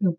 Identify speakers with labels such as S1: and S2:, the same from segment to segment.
S1: What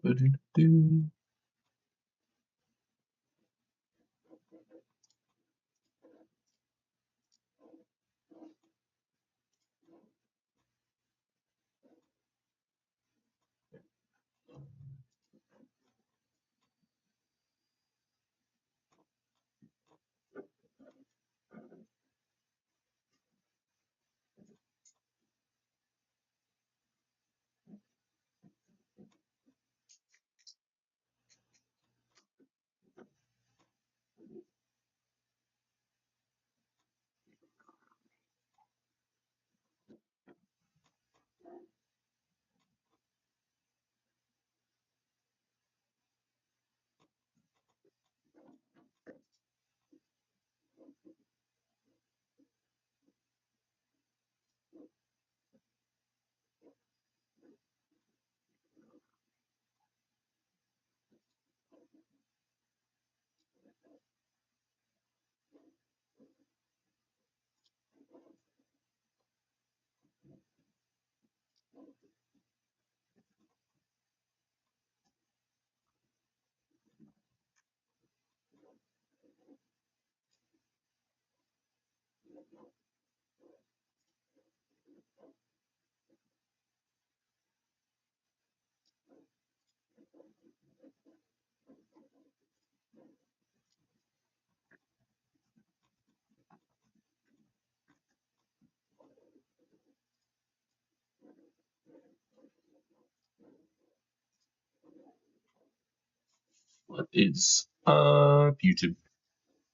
S1: is up, YouTube?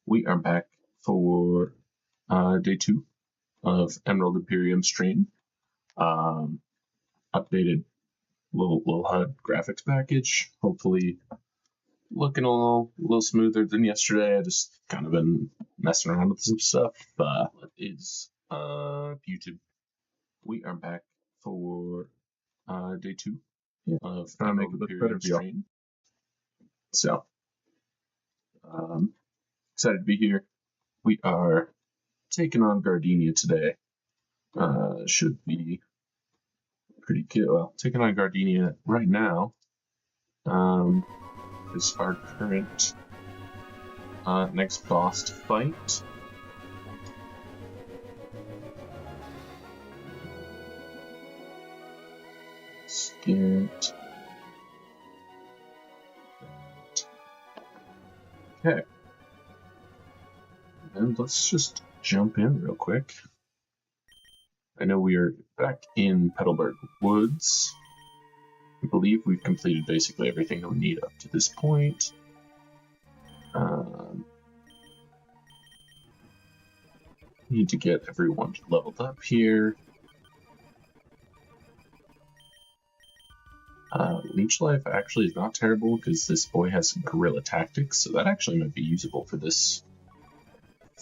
S1: We are back for day 2 of Emerald Imperium stream. Updated little HUD graphics package. Hopefully looking a little smoother than yesterday. I just kind of been messing around with some stuff. What is up, YouTube? We are back for day 2 of Emerald Imperium stream. So excited to be here. We are taking on Gardenia today. Should be pretty good. Well, taking on Gardenia right now is our current next boss to fight. Let's get... Okay. And let's just jump in real quick. I know we are back in Petalburg Woods. I believe we've completed basically everything that we need up to this point. Need to get everyone leveled up here. Leech life actually is not terrible because this boy has some guerrilla tactics, so that actually might be usable for this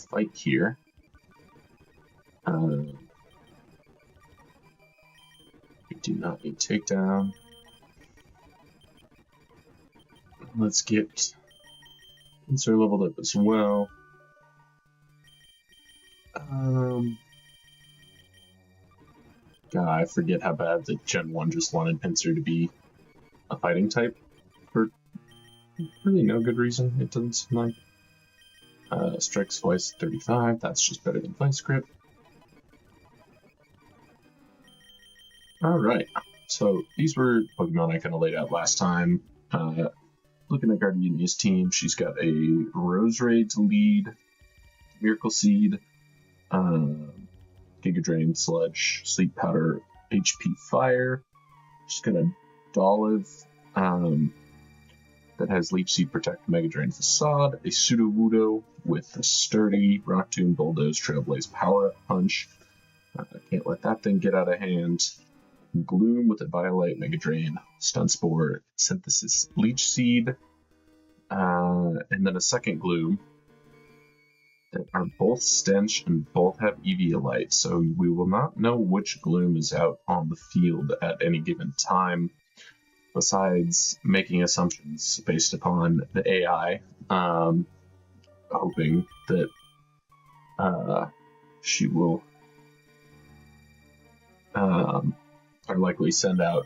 S1: fight here. We do not need takedown. Let's get Pincer leveled up as well. God, I forget how bad the Gen 1 just wanted Pincer to be a fighting type for really no good reason, it doesn't seem like. Strikes twice 35, that's just better than Vice Grip. Alright, so these were Pokemon I kind of laid out last time. Looking at Gardenia's team, she's got a Roserade to lead, Miracle Seed, Giga Drain, Sludge, Sleep Powder, HP Fire. She's got a Dolive that has Leech Seed, Protect, Mega Drain, Facade, a Sudowoodo with a Sturdy, Rock Tomb, Bulldoze, Trailblaze, Power Up Punch. Can't let that thing get out of hand. Gloom with a Violite, Mega Drain, Stun Spore, Synthesis, Leech Seed, and then a second Gloom that are both Stench and both have Eviolite, so we will not know which Gloom is out on the field at any given time, besides making assumptions based upon the AI, hoping that she will or likely send out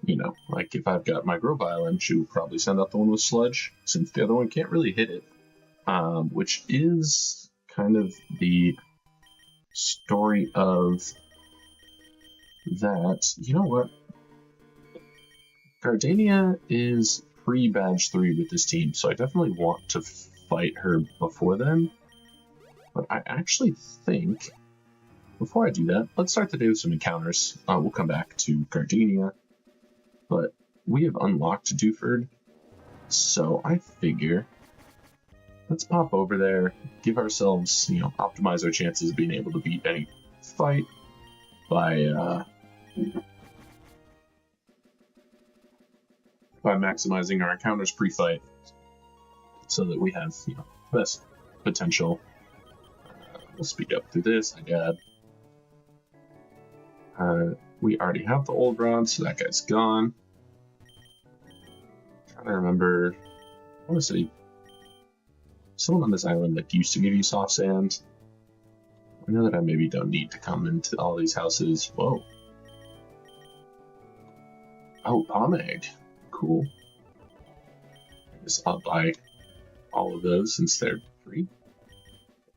S1: you know, like if I've got my Grove Island, she'll probably send out the one with Sludge, since the other one can't really hit it. Which is kind of the story of that. You know what? Gardania is pre-badge 3 with this team, so I definitely want to fight her before then. But I actually think, before I do that, let's start the day with some encounters. We'll come back to Gardania, but we have unlocked Dewford, so I figure let's pop over there, give ourselves, you know, optimize our chances of being able to beat any fight by maximizing our encounters pre-fight, so that we have, you know, best potential. We'll speed up through this. I got. We already have the old rod, so that guy's gone. I'm trying to remember. I want to say someone on this island that used to give you soft sand. I know that I maybe don't need to come into all these houses. Whoa. Oh, palm egg. Cool. I guess I'll buy all of those since they're free.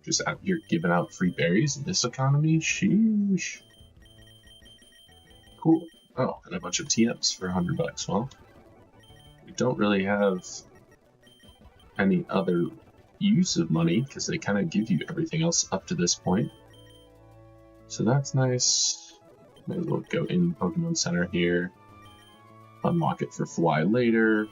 S1: Just out here giving out free berries in this economy? Sheesh. Cool. Oh, and a bunch of TMs for $100. Well, we don't really have any other use of money because they kind of give you everything else up to this point. So that's nice. May as well go in Pokemon Center here. Unlock it for Fly later.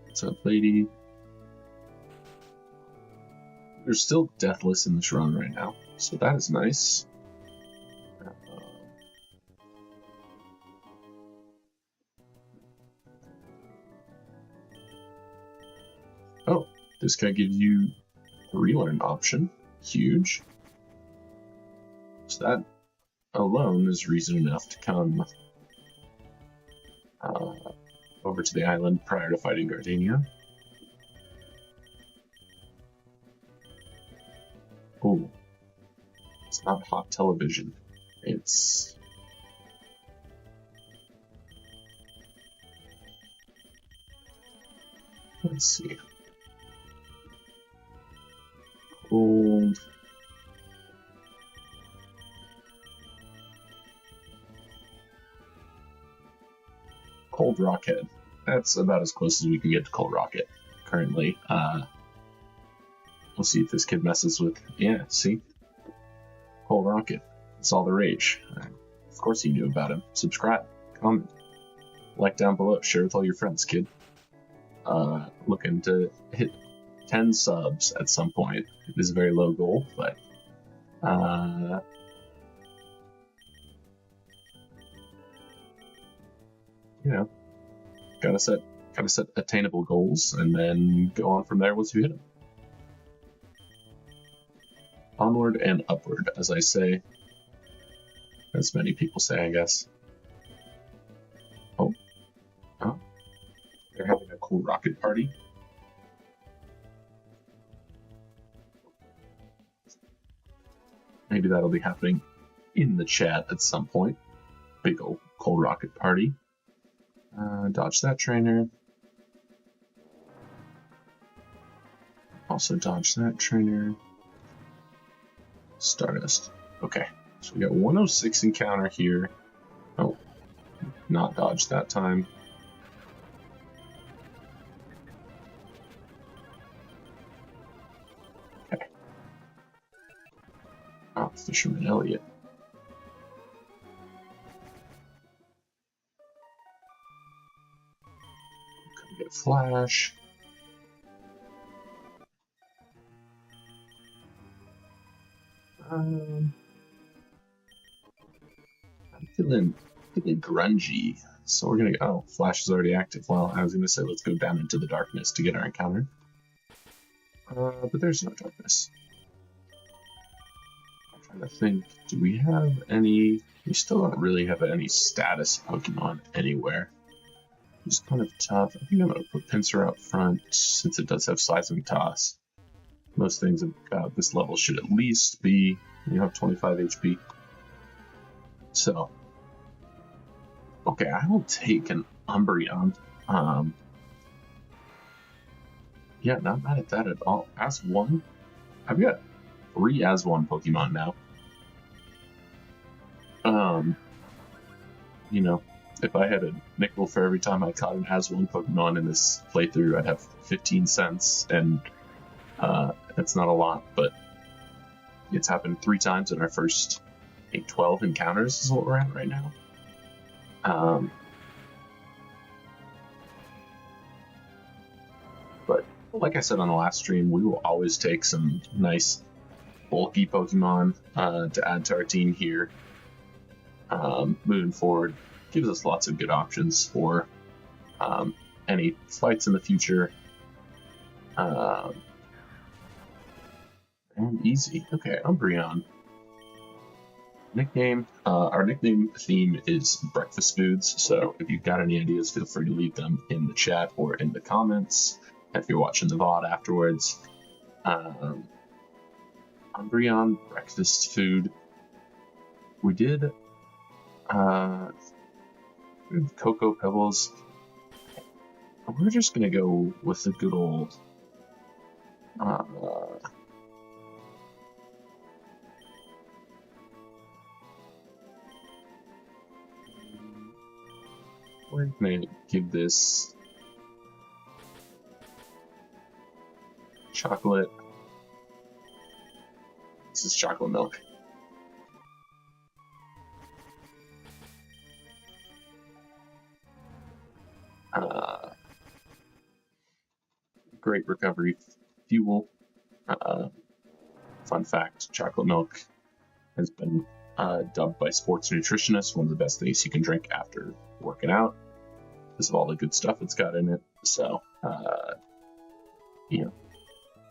S1: What's up, lady? There's still Deathless in this run right now, so that is nice. Oh, this guy gives you a relearn option. Huge. So that alone is reason enough to come over to the island prior to fighting Gardania. Oh, it's not hot television. It's... Let's see. Cold. Cold Rockhead. That's about as close as we can get to Cold Rocket currently. We'll see if this kid messes with... Yeah, see? Cold Rocket. It's all the rage. Of course you knew about him. Subscribe. Comment. Like down below. Share with all your friends, kid. Looking to hit 10 subs at some point. It is a very low goal, but... you know, gotta set attainable goals and then go on from there once you hit them. Onward and upward, as I say. As many people say, I guess. Oh. They're having a cool rocket party. Maybe that'll be happening in the chat at some point. Big old cool rocket party. Dodge that trainer. Also dodge that trainer. Stardust. Okay, so we got 106 encounter here. Oh, not dodge that time. Okay. Oh, Fisherman Elliot. Get Flash. I'm feeling grungy, so we're gonna go. Oh, Flash is already active. Well, I was gonna say let's go down into the darkness to get our encounter, but there's no darkness. I'm trying to think. Do we have any? We still don't really have any status Pokemon anywhere. It's kind of tough. I think I'm going to put Pinsir out front since it does have Seismic Toss. Most things about this level should at least be You have 25 HP. So, okay, I will take an Umbreon. Yeah, not mad at that at all. As one, I've got 3 as one Pokemon now. You know, if I had a nickel for every time I caught an as one Pokemon in this playthrough, I'd have 15 cents, and that's not a lot, but it's happened 3 times in our first 12 encounters is what we're at right now. But like I said on the last stream, we will always take some nice bulky Pokemon to add to our team here. Moving forward, gives us lots of good options for any fights in the future. And easy. Okay, Umbreon. Nickname. Our nickname theme is breakfast foods, so if you've got any ideas, feel free to leave them in the chat or in the comments if you're watching the VOD afterwards. Umbreon, breakfast food. We did Cocoa Pebbles. We're just gonna go with the good old we're gonna give this chocolate. This is chocolate milk. Great recovery fuel. Fun fact, chocolate milk has been dubbed by sports nutritionists one of the best things you can drink after working out because of all the good stuff it's got in it. So, you know,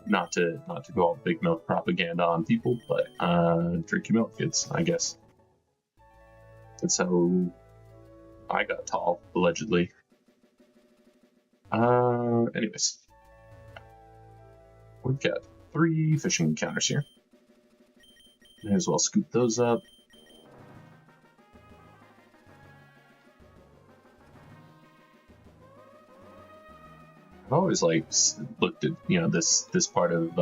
S1: not to go all big milk propaganda on people, but drink your milk, kids, I guess. That's how I got tall, allegedly. Anyways. We've got 3 fishing encounters here. May as well scoop those up. I've always looked at this part of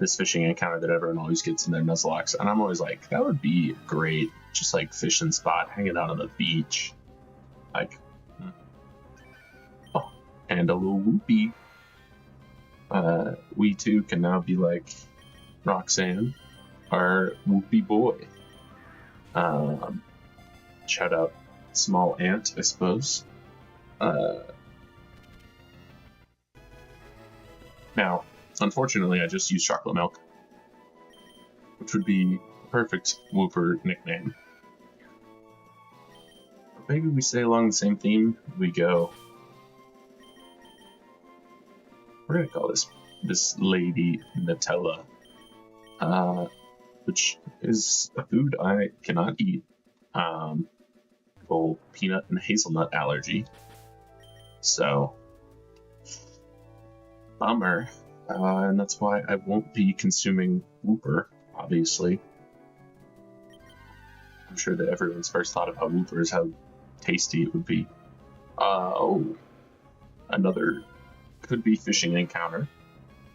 S1: this fishing encounter that everyone always gets in their Nuzlocke, and I'm always like, that would be great, just like fishing spot, hanging out on the beach, like, oh, and a little whoopee. We too can now be like Roxanne, our whoopee boy. Shout out small ant, I suppose. Now, unfortunately, I just used chocolate milk, which would be a perfect Wooper nickname. But maybe we stay along the same theme. We go. We're gonna call this lady Nutella, which is a food I cannot eat. Old peanut and hazelnut allergy. So, bummer. And that's why I won't be consuming Wooper, obviously. I'm sure that everyone's first thought about Wooper is how tasty it would be. Another could-be fishing encounter.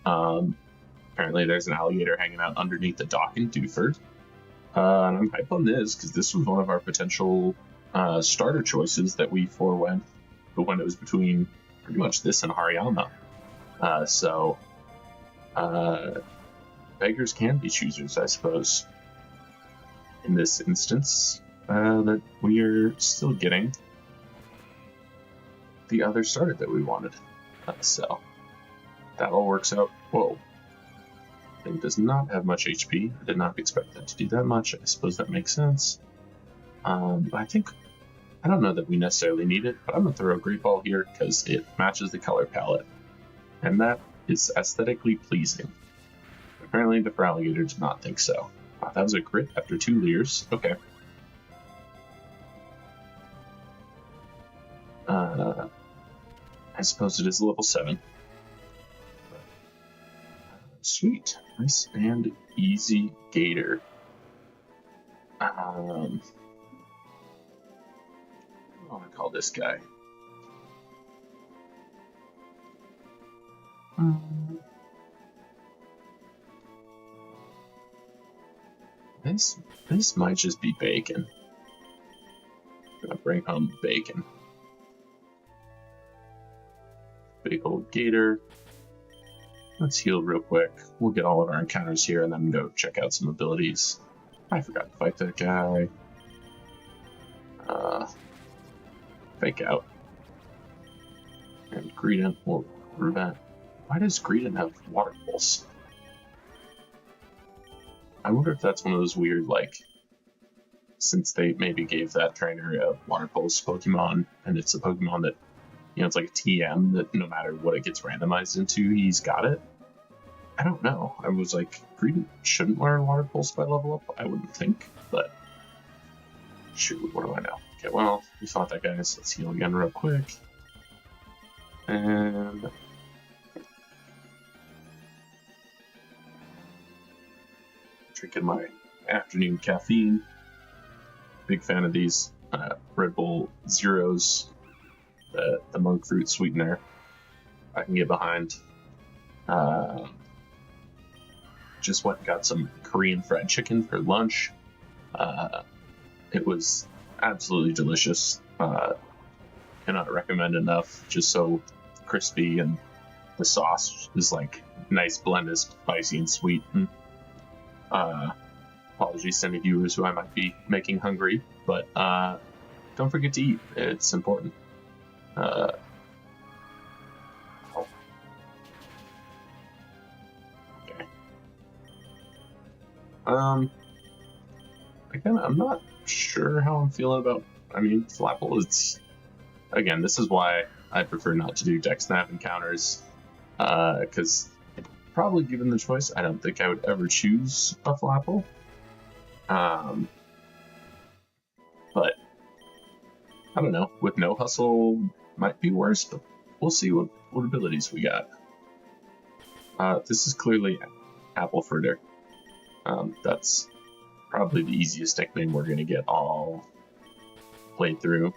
S1: Apparently there's an alligator hanging out underneath the dock in Dewford. And I'm hyped on this because this was one of our potential starter choices that we forewent, but when it was between pretty much this and Hariyama. So beggars can be choosers, I suppose. In this instance, that we are still getting the other starter that we wanted. So that all works out. Whoa. Thing does not have much HP. I did not expect that to do that much. I suppose that makes sense. I don't know that we necessarily need it, but I'm going to throw a Great Ball here because it matches the color palette. And that is aesthetically pleasing. Apparently the Feraligatr did not think so. Wow, that was a crit after 2 Leers. Okay. I suppose it is level 7. Sweet. Nice and easy gator. I want to call this guy. This might just be bacon. I'm gonna bring home bacon. Big old gator. Let's heal real quick. We'll get all of our encounters here and then go check out some abilities. I forgot to fight that guy. Fake out. And Greedent will prevent. Why does Greedent have water pulse? I wonder if that's one of those weird, like, since they maybe gave that trainer a water pulse Pokemon, and it's a Pokemon that, it's like a TM that no matter what it gets randomized into, he's got it. I don't know. I was like, Greedent shouldn't learn water pulse by level up, I wouldn't think, but shoot, what do I know? Okay, well, we fought that guy, so let's heal again real quick. And drinking my afternoon caffeine. Big fan of these Red Bull Zeros, the monk fruit sweetener. I can get behind. Just went and got some Korean fried chicken for lunch. It was absolutely delicious. Cannot recommend enough. Just so crispy, and the sauce is like nice blend of spicy and sweet. And, apologies to any viewers who I might be making hungry, but don't forget to eat. It's important. Okay. Again, I'm not sure how I'm feeling about. Flapple. It's again. This is why I prefer not to do dex snap encounters, because probably given the choice, I don't think I would ever choose a Flapple. But I don't know. With no hustle, might be worse, but we'll see what abilities we got. This is clearly Apple Fritter. That's probably the easiest nickname we're gonna get all played through.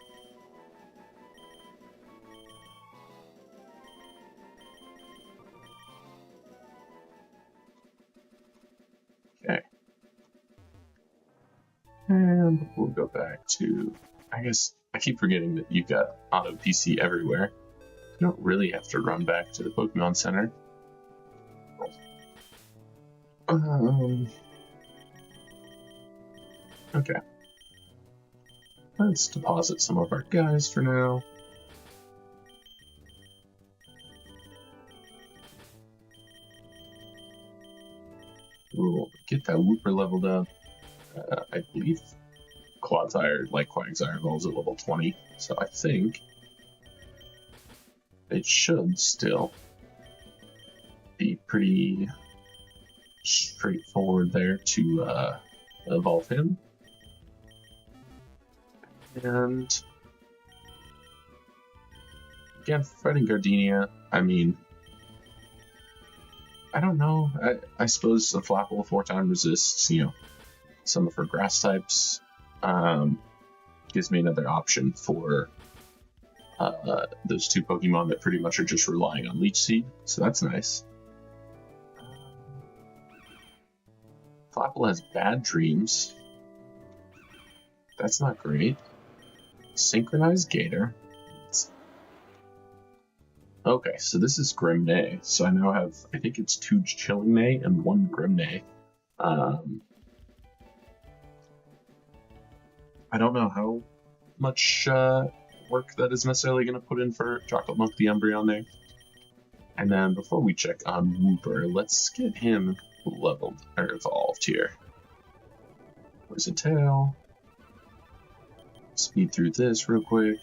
S1: Okay. And we'll go back to, I guess, I keep forgetting that you've got auto PC everywhere. You don't really have to run back to the Pokemon Center. Okay. Let's deposit some of our guys for now. We'll get that Wooper leveled up. I believe Quagsire, like Quagsire, evolves at level 20, so I think it should still be pretty straightforward there to evolve him. And again, fighting Gardenia, I don't know. I suppose a Flapple 4-time resists, some of her grass types. Gives me another option for those two Pokemon that pretty much are just relying on Leech Seed, so that's nice. Flapple has Bad Dreams. That's not great. Synchronized Gator. Okay, so this is Grimnay. So I now have, I think it's 2 Chillingnay and 1 Grimnay. I don't know how much work that is necessarily going to put in for Chocolate Monk the Umbreon there. And then before we check on Wooper, let's get him leveled or evolved here. Where's a tail? Speed through this real quick.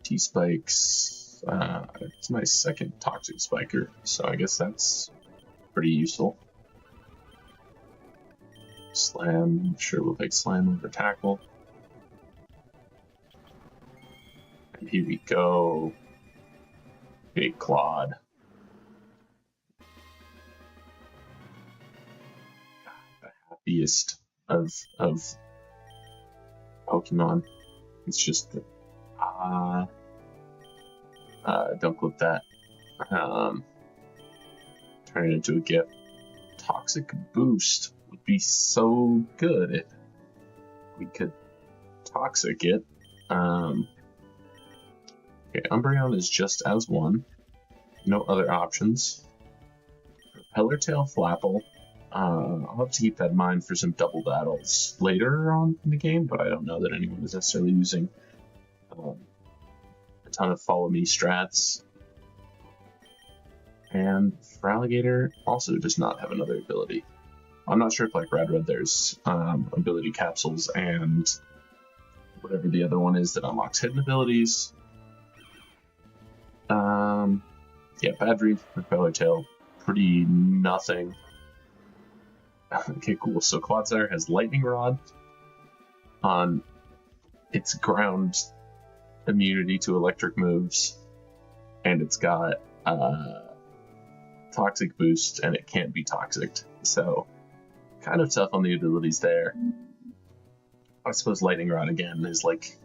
S1: T-Spikes. It's my second Toxic Spiker, so I guess that's pretty useful. Slam. Sure, we'll take Slam over Tackle. And here we go. Big Clawed. happiest of Pokemon. It's just don't clip that. Turn it into a GIF. Toxic Boost would be so good if we could Toxic it. Okay, Umbreon is just as one. No other options. Propeller Tail Flapple. I'll have to keep that in mind for some double battles later on in the game, but I don't know that anyone is necessarily using a ton of follow me strats. And Feraligatr also does not have another ability. I'm not sure if, like Red, there's ability capsules and whatever the other one is that unlocks hidden abilities. Yeah, Bad Dream, Propeller Tail, pretty nothing. Okay, cool. So Clodsire has Lightning Rod on its ground immunity to electric moves, and it's got Toxic Boost, and it can't be toxic. So kind of tough on the abilities there. I suppose Lightning Rod again is like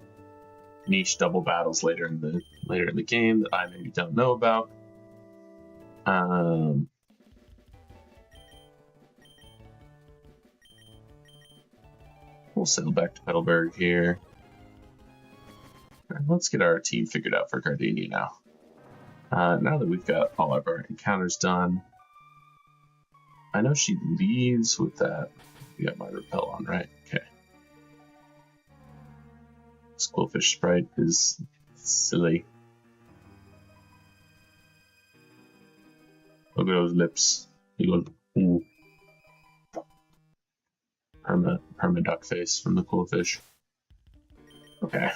S1: niche double battles later in the game that I maybe don't know about. We'll sail back to Petalburg here. And let's get our team figured out for Gardenia now. Now that we've got all of our encounters done, I know she leaves with that. We got my repel on, right? Okay. Squillfish sprite is silly. Look at those lips. He goes, ooh. Perma duck face from the Quillfish. Okay.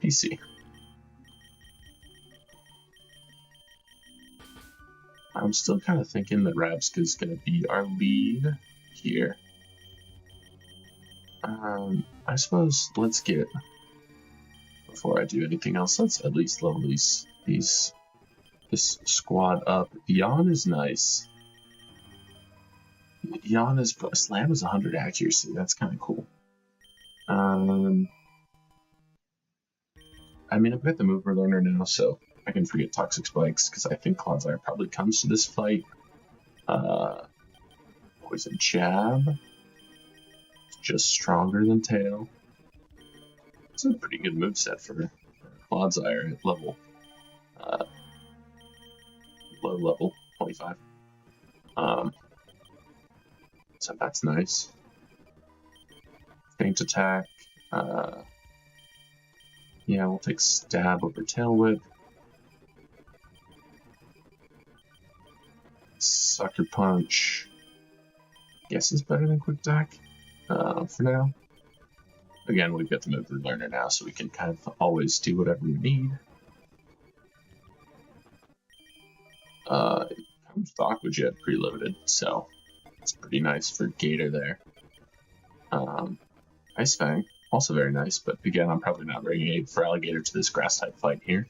S1: PC. I'm still kind of thinking that Rabska's going to be our lead here. I suppose let's get, before I do anything else, let's at least level this squad up. Yawn is nice. Yawn is, Slam is 100 accuracy. That's kind of cool. I mean, I've got the Mover Learner now, so I can forget Toxic Spikes, because I think Clodsire probably comes to this fight. Poison Jab. Just stronger than Tail. It's a pretty good moveset for Clodsire at level, low level, 25. So that's nice. Faint Attack. Yeah, we'll take Stab over Tail Whip. Sucker Punch. Guess is better than Quick Attack for now. Again, we've got the Mover Learner now, so we can kind of always do whatever we need. It comes with Aqua Jet preloaded, so it's pretty nice for Gator there. Ice Fang, also very nice, but again, I'm probably not bringing a Feraligatr to this Grass-type fight here.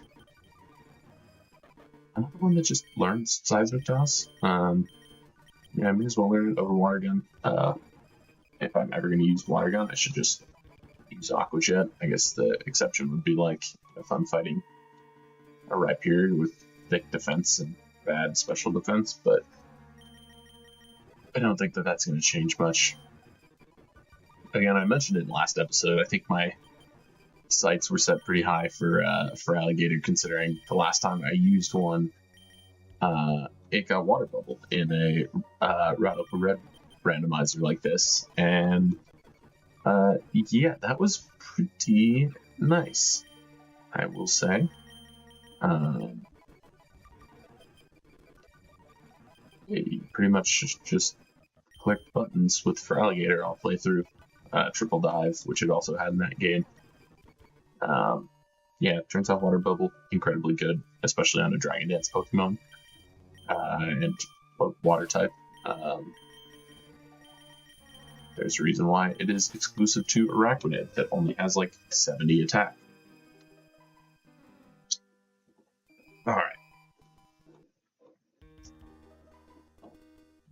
S1: Another one that just learns Seismic Toss. Yeah, I may as well learn it over Water Gun. If I'm ever going to use Water Gun, I should just use Aqua Jet. I guess the exception would be like if I'm fighting a Rhyperior with thick defense and bad special defense, but I don't think that that's going to change much. Again, I mentioned it in the last episode. I think my sights were set pretty high for Alligator, considering the last time I used one, it got Water Bubble in a Red randomizer like this, and yeah, that was pretty nice, I will say. You pretty much just click buttons with Feraligatr all play through. Triple Dive, which it also had in that game. Yeah, turns out Water Bubble, incredibly good, especially on a Dragon Dance Pokemon, and Water type. There's a reason why it is exclusive to Araquanid that only has like 70 attack. Alright.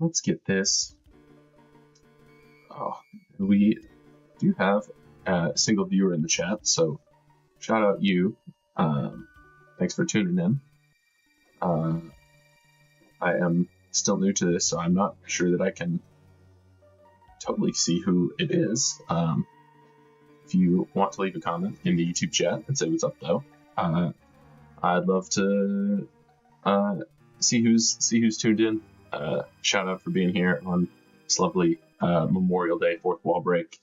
S1: Let's get this Oh, we do have a single viewer in the chat, so shout out you. Thanks for tuning in. I am still new to this, so I'm not sure that I can totally see who it is. If you want to leave a comment in the YouTube chat and say what's up, though, I'd love to see who's tuned in. Shout out for being here on this lovely Memorial Day fourth wall break.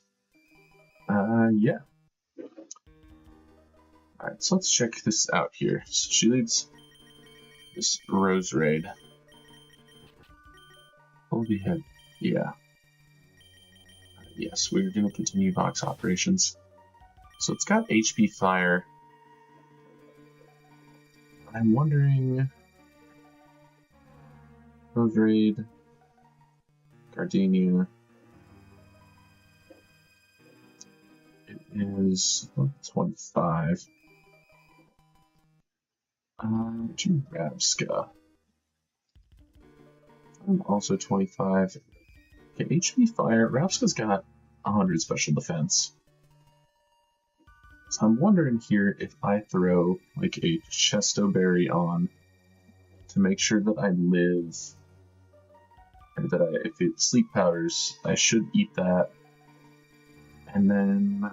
S1: Yeah. All right, so let's check this out here. So she leads this Rose Raid. Hold the head. Yeah. Yes, we're going to continue box operations. So it's got HP Fire. I'm wondering... Rose Raid. Gardenia. It is 25. To Rabska. I'm also 25. Okay, HP Fire. Rabska's got 100 special defense. So I'm wondering here if I throw like a Chesto Berry on to make sure that I live, or that if it sleep powders, I should eat that. And then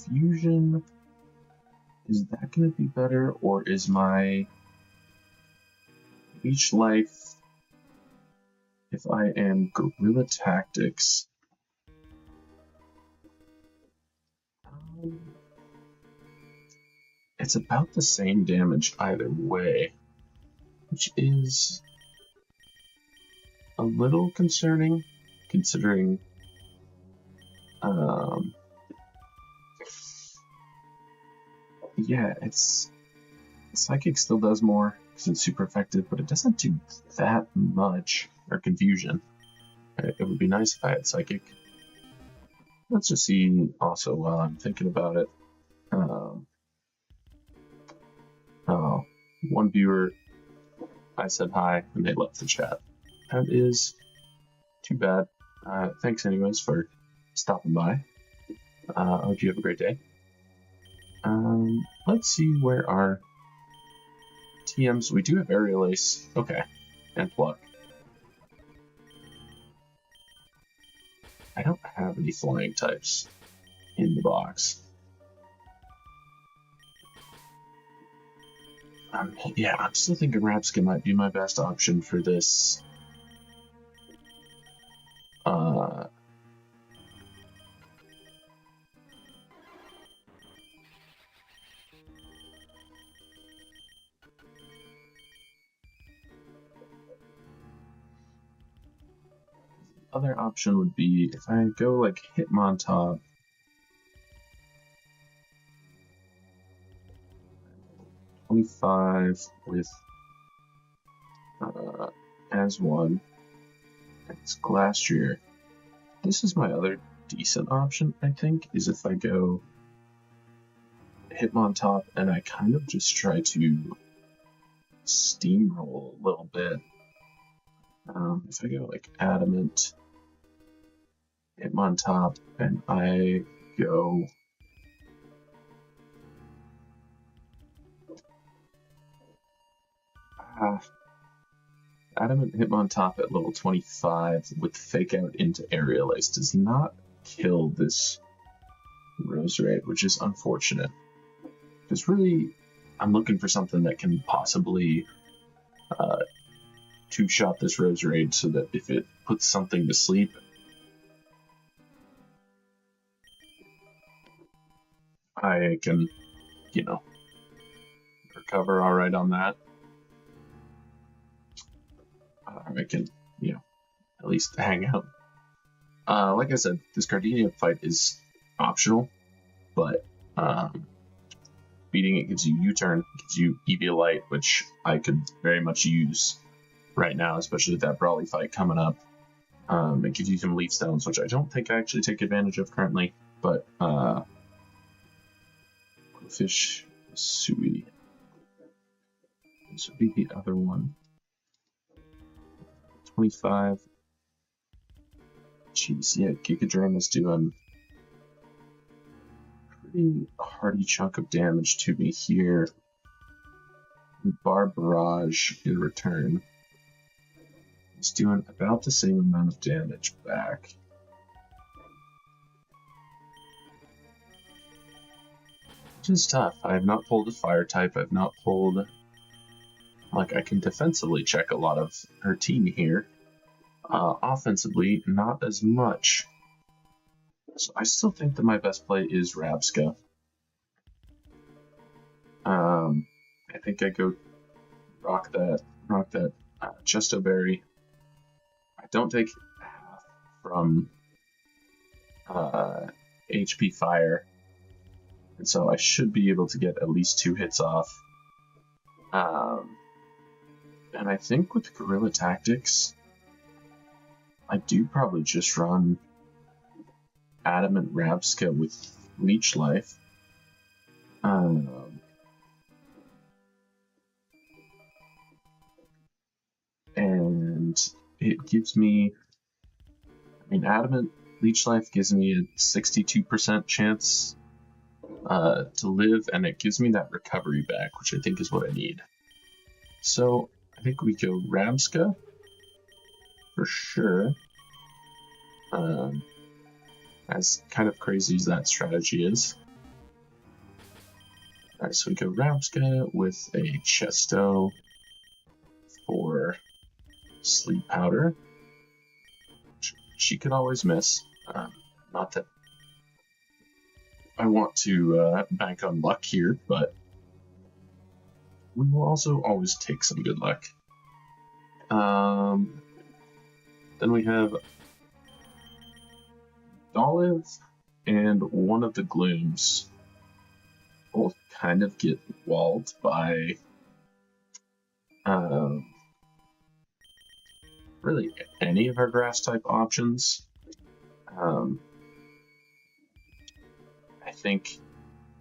S1: Confusion, is that going to be better, or is my Leech Life, if I am Guerrilla Tactics? It's about the same damage either way, which is a little concerning, considering yeah, it's Psychic still does more because it's super effective, but it doesn't do that much. Or Confusion. It would be nice if I had Psychic. Let's just see also while I'm thinking about it. Oh, one viewer, I said hi and they left the chat. That is too bad. Thanks anyways for stopping by. I hope you have a great day. Let's see where our TMs. We do have Aerial Ace. Okay. And Pluck. I don't have any flying types in the box. Yeah, I'm still thinking Rabska might be my best option for this. Other option would be if I go like Hitmontop. $25 with as one. It's Glastrier. This is my other decent option, I think, is if I go Hitmontop and I kind of just try to steamroll a little bit. If I go like Adamant, Hitmontop, and I go Adamant Hitmontop at level 25 with Fake Out into Aerial Ace does not kill this Rose Raid, which is unfortunate. Because really, I'm looking for something that can possibly two-shot this Rose Raid so that if it puts something to sleep, I can, recover alright on that. I can, at least hang out. Like I said, this Gardenia fight is optional, but beating it gives you U-turn, gives you Eviolite, which I could very much use right now, especially with that Brawly fight coming up. It gives you some Leaf Stones, which I don't think I actually take advantage of currently, but Fish Sui. This would be the other one. 25. Jeez, yeah, Giga Drain is doing a pretty hearty chunk of damage to me here. Bar Barrage in return is doing about the same amount of damage back. Which is tough. I have not pulled a fire type. I've not pulled... Like, I can defensively check a lot of her team here. Offensively, not as much. So I still think that my best play is Rabska. I think I go rock that Chesto Berry. I don't take half from HP Fire, and so I should be able to get at least 2 hits off. And I think with Guerrilla Tactics, I do probably just run Adamant Rabska with Leech Life. And it gives me, Adamant Leech Life gives me a 62% chance to live, and it gives me that recovery back, which I think is what I need. So I think we go Rabska for sure. As kind of crazy as that strategy is. Alright, so we go Rabska with a Chesto for Sleep Powder. She could always miss. Not that I want to bank on luck here, but we will also always take some good luck. Then we have Olive and one of the Glooms both kind of get walled by really any of our grass type options. I think,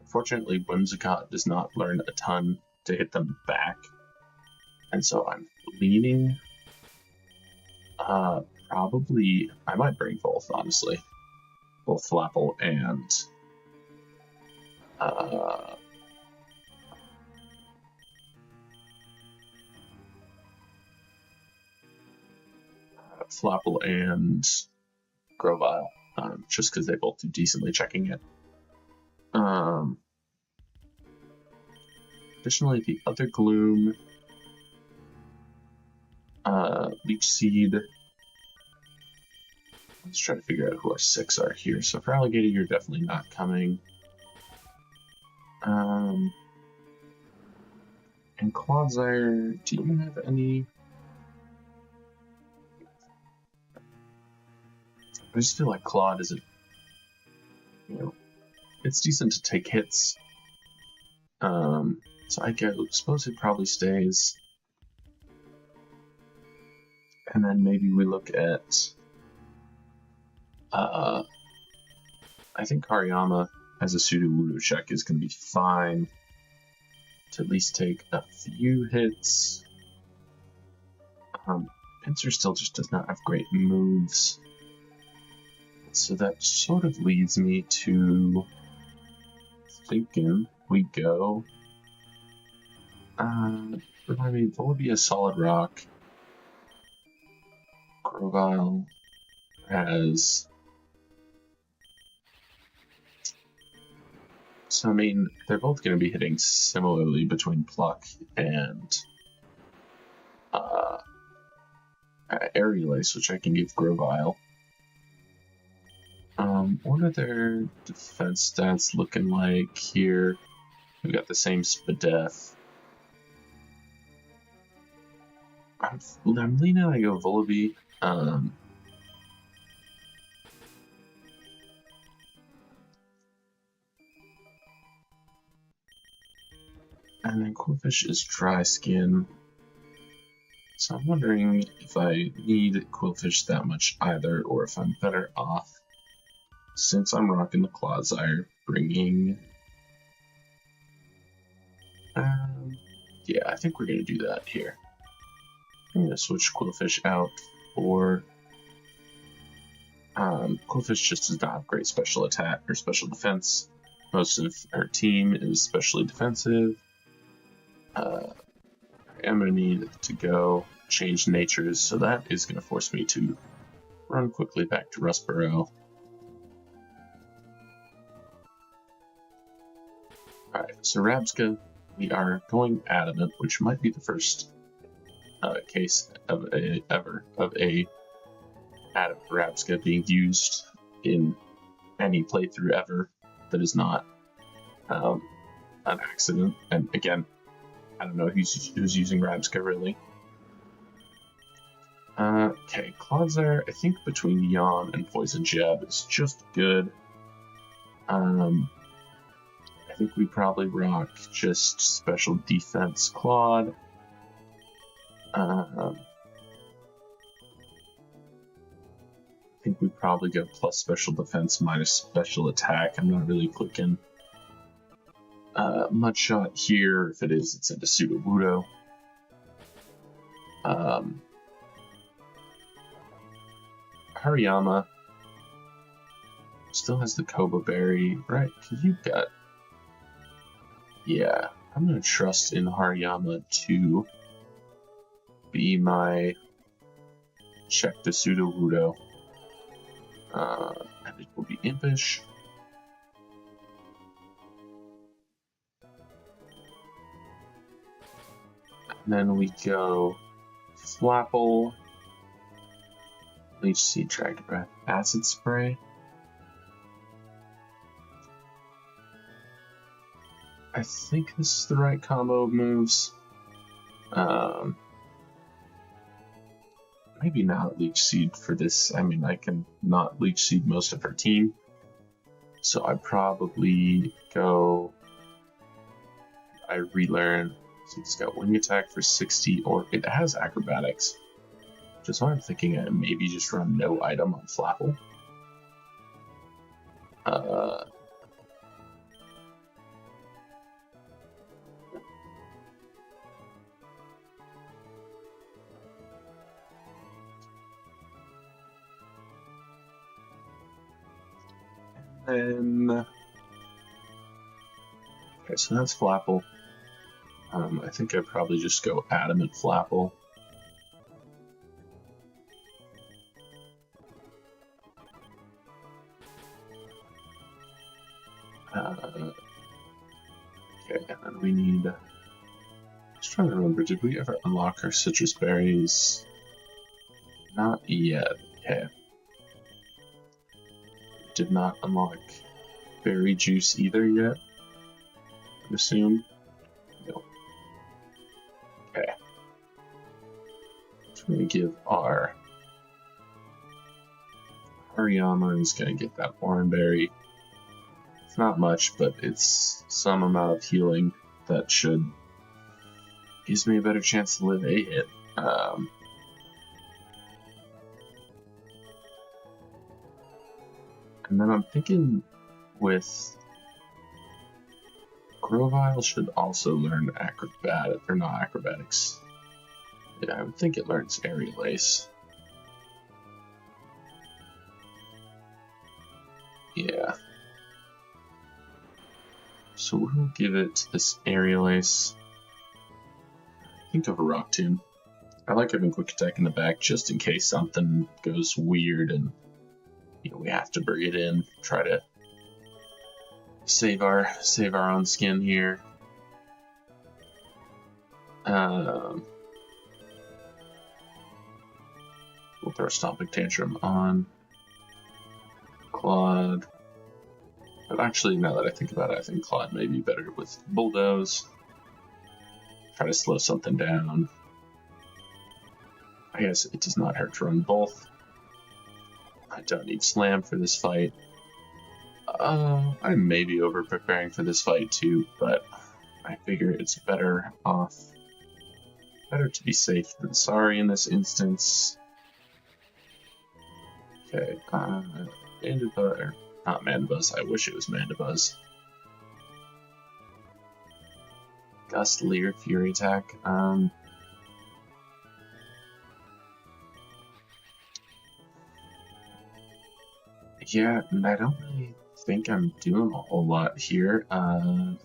S1: unfortunately, Whimsicott does not learn a ton to hit them back, and so I'm leaning. Probably, I might bring both, honestly. Both Flapple and Flapple and Grovyle, just because they both do decently checking it. Additionally, the other Gloom, Leech Seed. Let's try to figure out who our 6 are here. So for Alligator, you're definitely not coming. And Clodsire, do you have any? I just feel like Claude isn't, it's decent to take hits. So I suppose it probably stays. And then maybe we look at, I think Hariyama as a Sudowoodo check is going to be fine to at least take a few hits. Pinsir still just does not have great moves. So that sort of leads me to thinking we go. Remind me, Volibia Solid Rock. Grovyle has. So, they're both going to be hitting similarly between Pluck and Aerial Ace, which I can give Grovyle. What are their defense stats looking like here? We've got the same Spadef. I'm leaning, I go Volibee. And then Quillfish is Dry Skin. So I'm wondering if I need Quillfish that much either, or if I'm better off, since I'm rocking the Clodsire, bringing... yeah, I think we're going to do that here. I'm going to switch Quillfish out for Qwilfish just does not have great special attack or special defense. Most of her team is specially defensive. I'm going to need to go change natures, so that is going to force me to run quickly back to Rustboro. Alright, so Rabska, we are going adamant, which might be the first case of a adamant Rabska being used in any playthrough ever that is not an accident. And again, I don't know who's using Rabska really. Okay, Clodsire, I think between Yawn and Poison Jab is just good. I think we probably rock just special defense Claude. I think we probably go plus special defense minus special attack. I'm not really clicking Mudshot here. If it is, it's into Sudowoodo. Hariyama still has the Koba Berry, right? You got... Yeah, I'm gonna trust in Hariyama to be my check to Sudowoodo. And it will be Impish. And then we go Flapple, Leech Seed, Dragon Breath, Acid Spray. I think this is the right combo of moves. Maybe not Leech Seed for this. I mean, I can not Leech Seed most of her team. So I probably go... I relearn. So it's got Wing Attack for 60, or it has Acrobatics. Just why I'm thinking I maybe just run no item on Flapple. Then... Okay, so that's Flapple. I think I'd probably just go Adamant Flapple. Okay, and then we need... Just trying to remember, did we ever unlock our citrus berries? Not yet. Okay. Did not unlock berry juice either yet, I assume. No. Okay. So we're going to give our Hariyama is going to get that orange berry. It's not much, but it's some amount of healing that should gives me a better chance to live a hit. And then I'm thinking with Grovyle should also learn acrobatic, or not acrobatics. Yeah, I would think it learns Aerial Ace. Yeah. So we'll give it this Aerial Ace. Think of a Rock Tomb. I like having Quick Attack in the back just in case something goes weird and we have to bring it in, try to save our own skin here. We'll throw a Stomping Tantrum on Claude. But actually, now that I think about it, I think Claude may be better with Bulldoze. Try to slow something down. I guess it does not hurt to run both. I don't need Slam for this fight. I may be over preparing for this fight too, but I figure it's better to be safe than sorry in this instance. Okay, Mandibuzz, or not Mandibuzz, I wish it was Mandibuzz. Gust, Leer, Fury Attack. Yeah, and I don't really think I'm doing a whole lot here. I'll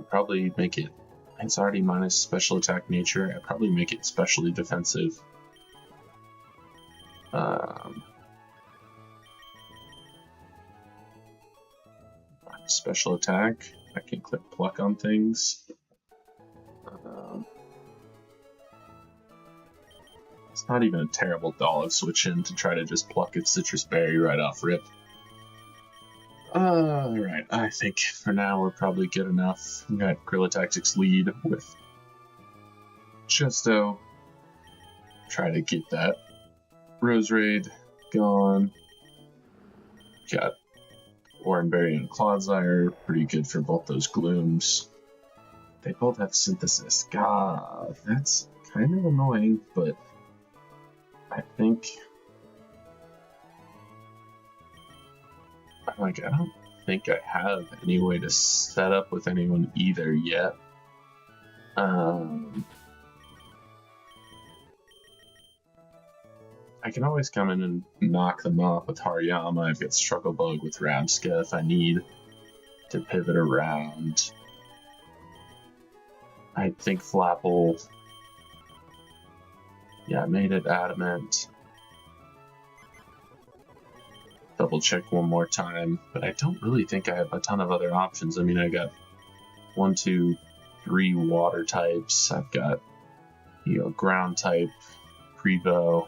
S1: probably make it. It's already minus special attack nature. I'd probably make it specially defensive. Special attack. I can click pluck on things. It's not even a terrible Dollar switch in to try to just pluck its citrus berry right off rip. Alright, I think for now we're probably good enough. We got Guerrilla Tactics lead with Chesto. Try to get that Rose Raid gone. Got Oranberry and Clodsire, pretty good for both those glooms. They both have synthesis. God, that's kind of annoying, but I think I don't think I have any way to set up with anyone either yet. I can always come in and knock them off with Hariyama. I've got Struggle Bug with Ramska if I need to pivot around. I think Flapple. Yeah, I made it adamant. Double check one more time, but I don't really think I have a ton of other options. I mean, I got 1, 2, 3 water types. I've got, ground type, Prevo.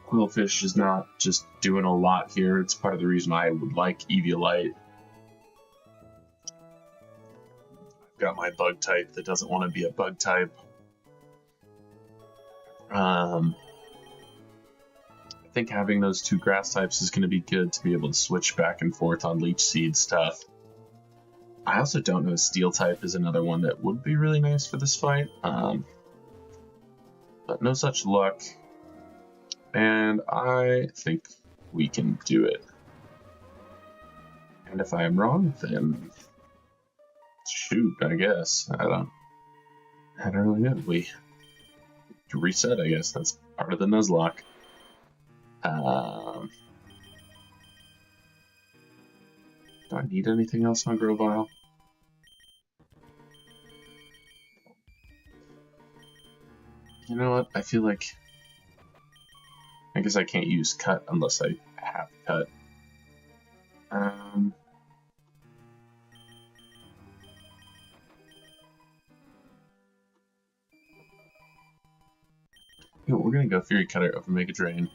S1: Quillfish is not just doing a lot here. It's part of the reason I would like Eviolite. I've got my bug type that doesn't want to be a bug type. I think having those 2 grass types is going to be good to be able to switch back and forth on Leech Seed stuff. I also don't know if Steel type is another one that would be really nice for this fight. But no such luck. And I think we can do it. And if I am wrong, then shoot, I guess. I don't really know. We reset, I guess. That's part of the Nuzlocke. Do I need anything else on Grovyle? You know what? I feel like I guess I can't use cut unless I have cut. We're gonna go Fury Cutter over Mega Drain.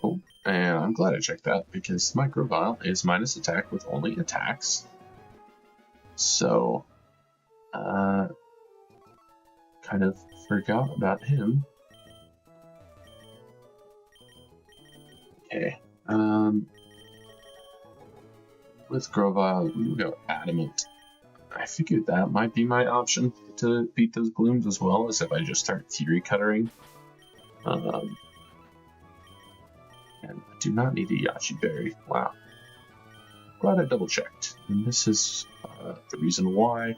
S1: Oh, and I'm glad I checked that because my Grovyle is minus attack with only attacks. So, kind of forgot about him. Okay, with Grovyle, we will go Adamant. I figured that might be my option to beat those glooms as well, as if I just start Fury Cuttering. And I do not need a Yachi Berry. Wow. Glad I double checked. And this is the reason why.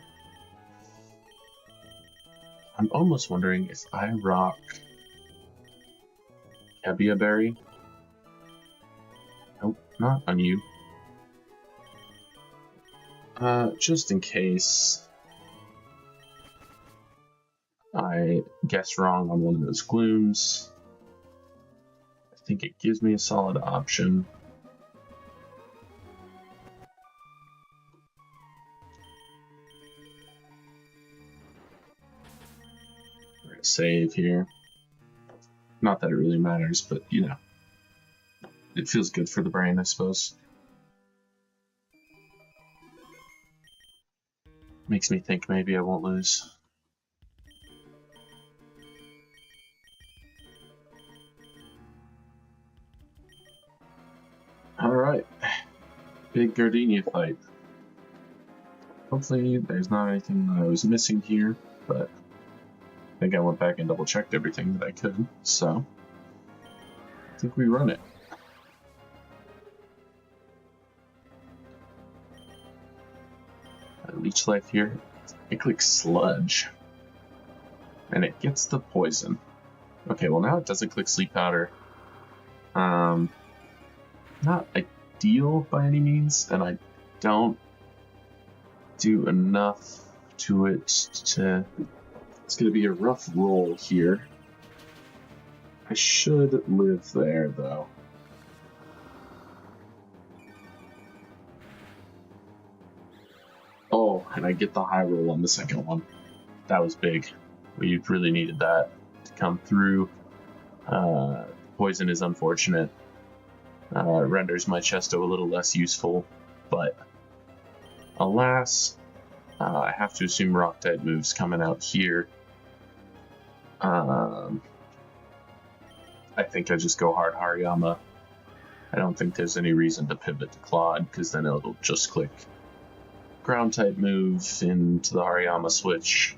S1: I'm almost wondering if I rock Hebia Berry. Nope, not on you. Just in case I guess wrong on one of those glooms. I think it gives me a solid option. We're gonna save here. Not that it really matters, but it feels good for the brain, I suppose. Makes me think maybe I won't lose. Alright. Big Gardenia fight. Hopefully there's not anything that I was missing here, but I think I went back and double checked everything that I could, so I think we run it. Leech Life here. I click Sludge, and it gets the poison. Okay, well now it doesn't click Sleep Powder. Not ideal by any means, and I don't do enough to it to... It's going to be a rough roll here. I should live there, though. Oh, and I get the high roll on the second one. That was big. We really needed that to come through. Poison is unfortunate. Renders my Chesto a little less useful, but alas, I have to assume Rock type moves coming out here. I think I just go hard Hariyama. I don't think there's any reason to pivot to Claude, because then it'll just click ground type move into the Hariyama switch.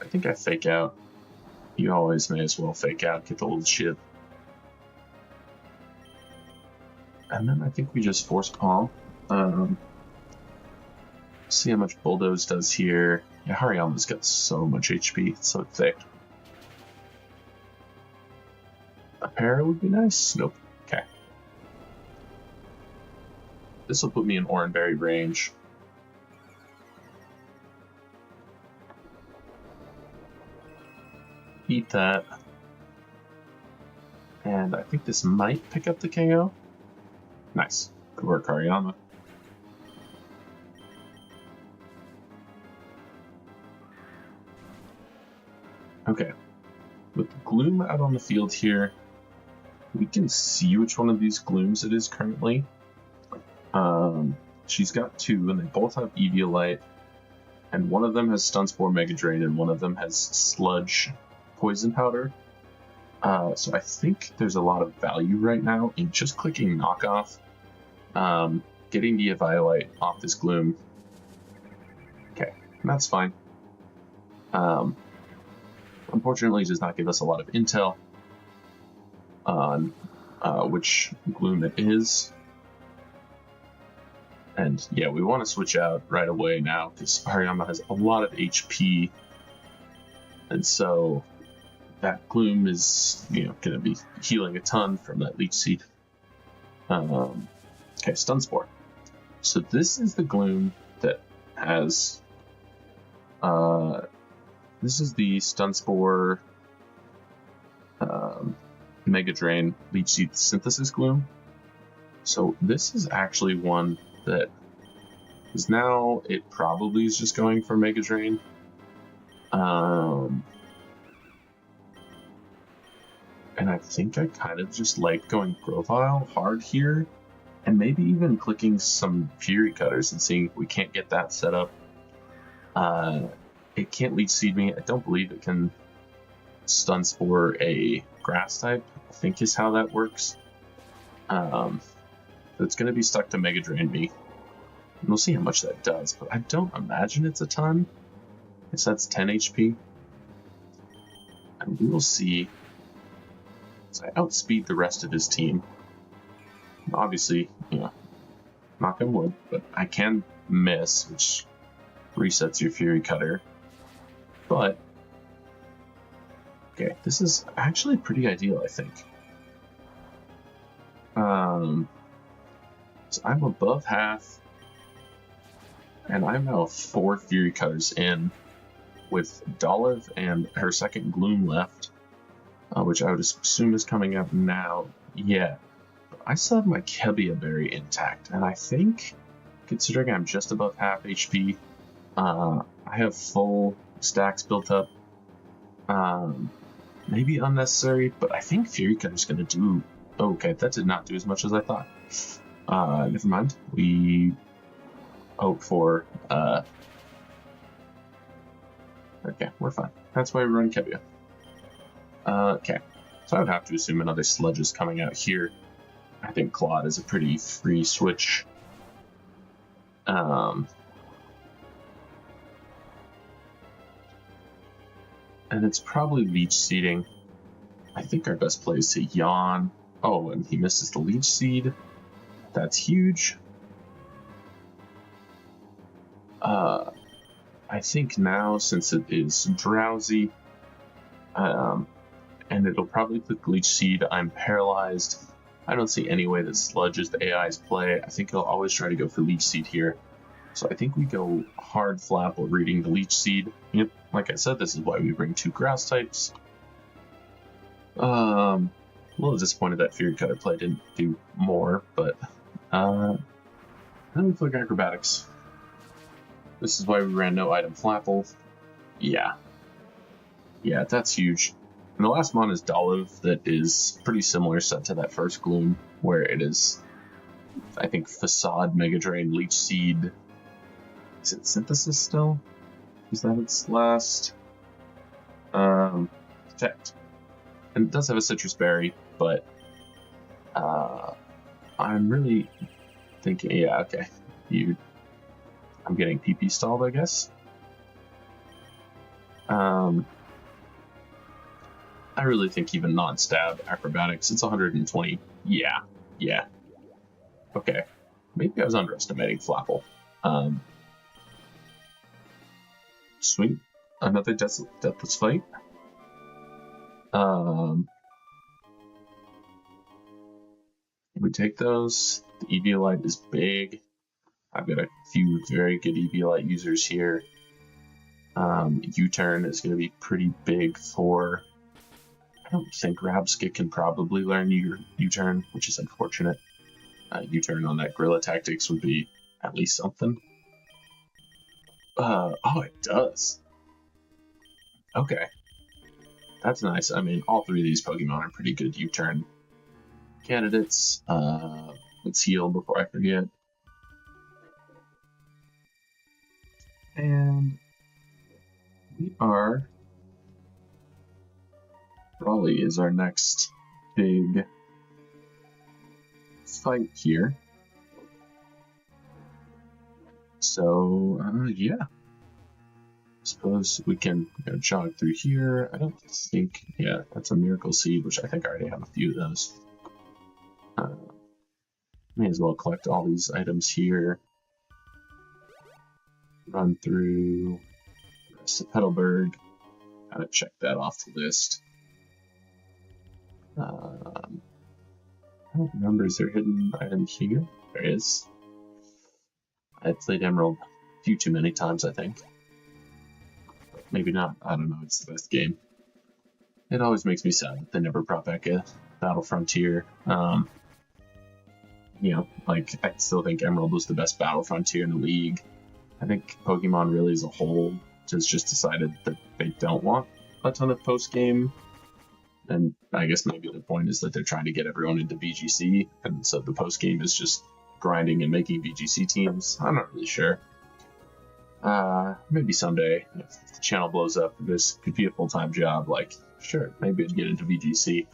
S1: I think I fake out. You always may as well fake out, get the little shit. And then I think we just force palm. See how much Bulldoze does here. Yeah, Hariyama's got so much HP, it's so thick. A para would be nice? Nope. Okay. This will put me in Oranberry range. Eat that. And I think this might pick up the KO. Nice. Good work, Hariyama. Okay. With the Gloom out on the field here, we can see which one of these Glooms it is currently. She's got two, and they both have Eviolite. And one of them has Stun Spore Mega Drain, and one of them has Sludge Poison Powder. So I think there's a lot of value right now in just clicking Knockoff, getting the Eviolite off this Gloom. Okay, that's fine. Unfortunately, it does not give us a lot of intel on which Gloom it is. And yeah, we want to switch out right away now because Hariyama has a lot of HP. And so that Gloom is, going to be healing a ton from that Leech Seed. Okay, Stun Spore. So this is the Gloom that has... this is the Stun Spore Mega Drain Leech Seed Synthesis Gloom. So this is actually one that is now, it probably is just going for Mega Drain. And I think I kind of just like going Profile hard here, and maybe even clicking some Fury Cutters and seeing if we can't get that set up. It can't Leech Seed me. I don't believe it can Stun Spore a Grass type, I think is how that works. It's going to be stuck to Mega Drain me. And we'll see how much that does, but I don't imagine it's a ton. I guess that's 10 HP. And we will see as I outspeed the rest of his team. And obviously, knock on wood, but I can miss, which resets your Fury Cutter. But, okay, this is actually pretty ideal, I think. So I'm above half, and I'm now 4 Fury Cutters in, with Dolive and her second Gloom left, which I would assume is coming up now. Yeah, I still have my Kebia Berry intact, and I think, considering I'm just above half HP, I have full stacks built up. Maybe unnecessary, but I think Fury Cutter's going to do... Okay, that did not do as much as I thought. Never mind. We hope for... Okay, we're fine. That's why we run Kebia. Okay, so I would have to assume another Sludge is coming out here. I think Claude is a pretty free switch. And it's probably Leech Seeding. I think our best play is to Yawn. Oh, and he misses the Leech Seed. That's huge. I think now, since it is drowsy, and it'll probably click Leech Seed, I'm paralyzed. I don't see any way that Sludge is the AI's play. I think he'll always try to go for Leech Seed here. So I think we go hard Flapple reading the Leech Seed. Yep, like I said, this is why we bring 2 grass types. A little disappointed that Fury Cutter play didn't do more, but then we click Acrobatics. This is why we ran no item Flapple. Yeah, that's huge. And the last mon is Dolive, that is pretty similar set to that first Gloom, where it is, I think, Facade, Mega Drain, Leech Seed. Is it Synthesis still? Is that its last? Effect. And it does have a Citrus Berry, but I'm really thinking, yeah, okay. I'm getting PP stalled, I guess. I really think even non-stab Acrobatics, it's 120. Yeah. Okay. Maybe I was underestimating Flapple. Swing. Another Deathless Fight. We take those. The Eviolite is big. I've got a few very good Eviolite users here. U-turn is going to be pretty big for... I don't think Rabska can probably learn U-turn, which is unfortunate. U-turn on that Guerrilla Tactics would be at least something. Oh, it does. Okay. That's nice. I mean, all 3 of these Pokemon are pretty good U-turn candidates. Let's heal before I forget. And we are... Raleigh is our next big fight here. So, yeah. Suppose we can jog through here. I don't think... Yeah, that's a Miracle Seed, which I think I already have a few of those. May as well collect all these items here. Run through the rest of Petalburg. Gotta check that off the list. I don't remember, is there a hidden item here? There is. I played Emerald a few too many times, I think. Maybe not. I don't know. It's the best game. It always makes me sad that they never brought back a Battle Frontier. I still think Emerald was the best Battle Frontier in the league. I think Pokemon really as a whole has just decided that they don't want a ton of post-game. And I guess maybe the point is that they're trying to get everyone into VGC, and so the post-game is just grinding and making VGC teams. I'm not really sure. Maybe someday, if the channel blows up, this could be a full-time job, sure, maybe I'd get into VGC.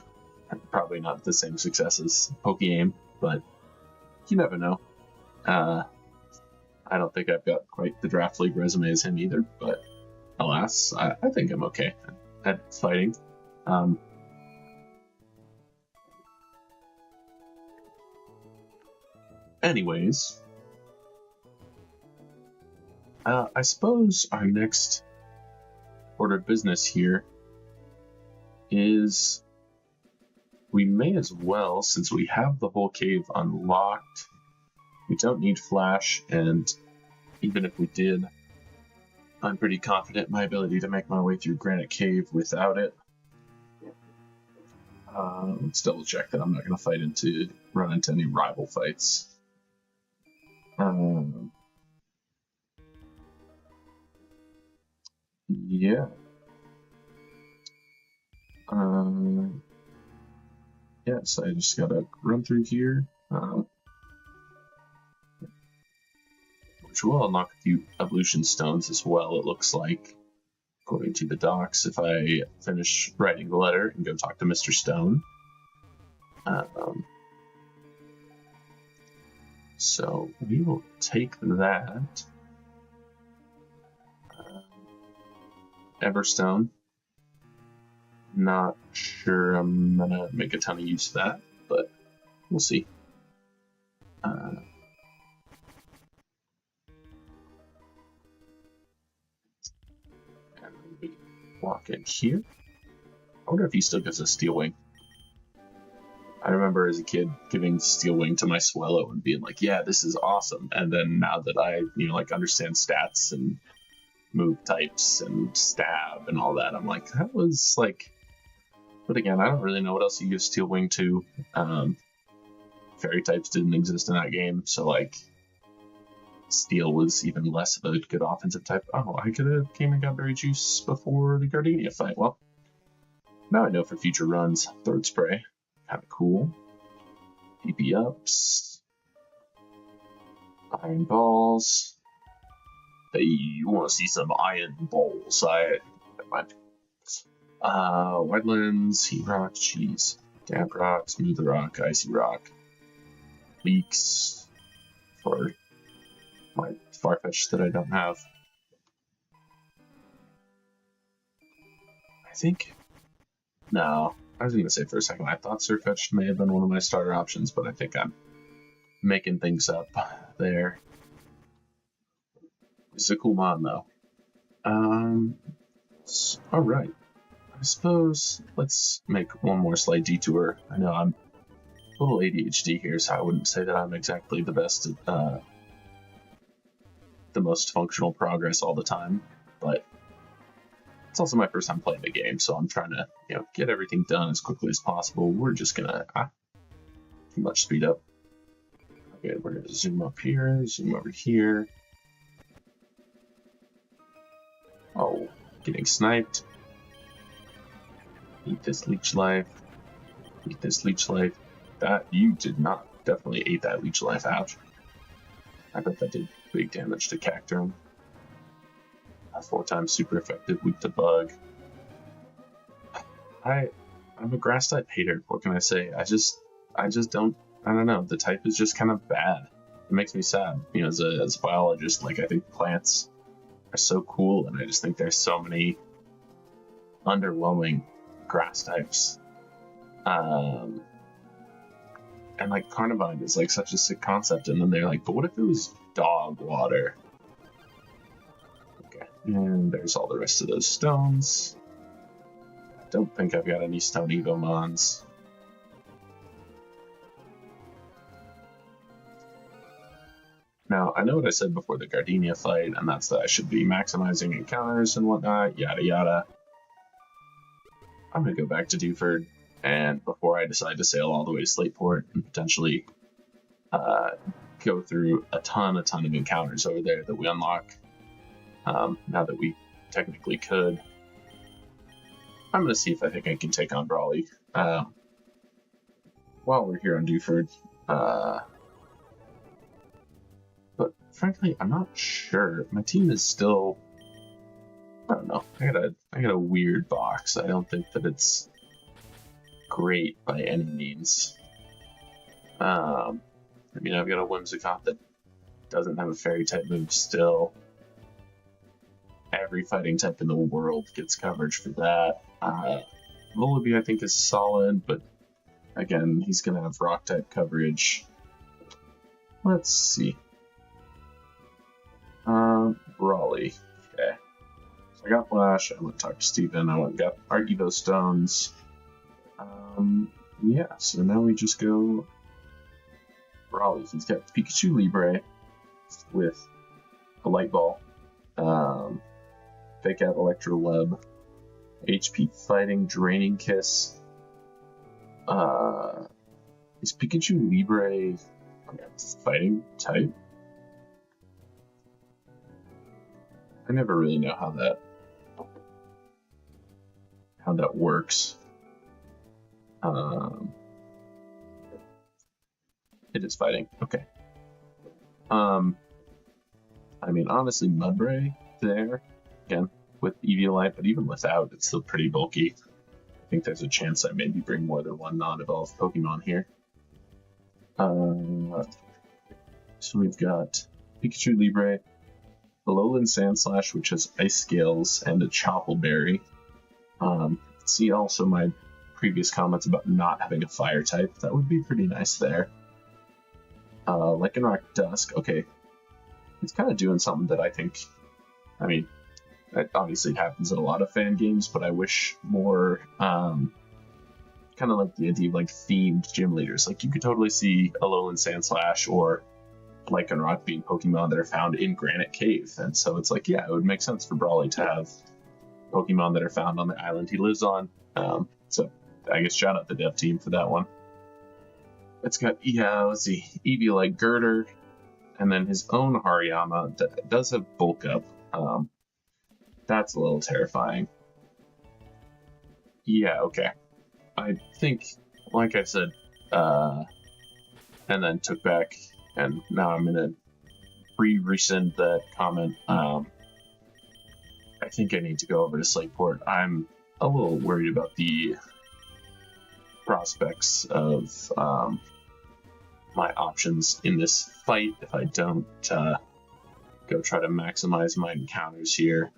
S1: Probably not the same success as Pokegame, but you never know. I don't think I've got quite the Draft League resume as him either, but alas, I think I'm okay at fighting. Anyways, I suppose our next order of business here is we may as well, since we have the whole cave unlocked, we don't need Flash, and even if we did, I'm pretty confident in my ability to make my way through Granite Cave without it. Let's double check that I'm not going to run into any rival fights. Yeah. So I just gotta run through here, which will unlock a few evolution stones as well, it looks like, according to the docs, if I finish writing the letter and go talk to Mr. Stone. So we will take that. Everstone. Not sure I'm gonna make a ton of use of that, but we'll see. Walk in here. I wonder if he still gives a Steel Wing. I remember as a kid giving Steel Wing to my Swellow and being like, yeah, this is awesome. And then now that I, like understand stats and move types and stab and all that, I'm like, that was like... But again, I don't really know what else you use Steel Wing to. Fairy types didn't exist in that game, so like Steel was even less of a good offensive type. Oh, I could have came and got Berry Juice before the Gardenia fight. Well, now I know for future runs. Third Spray, kind of cool. PP ups, Iron Balls. Hey, you want to see some Iron Balls? Never mind. Wetlands, Heat Rock, Cheese, Damp Rock, Smooth Rock, Icy Rock, Leaks for my Farfetch that I don't have. I think. No, I was going to say for a second, I thought Surfetch may have been one of my starter options, but I think I'm making things up there. It's a cool mod, though. Alright. I suppose let's make one more slight detour. I know I'm a little ADHD here, so I wouldn't say that I'm exactly the best at the most functional progress all the time, but it's also my first time playing the game, so I'm trying to, get everything done as quickly as possible. We're just gonna too much speed up. Okay, we're gonna zoom up here, zoom over here. Oh, getting sniped. Eat this Leech Life. Eat this Leech Life. That, you did not definitely ate that Leech Life out. I bet that did big damage to Cacturne. 4 times super effective, weak to bug. I'm a grass type hater. What can I say? I just don't know. The type is just kind of bad. It makes me sad. As a biologist, like I think plants are so cool, and I just think there's so many underwhelming grass types. And like Carnivine is like such a sick concept, and then they're like, but what if it was dog water? Okay, and there's all the rest of those stones. I don't think I've got any Stone Evomons. Now, I know what I said before the Gardenia fight, and that's that I should be maximizing encounters and whatnot, yada yada. I'm gonna go back to Dewford, and before I decide to sail all the way to Slateport and potentially go through a ton of encounters over there that we unlock, now that we technically could, I'm gonna see if I think I can take on Brawly while we're here on Dewford. But frankly, I'm not sure. My team is still, I don't know. I got a weird box. I don't think that it's great by any means. I've got a Whimsicott that doesn't have a fairy type move still. Every fighting type in the world gets coverage for that. Lullaby, I think, is solid, but again, he's gonna have rock type coverage. Let's see. Brawly. Okay. So I got Flash, I went to talk to Steven, I went and got our Evo Stones. Yeah, so now we just go Brawly. He's got Pikachu Libre with a Light Ball, Fake Out Electro Web, HP Fighting, Draining Kiss. Is Pikachu Libre fighting type? I never really know how that works. It is fighting. Okay. Honestly, Mudbray there, again, with Eviolite, but even without, it's still pretty bulky. I think there's a chance I maybe bring more than one non-evolved Pokemon here. So we've got Pikachu Libre, Alolan Sandslash, which has Ice Scales and a Choppleberry. See also my previous comments about not having a fire type. That would be pretty nice there. Lycanroc Dusk. Okay. It's kind of doing something that I think... Obviously, it happens in a lot of fan games, but I wish more, kind of like the idea of like themed gym leaders. Like you could totally see Alolan Sandslash or Lycanroc being Pokemon that are found in Granite Cave, and so it's like, yeah, it would make sense for Brawley to have Pokemon that are found on the island he lives on. So I guess shout out the dev team for that one. It's got, yeah, let's see, Eevee like Girder, and then his own Hariyama that does have Bulk Up. That's a little terrifying. Yeah, okay. I think, like I said, and then took back, and now I'm gonna rescind that comment. I think I need to go over to Slateport. I'm a little worried about the prospects of my options in this fight if I don't go try to maximize my encounters here.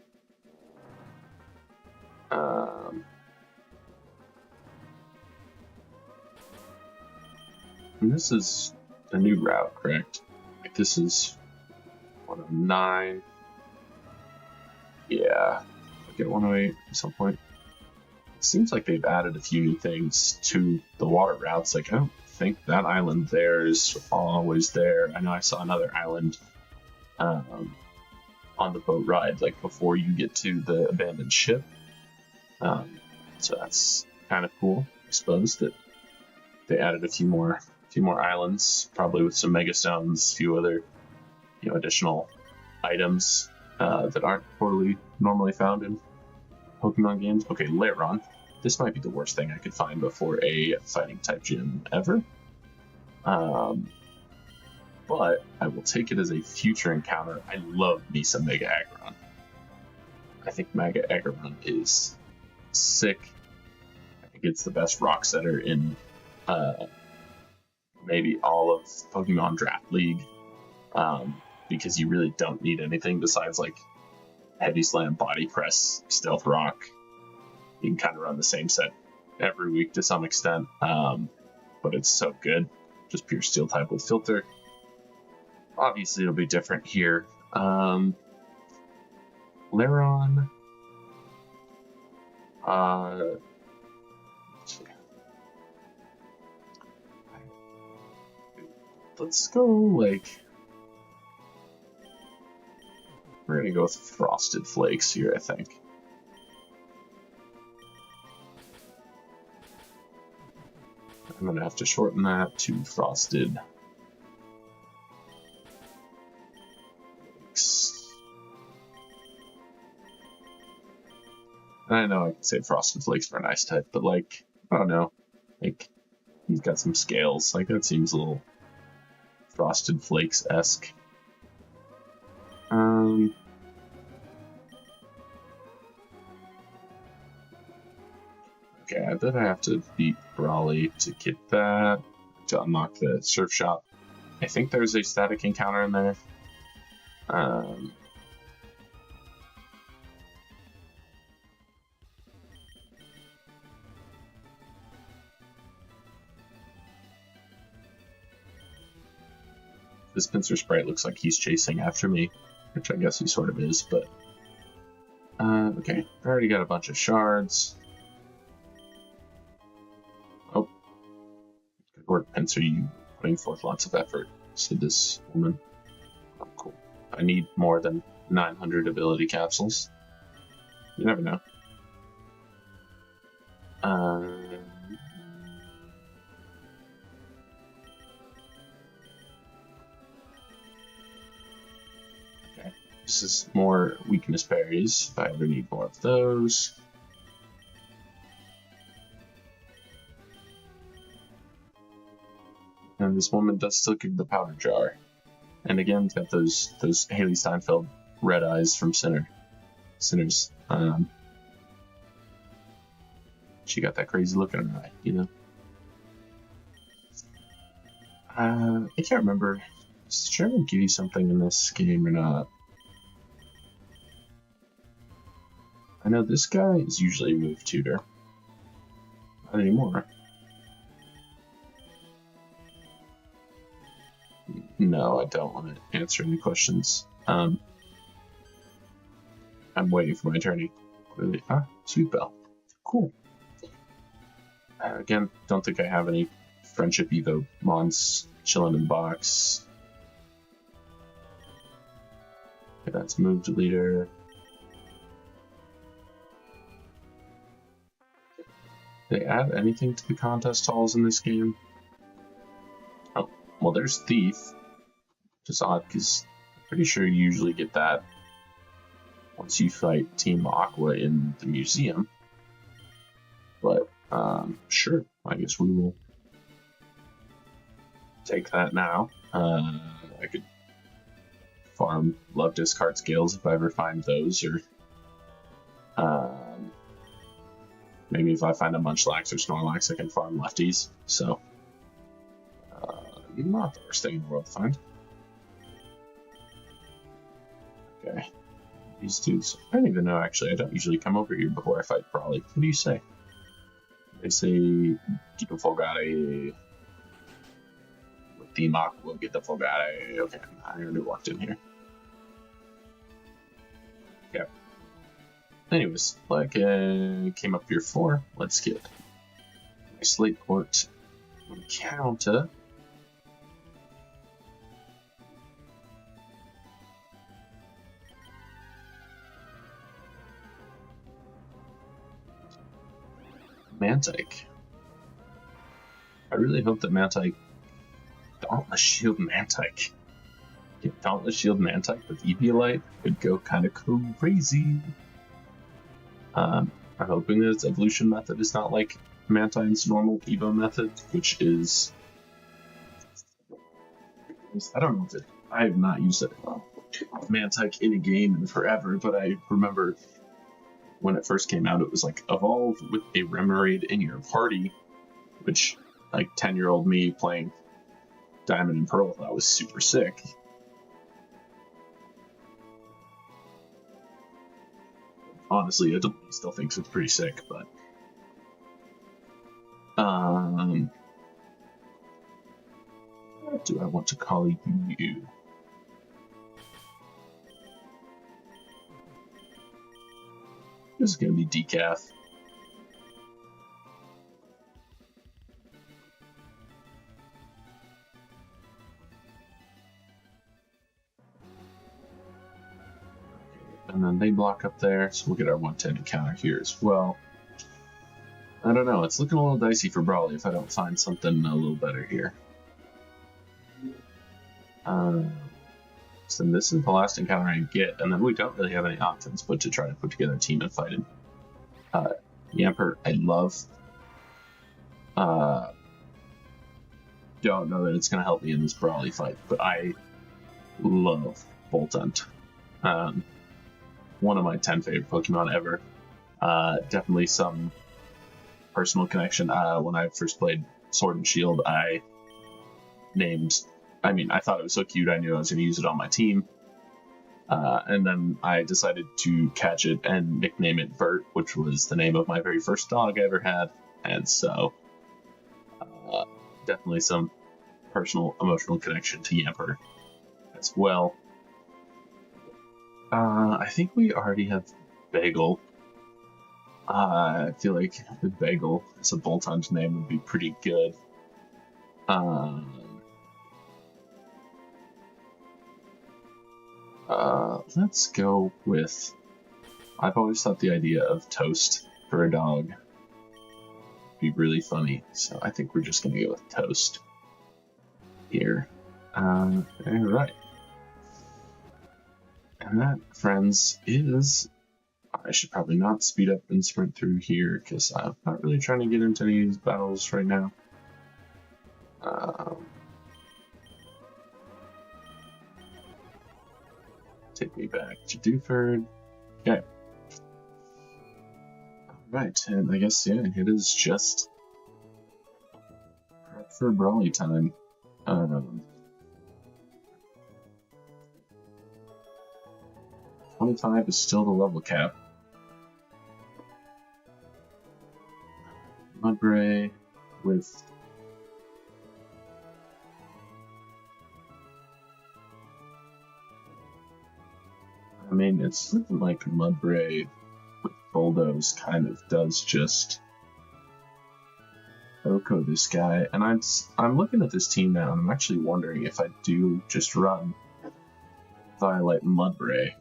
S1: And this is a new route, correct? Like this is 109. Yeah, I'll get 108 at some point. It seems like they've added a few new things to the water routes. Like I don't think that island there is always there. I know I saw another island on the boat ride, like before you get to the abandoned ship. So that's kind of cool. I suppose that they added a few more islands, probably with some Mega Stones, a few other additional items that aren't normally found in Pokemon games. Okay, Lairon. This might be the worst thing I could find before a fighting type gym ever. But I will take it as a future encounter. I love me some Mega Aggron. I think Mega Aggron is sick. I think it's the best rock setter in maybe all of Pokemon Draft League, because you really don't need anything besides like Heavy Slam, Body Press, Stealth Rock. You can kind of run the same set every week to some extent, but it's so good. Just pure Steel type with Filter. Obviously, it'll be different here. Lairon. Let's go, like... We're gonna go with Frosted Flakes here, I think. I'm gonna have to shorten that to Frosted Flakes. I know I can say Frosted Flakes for an ice type, but like, I don't know. Like, he's got some scales. Like, that seems a little Frosted Flakes-esque. Okay, I bet I have to beat Brawley to get that, to unlock the Surf Shop. I think there's a static encounter in there. This Pinsir Sprite looks like he's chasing after me, which I guess he sort of is, but... okay, I already got a bunch of shards. Oh. Good work, Pinsir, you putting forth lots of effort, said this woman. Oh, cool. I need more than 900 ability capsules. You never know. Okay, this is more weakness berries, if I ever need more of those. And this woman does still give the powder jar. And again, it's got those Haley Steinfeld red eyes from Sinners. She got that crazy look in her eye, you know? I can't remember. Does Sherman give you something in this game or not? I know this guy is usually a move tutor. Not anymore. No, I don't want to answer any questions. I'm waiting for my journey. Ah, Sweet Bell. Cool. Again, don't think I have any Friendship Evo mons chilling in the box. Okay, that's moved leader. They add anything to the contest halls in this game? Oh, well, there's Thief. Which is odd because I'm pretty sure you usually get that once you fight Team Aqua in the museum. But, sure, I guess we will take that now. I could farm Love Discard Scales if I ever find those, or maybe if I find a Munchlax or Snorlax, I can farm lefties. So, not the worst thing in the world to find. Okay. These dudes, I don't even know actually. I don't usually come over here before I fight Brawly. What do you say? They say keep a Fulgari with Team Aqua, get the Fulgari. Okay, I already walked in here. Yeah. Anyways, like came up here 4. Let's get my Slate Port encounter. Mantike. I really hope that Mantike. Dauntless Shield Mantike. Get Dauntless Shield Mantike with Eviolite would go kind of crazy. I'm hoping that its evolution method is not like Mantine's normal Evo method, which is. I don't know if it. I have not used it. Mantike in a game in forever, but I remember when it first came out, it was like evolve with a Remoraid in your party, which like 10-year-old me playing Diamond and Pearl thought was super sick. Honestly, adult me still thinks it's pretty sick, but what do I want to call you? This is gonna be Decaf. And then they block up there, so we'll get our 110 encounter here as well. I don't know, it's looking a little dicey for Brawly if I don't find something a little better here. So this is the last encounter I get, and then we don't really have any options but to try to put together a team and fight him. Yamper, I love. Don't know that it's going to help me in this Brawly fight, but I love Boltund. One of my 10 favorite Pokemon ever. Definitely some personal connection. When I first played Sword and Shield, I thought it was so cute, I knew I was going to use it on my team. And then I decided to catch it and nickname it Bert, which was the name of my very first dog I ever had. And so, definitely some personal, emotional connection to Yamper as well. I think we already have Bagel. I feel like the Bagel as a Boltund name would be pretty good. Let's go with. I've always thought the idea of Toast for a dog would be really funny, so I think we're just gonna go with Toast here. Alright. And that, friends, is. I should probably not speed up and sprint through here because I'm not really trying to get into any of these battles right now. Take me back to Dewford. Okay. Alright, and I guess, yeah, it is just prep for Brawly time. 25 is still the level cap. Mudbray with I mean, it's looking like Mudbray with Bulldoze kind of does just Oko this guy, and I'm looking at this team now, and I'm actually wondering if I do just run Violet Mudbray.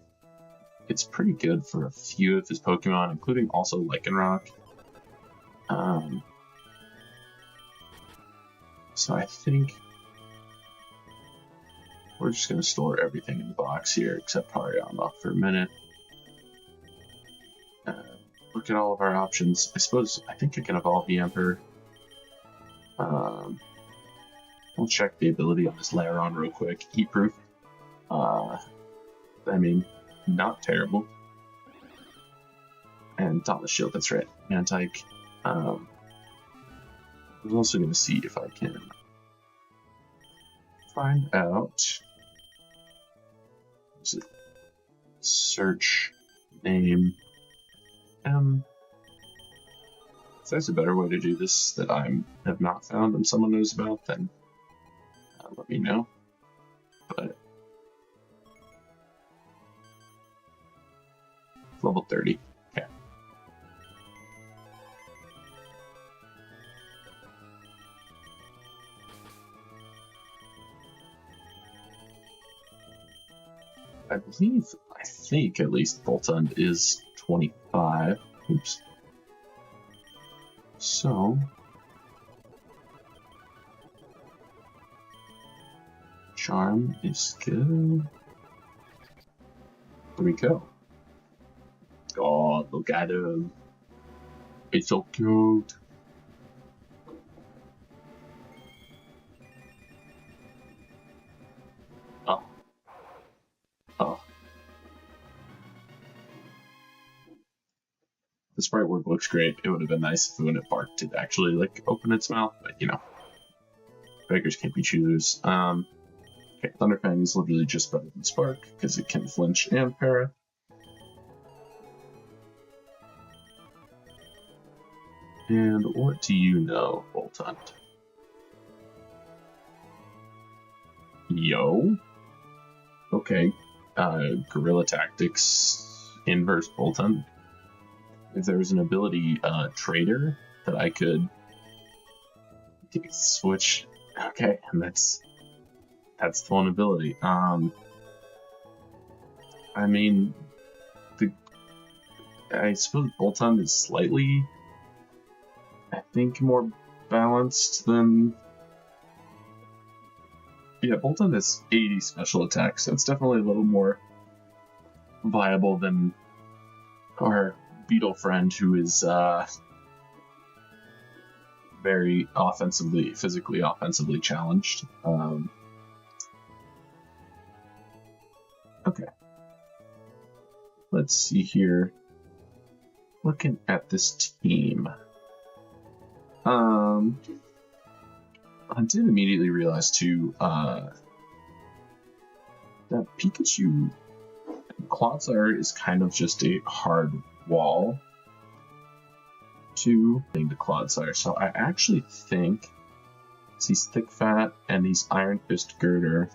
S1: It's pretty good for a few of his Pokemon, including also Lycanroc. So I think we're just going to store everything in the box here, except Hariyama for a minute. Look at all of our options. I think I can evolve the Emperor. We'll check the ability on this Lairon real quick. Heat Proof. I mean, not terrible. And Dauntless Shield, that's right. Mantike. I'm also going to see if I can find out. Is it search name M? If there's a better way to do this that I have not found and someone knows about, then let me know. But level 30. Okay. I think at least Voltund is 25. Oops. So Charm is good. There we go. God, look at him. It's so cute. Oh. Oh. The sprite work looks great. It would have been nice if when it barked to actually like open its mouth, but you know, beggars can't be choosers. Okay, Thunderfang is literally just better than Spark because it can flinch and para. And what do you know, Voltund? Yo. Okay. Guerrilla Tactics, Inverse Voltund. If there was an ability trader that I could switch, okay, and that's the one ability. I mean, I suppose Voltund is slightly, I think, more balanced than. Yeah, Voltund has 80 special attacks, so it's definitely a little more viable than our Beetle friend, who is very physically offensively challenged. Okay. Let's see here. Looking at this team. I did immediately realize too that Pikachu Clodsire is kind of just a hard wall to the Clodsire. So I actually think he's Thick Fat and he's Iron Fist Girder.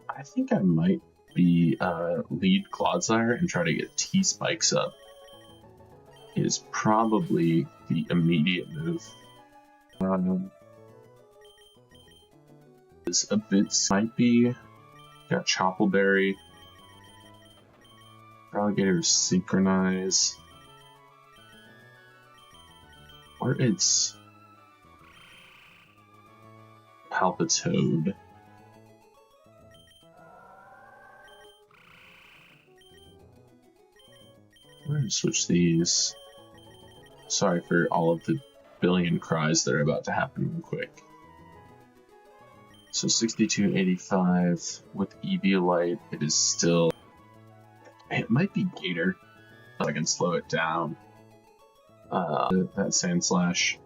S1: I think I might be lead Clodsire and try to get T-Spikes up. Is probably the immediate move. Is a bit might got Choppleberry. Alligator Synchronize. Or it's Palpitoad. We're going to switch these. Sorry for all of the billion cries that are about to happen real quick. So 6285 with Eviolite, it is still. It might be Gator. I can slow it down. That Sand Slash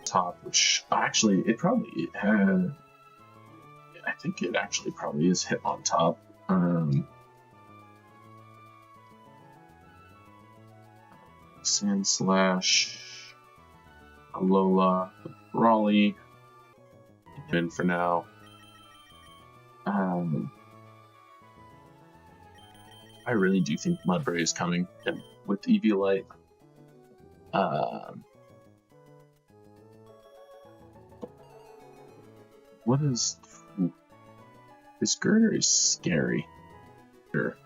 S1: top, which actually it had. I think it actually probably is hit on top. Sand Slash, Alola, Raleigh, in for now. I really do think Mudbray is coming, and with Eviolite. What is... Ooh. This Girder is scary. Sure.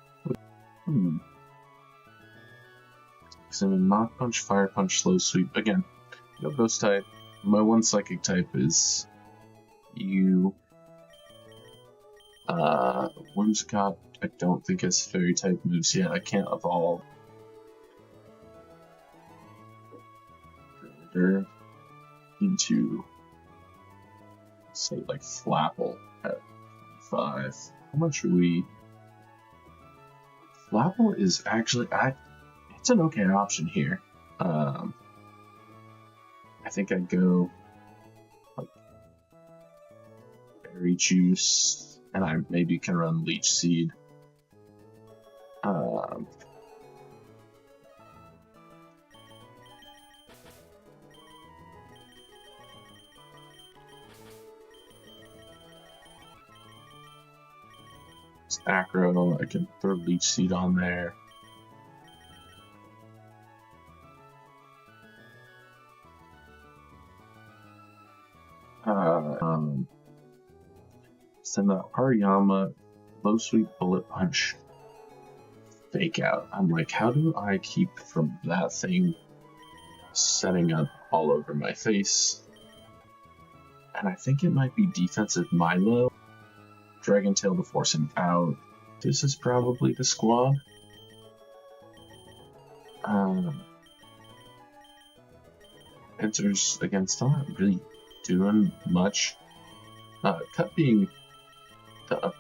S1: Because I mean, Mach Punch, Fire Punch, Slow Sweep. Again, no Ghost type. My one Psychic type is you. Whimsicott, I don't think has Fairy type moves yet. I can't evolve. Girder into, say, like Flapple at 5. How much are we? Flapple is actually, it's an okay option here. I think I'd go like Berry Juice, and I maybe can run Leech Seed. It's Acro, I can throw Leech Seed on there. Send the Hariyama, Low Sweep, Bullet Punch, Fake Out. I'm like, how do I keep from that thing setting up all over my face? And I think it might be defensive Milo, Dragon Tail to force him out. This is probably the squad. Enters against them, not really doing much. Cut being the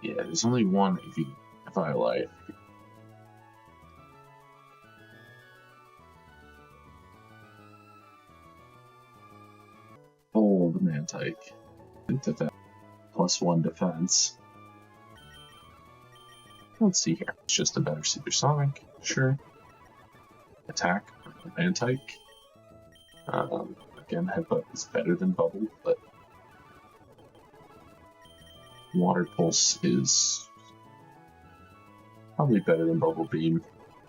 S1: yeah, there's only one if I like. Oh, the Mantike. I think that +1 defense. Let's see here. It's just a better Supersonic, sure. Attack, Mantike. Again, Headbutt is better than Bubble, but Water Pulse is probably better than Bubble Beam.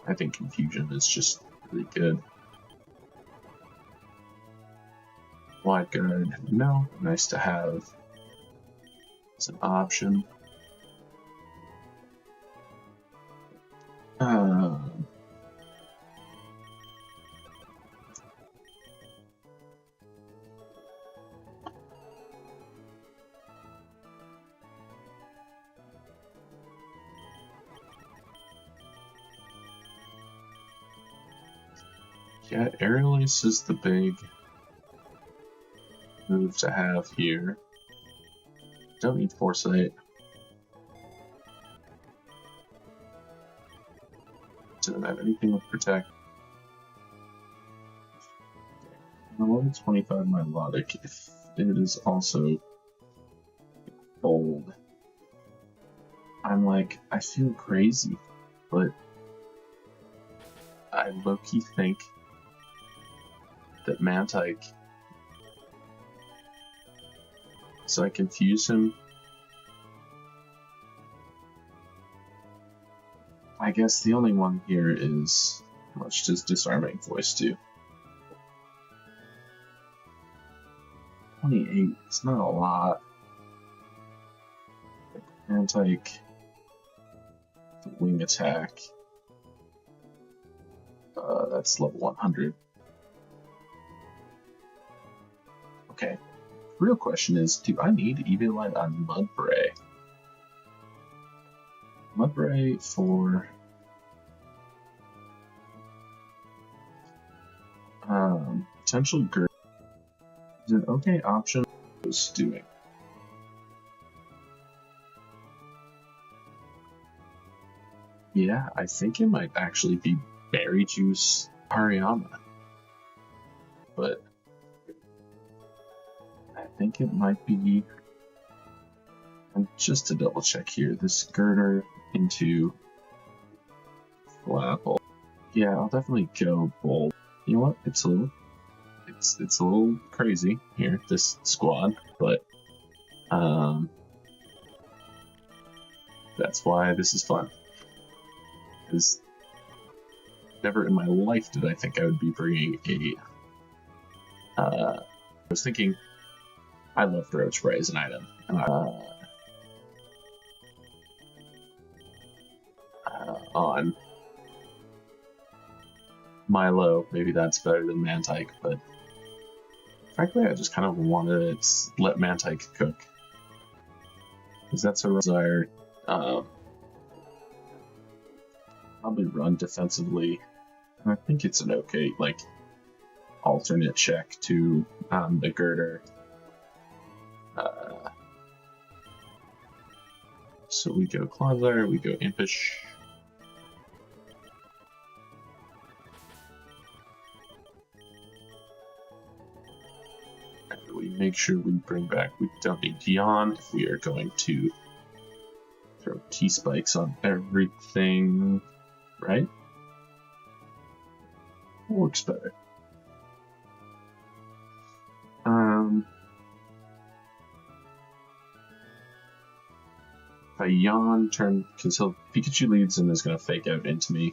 S1: I think Confusion is just really good. Wide Guard, no, nice to have. It's an option. Yeah, Aerial Ace is the big move to have here. Don't need Foresight. Don't have anything with Protect. I'm level 25 Melodic if it is also bold. I'm like, I feel crazy, but I low-key think that Mantike, so I confuse him. I guess the only one here is, how much does Disarming Voice do? 28, it's not a lot. Mantike, Wing Attack, that's level 100. Okay, real question is, do I need Eviolite on Mudbray? Mudbray for potential Girder is an okay option for stewing. Yeah, I think it might actually be Berry Juice Hariyama, but I think it might be, and just to double check here, this Girder into Flapple. Yeah, I'll definitely go bold. You know what? It's a little it's a little crazy here, this squad, but that's why this is fun. Because never in my life did I think I would be bringing a. I was thinking, I love throat spray as an item. On Milo, maybe that's better than Mantike, but frankly, I just kind of wanted to let Mantike cook. Because that's a desire. Probably run defensively. I think it's an okay, like, alternate check to the girder. So we go Clodsire, we go Impish. And we make sure we bring back, we don't need Dion if we are going to throw T-spikes on everything, right? Works better. If I yawn, because Pikachu leads and is going to fake out into me.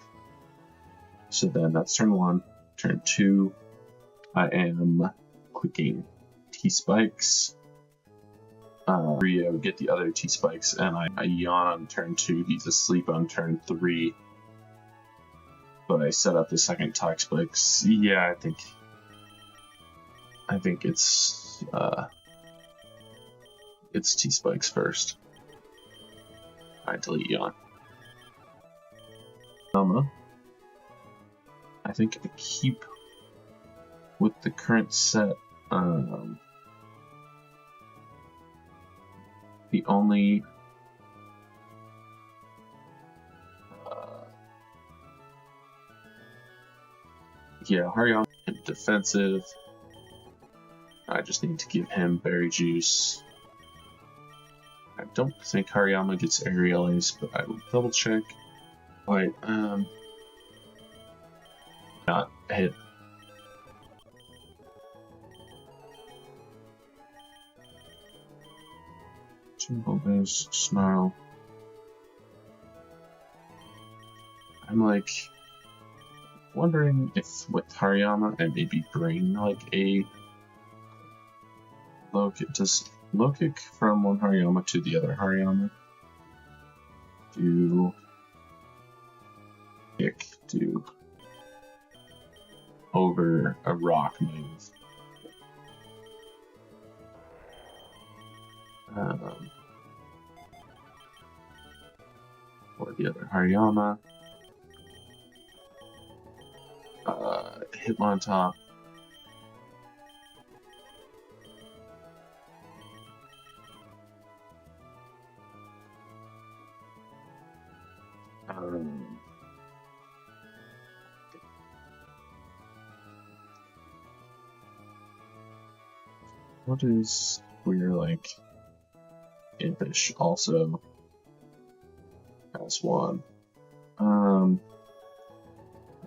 S1: So then that's turn 1. Turn 2, I am clicking T-spikes. Rio get the other T-spikes, and I yawn on turn 2. He's asleep on turn 3. But I set up the second T-spikes. Yeah, I think it's T-spikes first. I delete yawn. I think I keep with the current set. The only Hariyama defensive. I just need to give him berry juice. I don't think Hariyama gets Aerialis, but I will double check. Alright, not hit. Bulldoze, Snarl. I'm like wondering if with Hariyama I maybe bring like a low kick. Does low kick from one Hariyama to the other Hariyama do kick to over a rock move? Or the other Hariyama. Hitmontop. What is we're like Impish also has one.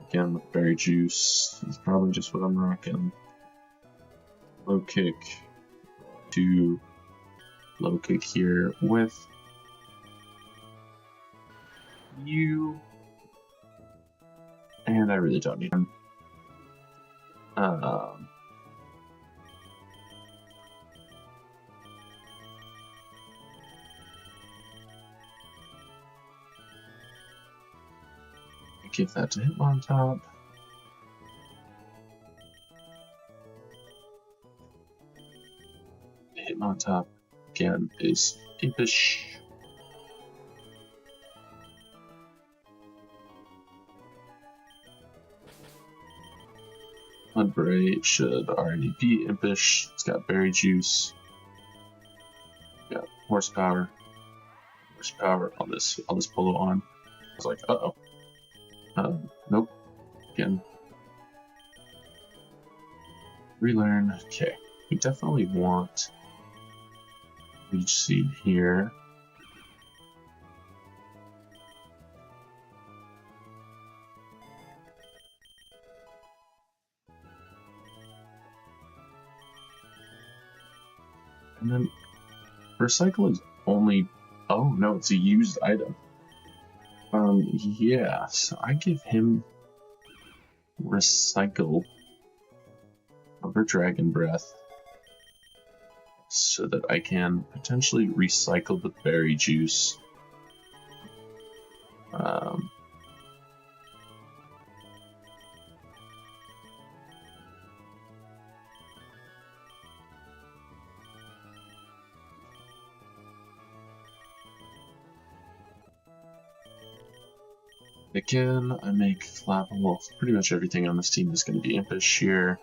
S1: Again with berry juice is probably just what I'm rocking. Low kick to low kick here with you, and I really don't need him. Give that to Hitmontop. Hitmontop again is Impish. Mudbray should already be Impish. It's got berry juice. Got horsepower. Horsepower on this polo on. I was like, uh-oh. Nope. Again. Relearn. Okay. We definitely want Leech Seed here. And then recycle is only... Oh, no, it's a used item. Yeah, so I give him recycle over Dragon Breath so that I can potentially recycle the berry juice. Again, I make flappable. Pretty much everything on this team is going to be impish here.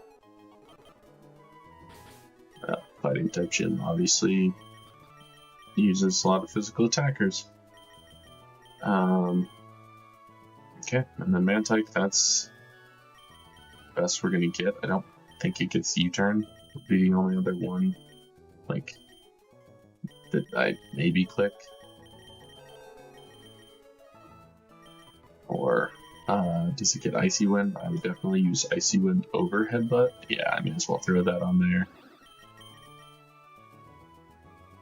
S1: Fighting type Jim obviously uses a lot of physical attackers. Okay, and then Mantike, that's the best we're going to get. I don't think it gets U-turn. Would be the only other one, like, that I maybe click. Or does it get Icy Wind? I would definitely use Icy Wind over Headbutt. Yeah, I may as well throw that on there.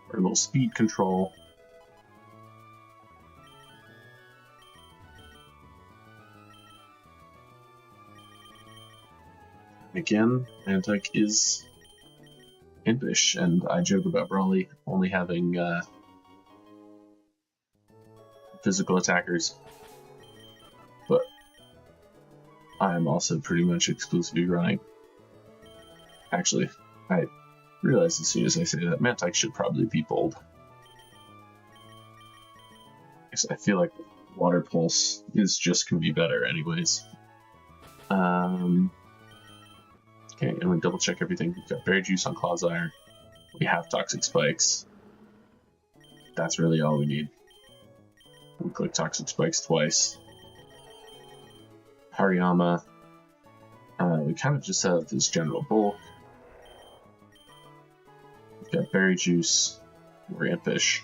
S1: Or a little speed control. Again, Mantike is impish, and I joke about Brawly only having physical attackers. But I am also pretty much exclusively running. Actually, I realize as soon as I say that, Mantike should probably be bold. I feel like Water Pulse is just going to be better anyways. Okay, and we double check everything. We've got Berry Juice on Claw's Iron. We have Toxic Spikes. That's really all we need. We click Toxic Spikes twice. Hariyama. We kind of just have this general bulk. We've got Berry Juice. We're impish.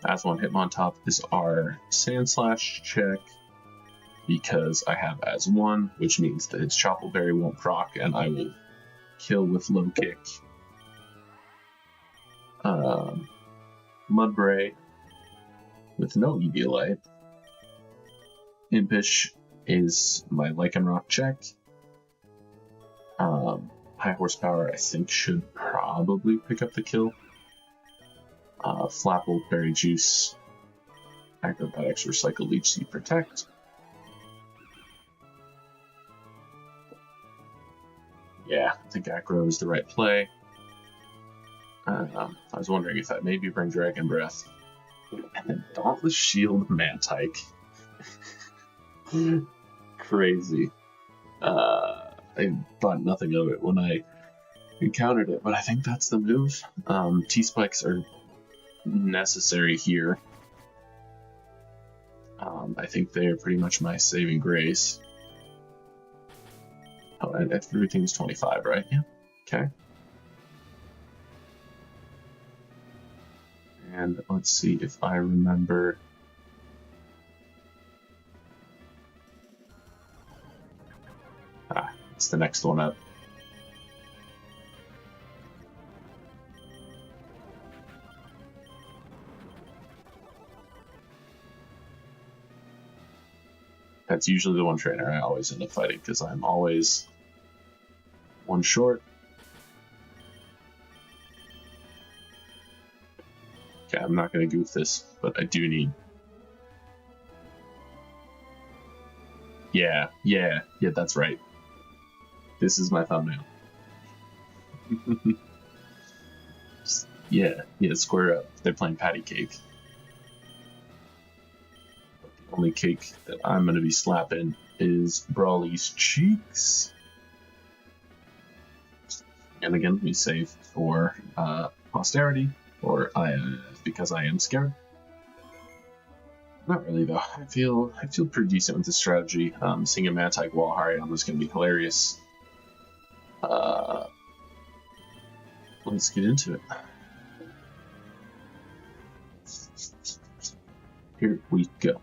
S1: As one Hitmontop is our Sand Slash check, because I have as one, which means that its Chople Berry won't proc, and I will kill with Low Kick. Mudbray with no Eviolite. Impish is my Lycanroc check. High Horsepower, I think, should probably pick up the kill. Flapple, Berry Juice, Acrobatics, Recycle, Leech Seed, Protect. Yeah, I think Acro is the right play. I was wondering if that maybe bring Dragon Breath. And then Dauntless Shield Mantike. Crazy. I thought nothing of it when I encountered it, but I think that's the move. T-Spikes are necessary here. I think they are pretty much my saving grace. Oh, and everything's 25, right? Yeah. Okay. And let's see if I remember. It's the next one up. That's usually the one trainer I always end up fighting, because I'm always one short. Okay, I'm not going to goof this, but I do need... Yeah, that's right. This is my thumbnail. yeah, square up. They're playing patty cake. The only cake that I'm going to be slapping is Brawly's cheeks. And again, we save for posterity, or because I am scared. Not really though. I feel pretty decent with this strategy. Seeing a Mantike wall Hariyama is going to be hilarious. Let's get into it. Here we go.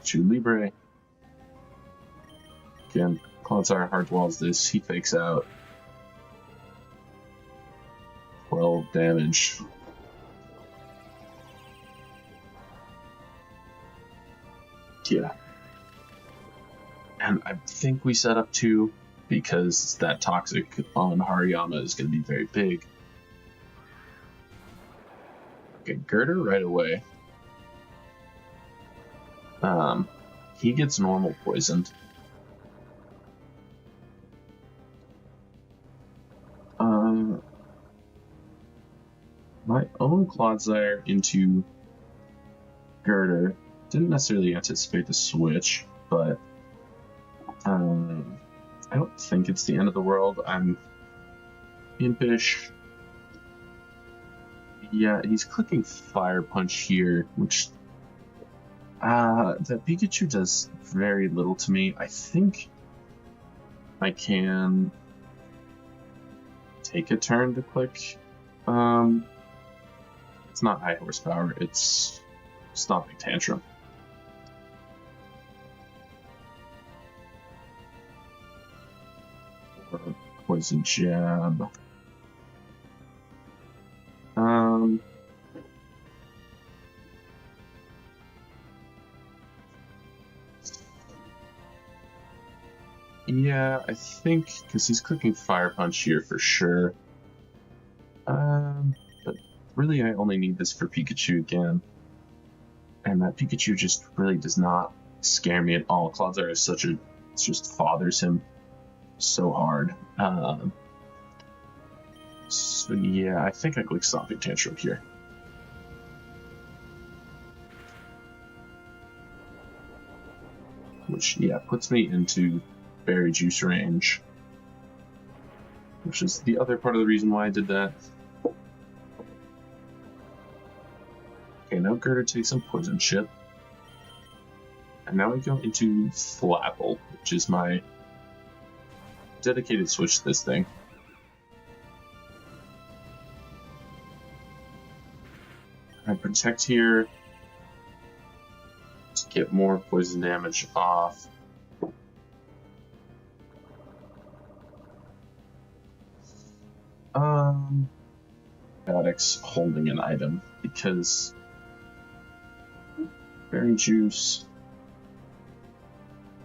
S1: To Libre. Again, Clodsire hardwalls this, he fakes out. 12 damage. Yeah. And I think we set up 2 because that toxic on Hariyama is going to be very big. Okay, Girder right away. He gets normal poisoned. My own Clodsire into Girder. Didn't necessarily anticipate the switch, but I don't think it's the end of the world. I'm impish. Yeah, he's clicking Fire Punch here, which that Pikachu does very little to me. I think I can take a turn to click. It's not high horsepower, it's Stomping Tantrum. Or Poison Jab. Yeah, I think because he's clicking Fire Punch here for sure. But really, I only need this for Pikachu again. And that Pikachu just really does not scare me at all. Clodsire is such a... it just fathers him so hard. So yeah, I think I click Stomping Tantrum here. Which, yeah, puts me into Berry Juice range. Which is the other part of the reason why I did that. Okay, now Girder takes some Poison Chip. And now we go into Flapple, which is my dedicated switch to this thing. I protect here to get more poison damage off. Acrobatics holding an item because Berry Juice,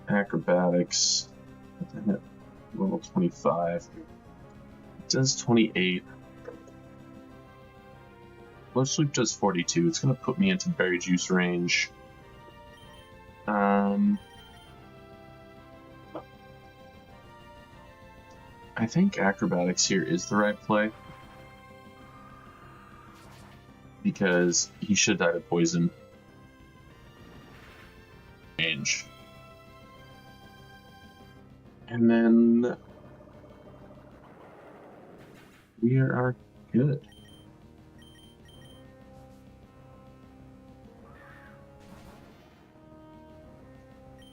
S1: Acrobatics, level 25. It does 28. Blow Sweep does 42. It's going to put me into Berry Juice range. I think Acrobatics here is the right play. Because he should die to poison. Range. And then we are good.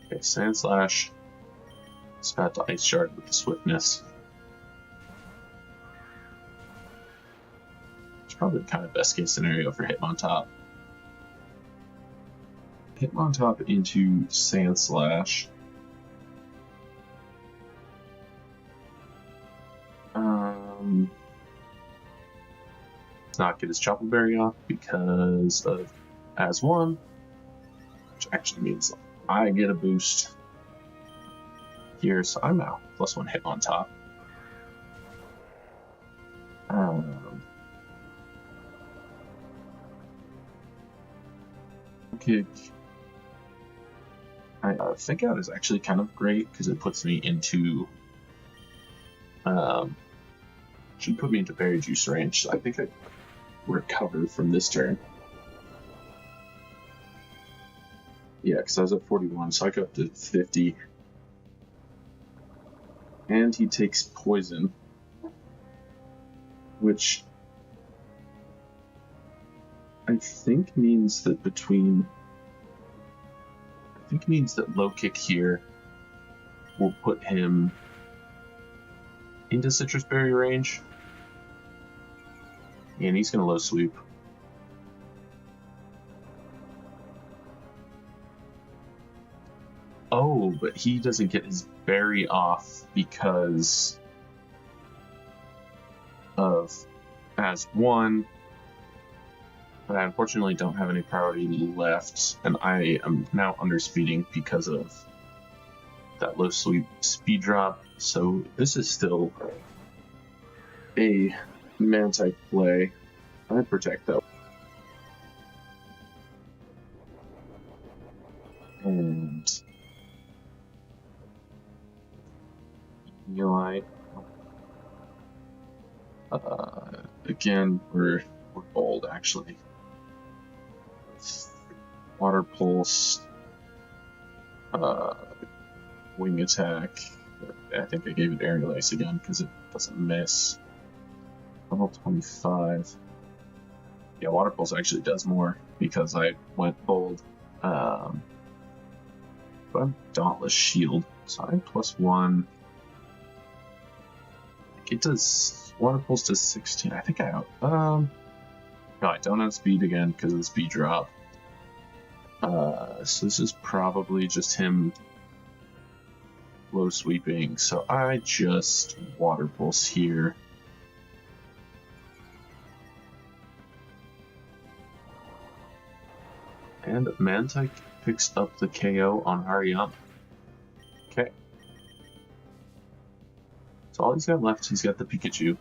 S1: Okay, Sand Slash. It's about to Ice Shard with the Swiftness. It's probably kind of best case scenario for Hitmontop. Hitmontop into Sand Slash. Let's not get his Chople Berry off because of as one, which actually means I get a boost here, so I'm now +1 Hitmontop. Kick. Think Out is actually kind of great because it puts me into should put me into Berry Juice range, so I think I recover from this turn. Yeah, because I was at 41, so I go up to 50. And he takes poison, which I think means that low kick here will put him into Citrus Berry range. And he's going to low sweep. Oh, Oh, but he doesn't get his berry off because of as one. But I unfortunately don't have any priority left, and I am now underspeeding because of that low sweep speed drop. So this is still a man-type play. I protect though. And Eli. Again, we're bold actually. Water pulse, wing attack. I think I gave it aerial ice again because it doesn't miss. Level 25. Yeah, water pulse actually does more because I went bold. But I'm dauntless shield, so I'm +1. It does water pulse does 16. I think I out. No, I don't have speed again because of the speed drop. So this is probably just him low sweeping. So I just water pulse here. And Mantyke picks up the KO on Hariyama. Okay. So all he's got left, he's got the Pikachu,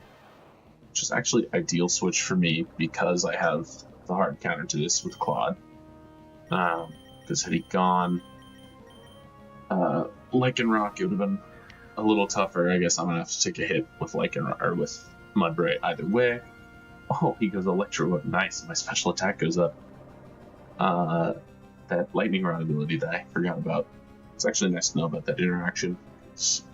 S1: which is actually ideal switch for me because I have the hard counter to this with Claude. Because had he gone Lycanroc, it would have been a little tougher. I guess I'm gonna have to take a hit with Lycanroc or with Mudbray either way. Oh, he goes Electro. Nice. My special attack goes up. That Lightning Rod ability that I forgot about. It's actually nice to know about that interaction. It's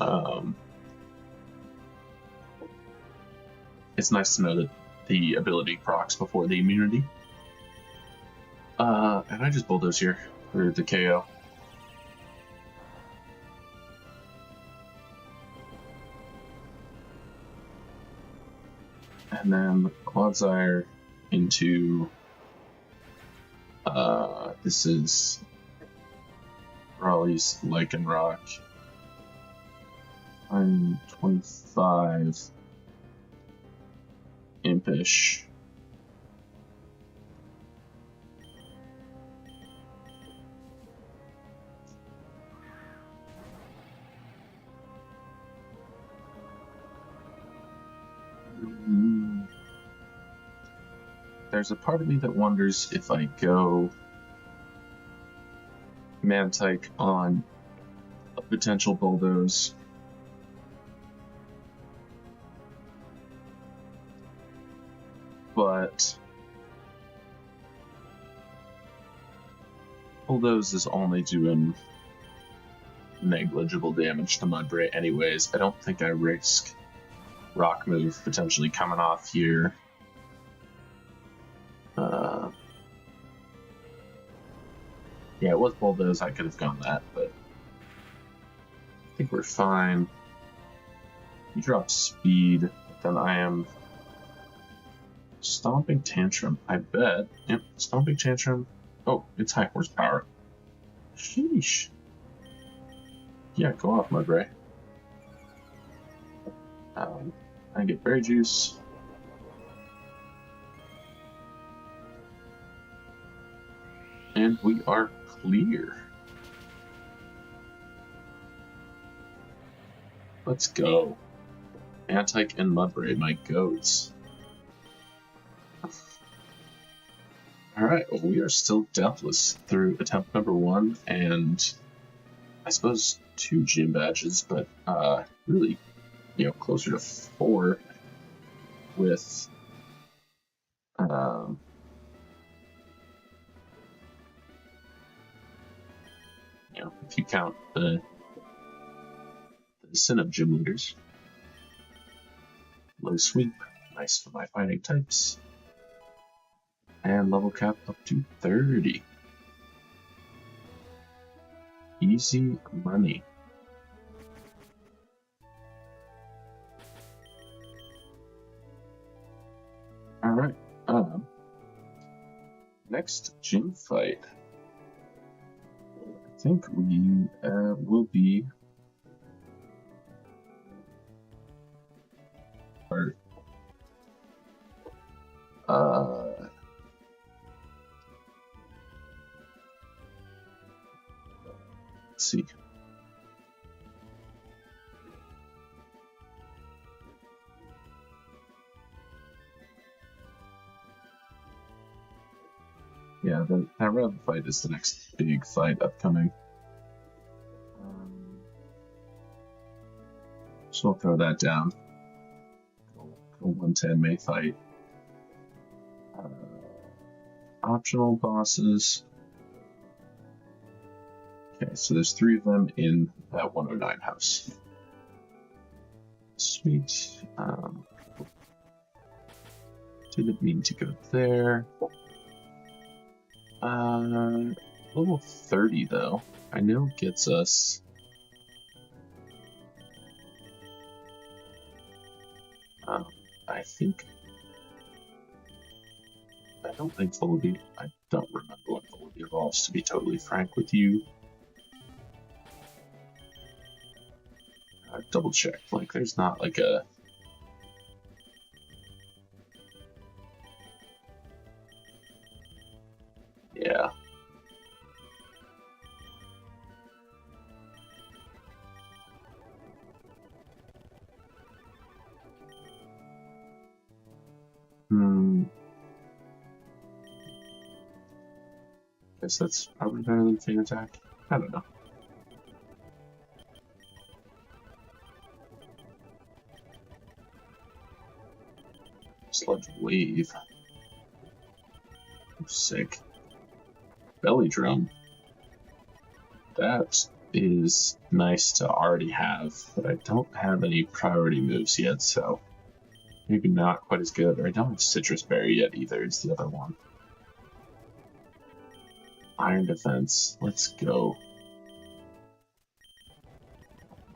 S1: nice to know that the ability procs before the immunity. And I just bulldoze here for the KO. And then Clodsire into this is Raleigh's Lycanroc. I'm 25 Impish. There's a part of me that wonders if I go Mantyke on a potential bulldoze. But bulldoze is only doing negligible damage to Mudbray anyways. I don't think I risk Rock Move potentially coming off here. Yeah, it was bulldoze. I could have gone that, but I think we're fine. He drops speed, then I am Stomping Tantrum. I bet. Yep, Stomping Tantrum. Oh, it's high horsepower. Sheesh. Yeah, go off, Mudbray. I get Berry Juice. And we are clear. Let's go. Mantyke and Mudbray, my goats. Alright, well, we are still deathless through attempt number 1 and I suppose 2 gym badges, but really, closer to 4 with if you count the Synap gym leaders. Low sweep, nice for my fighting types. And level cap up to 30. Easy money. Alright, next gym fight. think we will be. Let's see. Yeah, that red fight is the next big fight upcoming. So we'll throw that down. Go 110 May fight. Optional bosses. Okay, so there's 3 of them in that 109 house. Sweet. Didn't mean to go there. Level 30 though, I know gets us. I think. I don't think Volby. I don't remember what Volby evolves, to be totally frank with you. Double check. Like, there's not like a. Yeah. Guess that's probably better than Feint Attack. I don't know. Sludge Wave. Sick. Belly Drum. That is nice to already have, but I don't have any priority moves yet, so maybe not quite as good. Or I don't have Citrus Berry yet either, is the other one. Iron Defense. Let's go.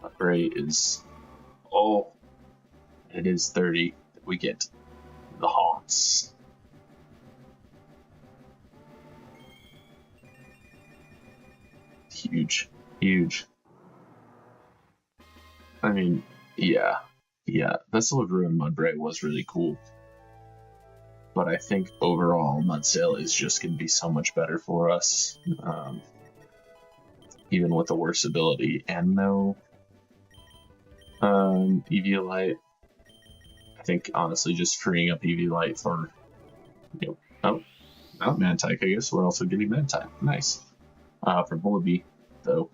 S1: Upgrade is. Oh, it is 30. We get the Haunts. Huge. Huge. I mean, yeah. Vessel of Ruin Mudbray was really cool. But I think overall, Mudsail is just going to be so much better for us. Even with the worse ability. And no Eviolite. I think, honestly, just freeing up Eviolite for... oh, not Mantike, I guess. We're also getting Mantike. Nice. For Bullaby, though.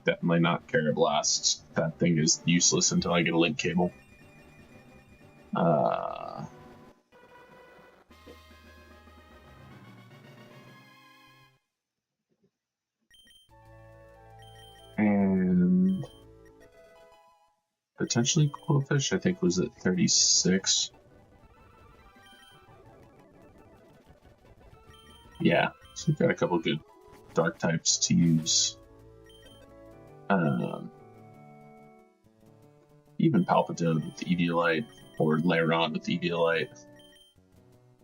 S1: Definitely not Carablast. That thing is useless until I get a link cable. And potentially Quillfish, I think, was at 36. Yeah, so we've got a couple good dark types to use. Even Palpitoad with Eviolite or Lairon with Eviolite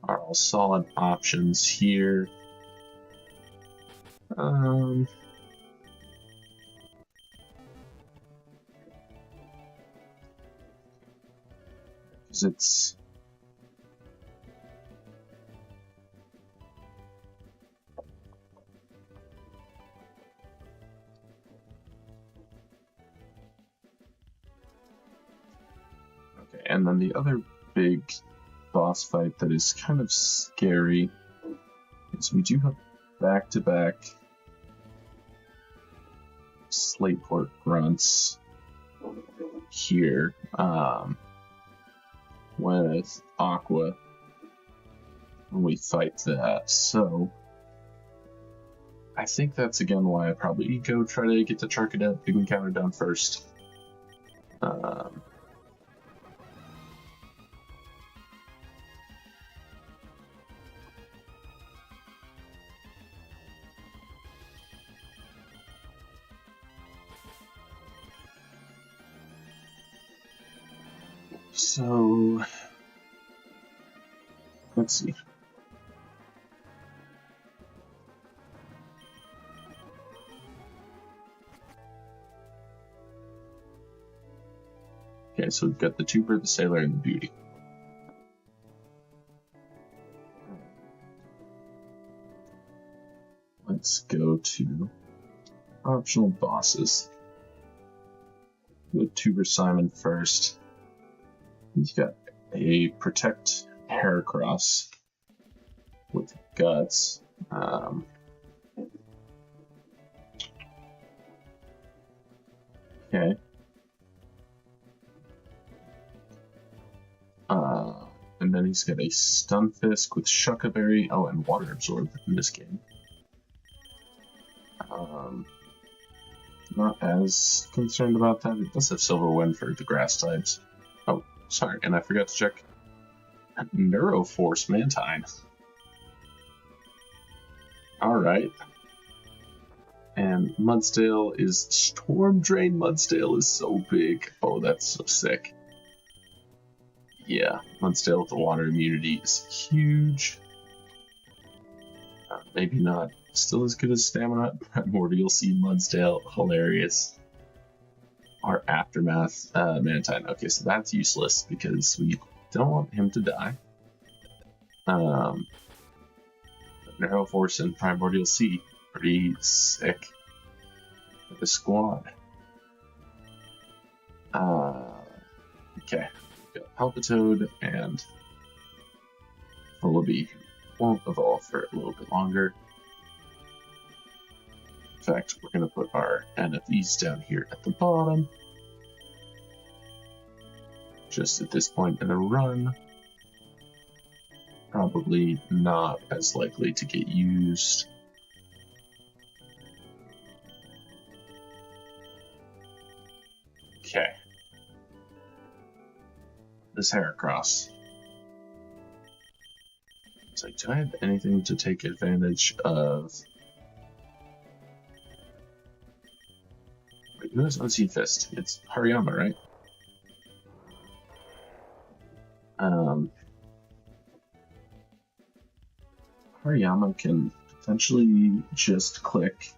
S1: are all solid options here. Because it's... Okay, and then the other big boss fight that is kind of scary is we do have back-to-back Slateport Grunts here with Aqua when we fight that. So I think that's again why I probably go try to get the Charcadet big encounter down first. So, let's see. so we've got the Tuber, the Sailor, and the Beauty. Let's go to optional bosses. Go Tuber Simon first. He's got a Protect Heracross with Guts. Okay. And then he's got a Stunfisk with Shuckaberry. Oh, and Water Absorb in this game. Not as concerned about that. It does have Silver Wind for the grass types. Oh, sorry, and I forgot to check Neuroforce Mantine. Alright. And Mudsdale is Storm Drain. Mudsdale is so big. Oh, that's so sick. Yeah, Mudsdale with the water immunity is huge. Maybe not still as good as Stamina. Primordial Seed Mudsdale, hilarious. Our Aftermath Mantine. Okay, so that's useless because we don't want him to die. Narrow Force and Primordial Seed, pretty sick for the squad. Okay. Got Palpitoad and Vullaby won't evolve for a little bit longer. In fact, we're going to put our NFEs down here at the bottom. Just at this point in the run, probably not as likely to get used. Okay. This Heracross. It's like, do I have anything to take advantage of? Wait, who has Unseen Fist? It's Hariyama, right? Hariyama can potentially just click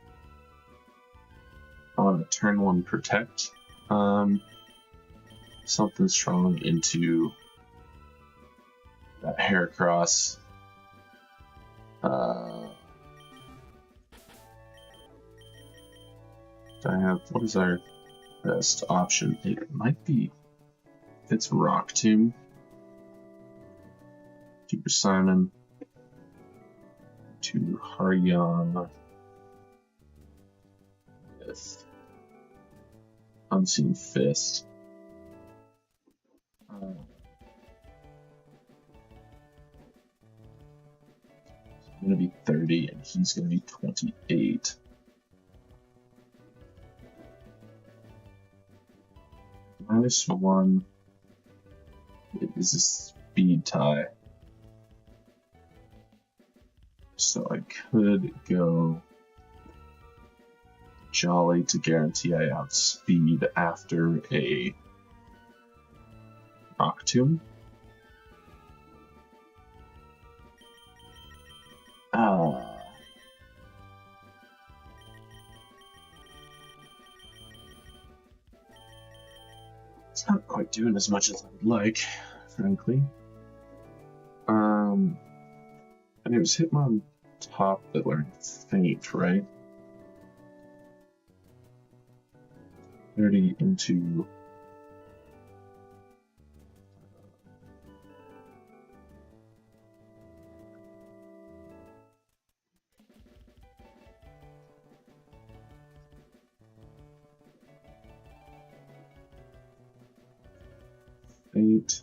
S1: on a turn 1 Protect. Something strong into that Heracross. What is our best option? It might be, it's Rock Tomb. Super Simon to Hariyama with Unseen Fist. I'm going to be 30 and he's going to be 28. -1 is a speed tie. So I could go Jolly to guarantee I outspeed after a Rock Tomb. It's not quite doing as much as I would like, frankly. And it was Hitmontop that learned Faint, right? 30 into... Faint.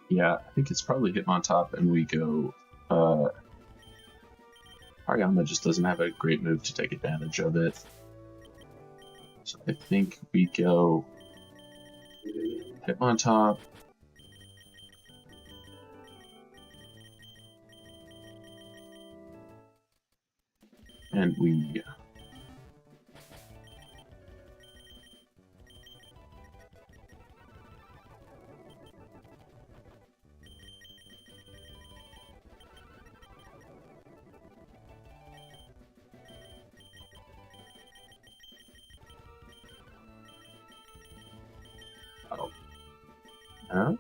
S1: Yeah, I think it's probably Hitmontop, and we go. Hariyama just doesn't have a great move to take advantage of it. So I think we go Hitmontop. And we Oh. Ah.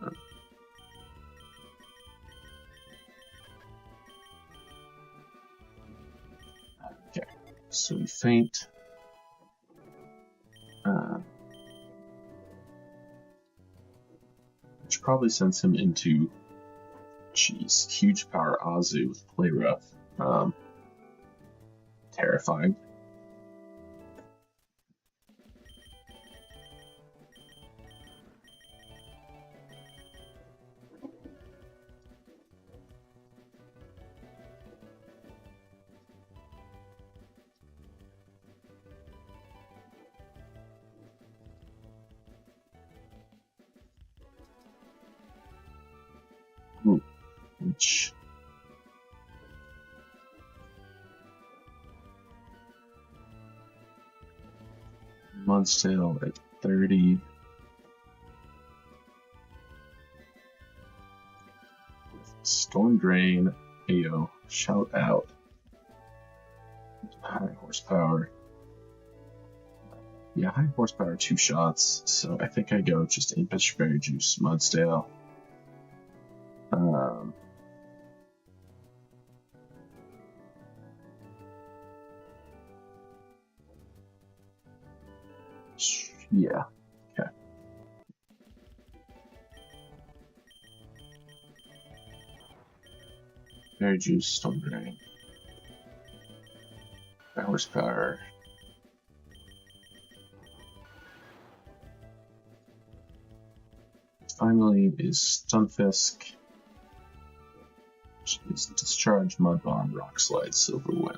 S1: Okay, so we faint. Which probably sends him into, jeez, huge power Azu with Play Rough. Terrifying. Which Mudsdale at 30. Storm Drain, Ayo, Shout Out. High horsepower. Yeah, high horsepower, 2 shots. So I think I go just Impish Berry Juice, Mudsdale. Yeah. Okay. Berry Juice, Storm Drain. High horsepower. Finally is Stunfisk. Which is Discharge, Mud Bomb, Rock Slide, Silver Wind.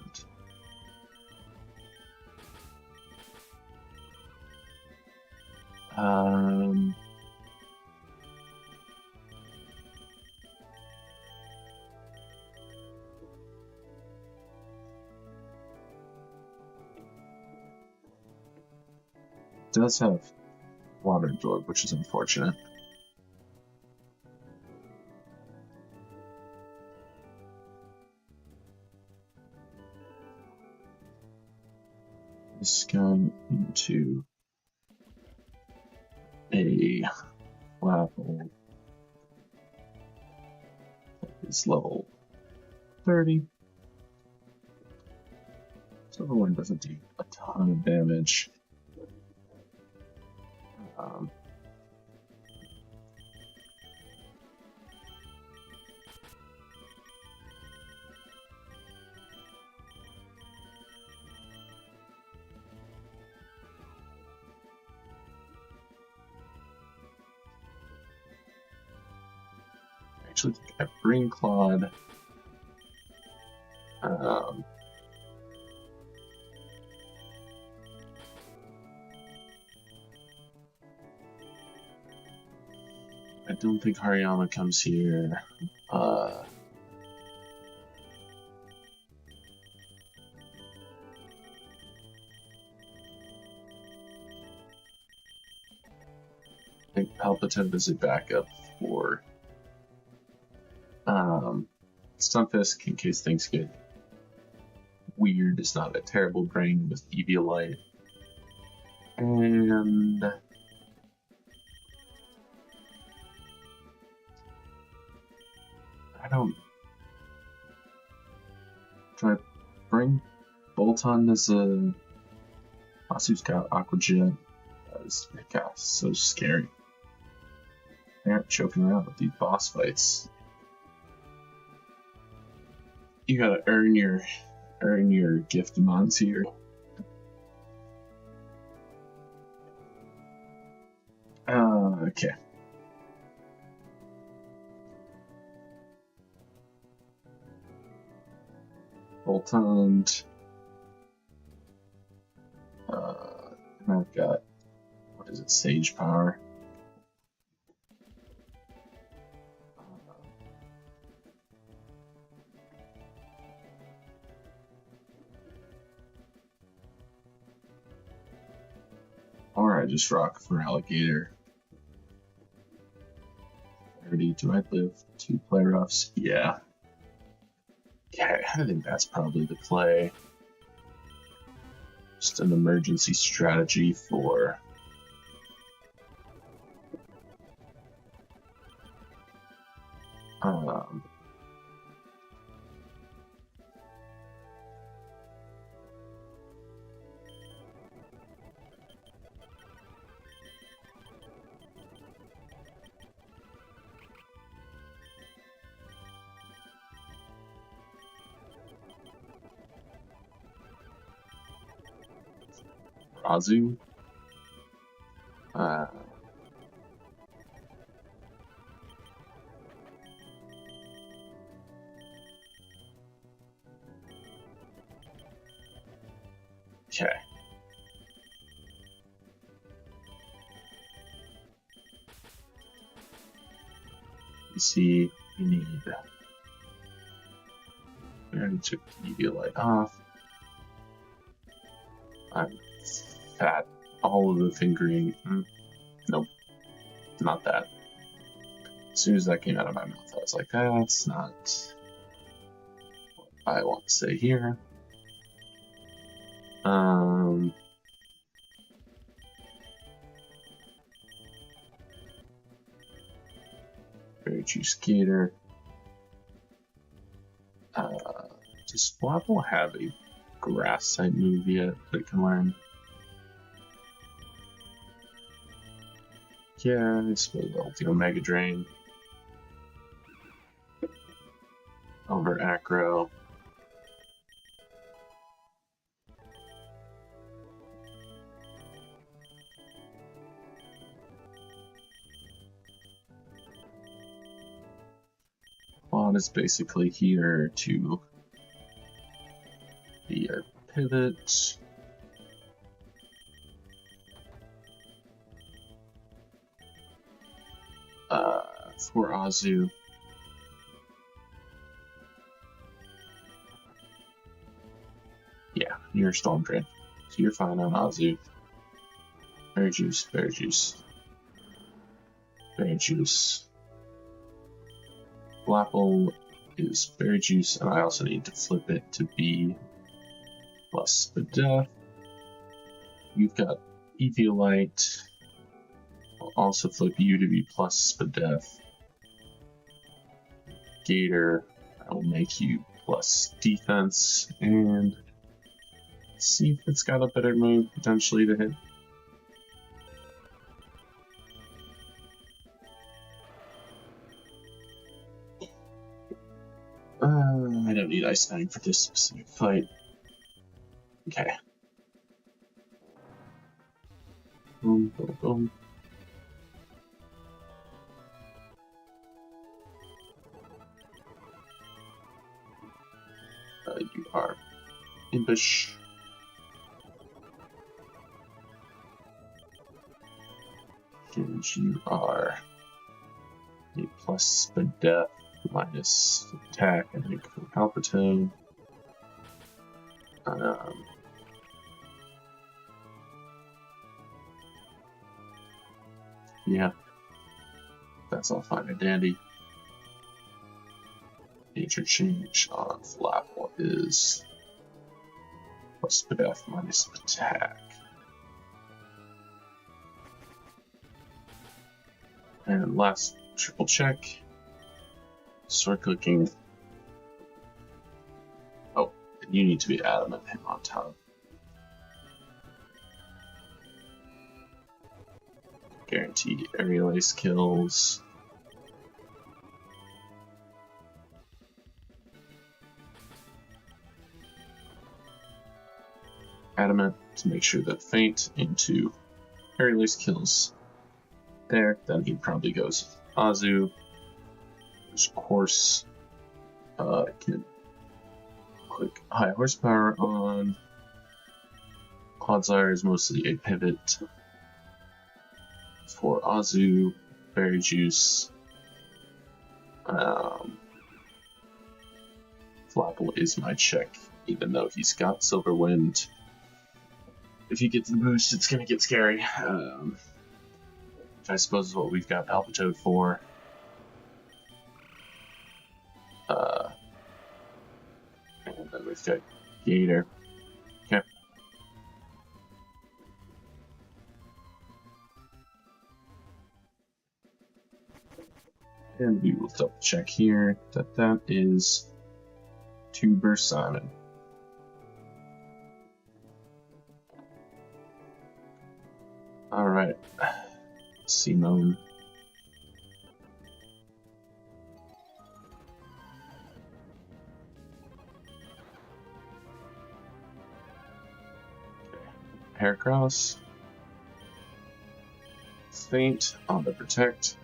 S1: Does have Water Absorb, which is unfortunate. This guy into a level is level 30. Silver Wind doesn't do a ton of damage. I actually think I bring Claude. I don't think Hariyama comes here. I think Palpatine is a backup for Stunfisk in case things get weird. It's not a terrible brain with Eviolite. And I don't. Do I bring Bolton as a Asu's got Aqua Jet? God, so scary. They aren't choking around with these boss fights. You gotta earn your gift mons here. Okay. Bolton. And I've got, what is it, Sage Power. Or I just rock for Alligator. 30, do I live 2 play roughs? Yeah. Yeah, I think that's probably the play. Just an emergency strategy for Um, Azu. Okay. You see, we need. I already took the UV light off. I'm fat. All of the fingering. Nope, not that. As soon as that came out of my mouth, I was like, that's not what I want to say here. Berry Juice Gator. Does Flapple have a grass type move yet that it can learn? Yeah, I suppose I'll do Omega Drain over Acro. Claude is basically here to be our pivot. For Azu. Yeah, you're Storm Drain. So you're fine on Azu. Berry Juice, Berry Juice. Berry Juice. Flapple is Berry Juice, and I also need to flip it to be plus Spadef. You've got Eviolite. I'll also flip you to be plus Spadef. Gator, I will make you plus defense, and see if it's got a better move potentially to hit. I don't need Ice Fang for this specific fight. Okay. Boom, boom, boom. You are Impish. And you are a plus Spadef minus attack, I think, for Palpatine. Yeah, that's all fine and dandy. Nature change on Flapple is plus Spadef minus attack. And last triple check. Sword clicking. Oh, and you need to be adamant him on top. Guaranteed aerial ace kills. Adamant to make sure that feint into aerial ace kills there. Then he probably goes Azu. Which of course can click high horsepower on. Clodsire is mostly a pivot for Azu, Berry Juice. Flapple is my check, even though he's got Silver Wind. If he gets the boost, it's gonna get scary. Which I suppose is what we've got Palpitoad for. And then we've got Gator. Okay. And we will double check here that that is Tuber Simon. Alright, Simone. Heracross. Faint on the protect.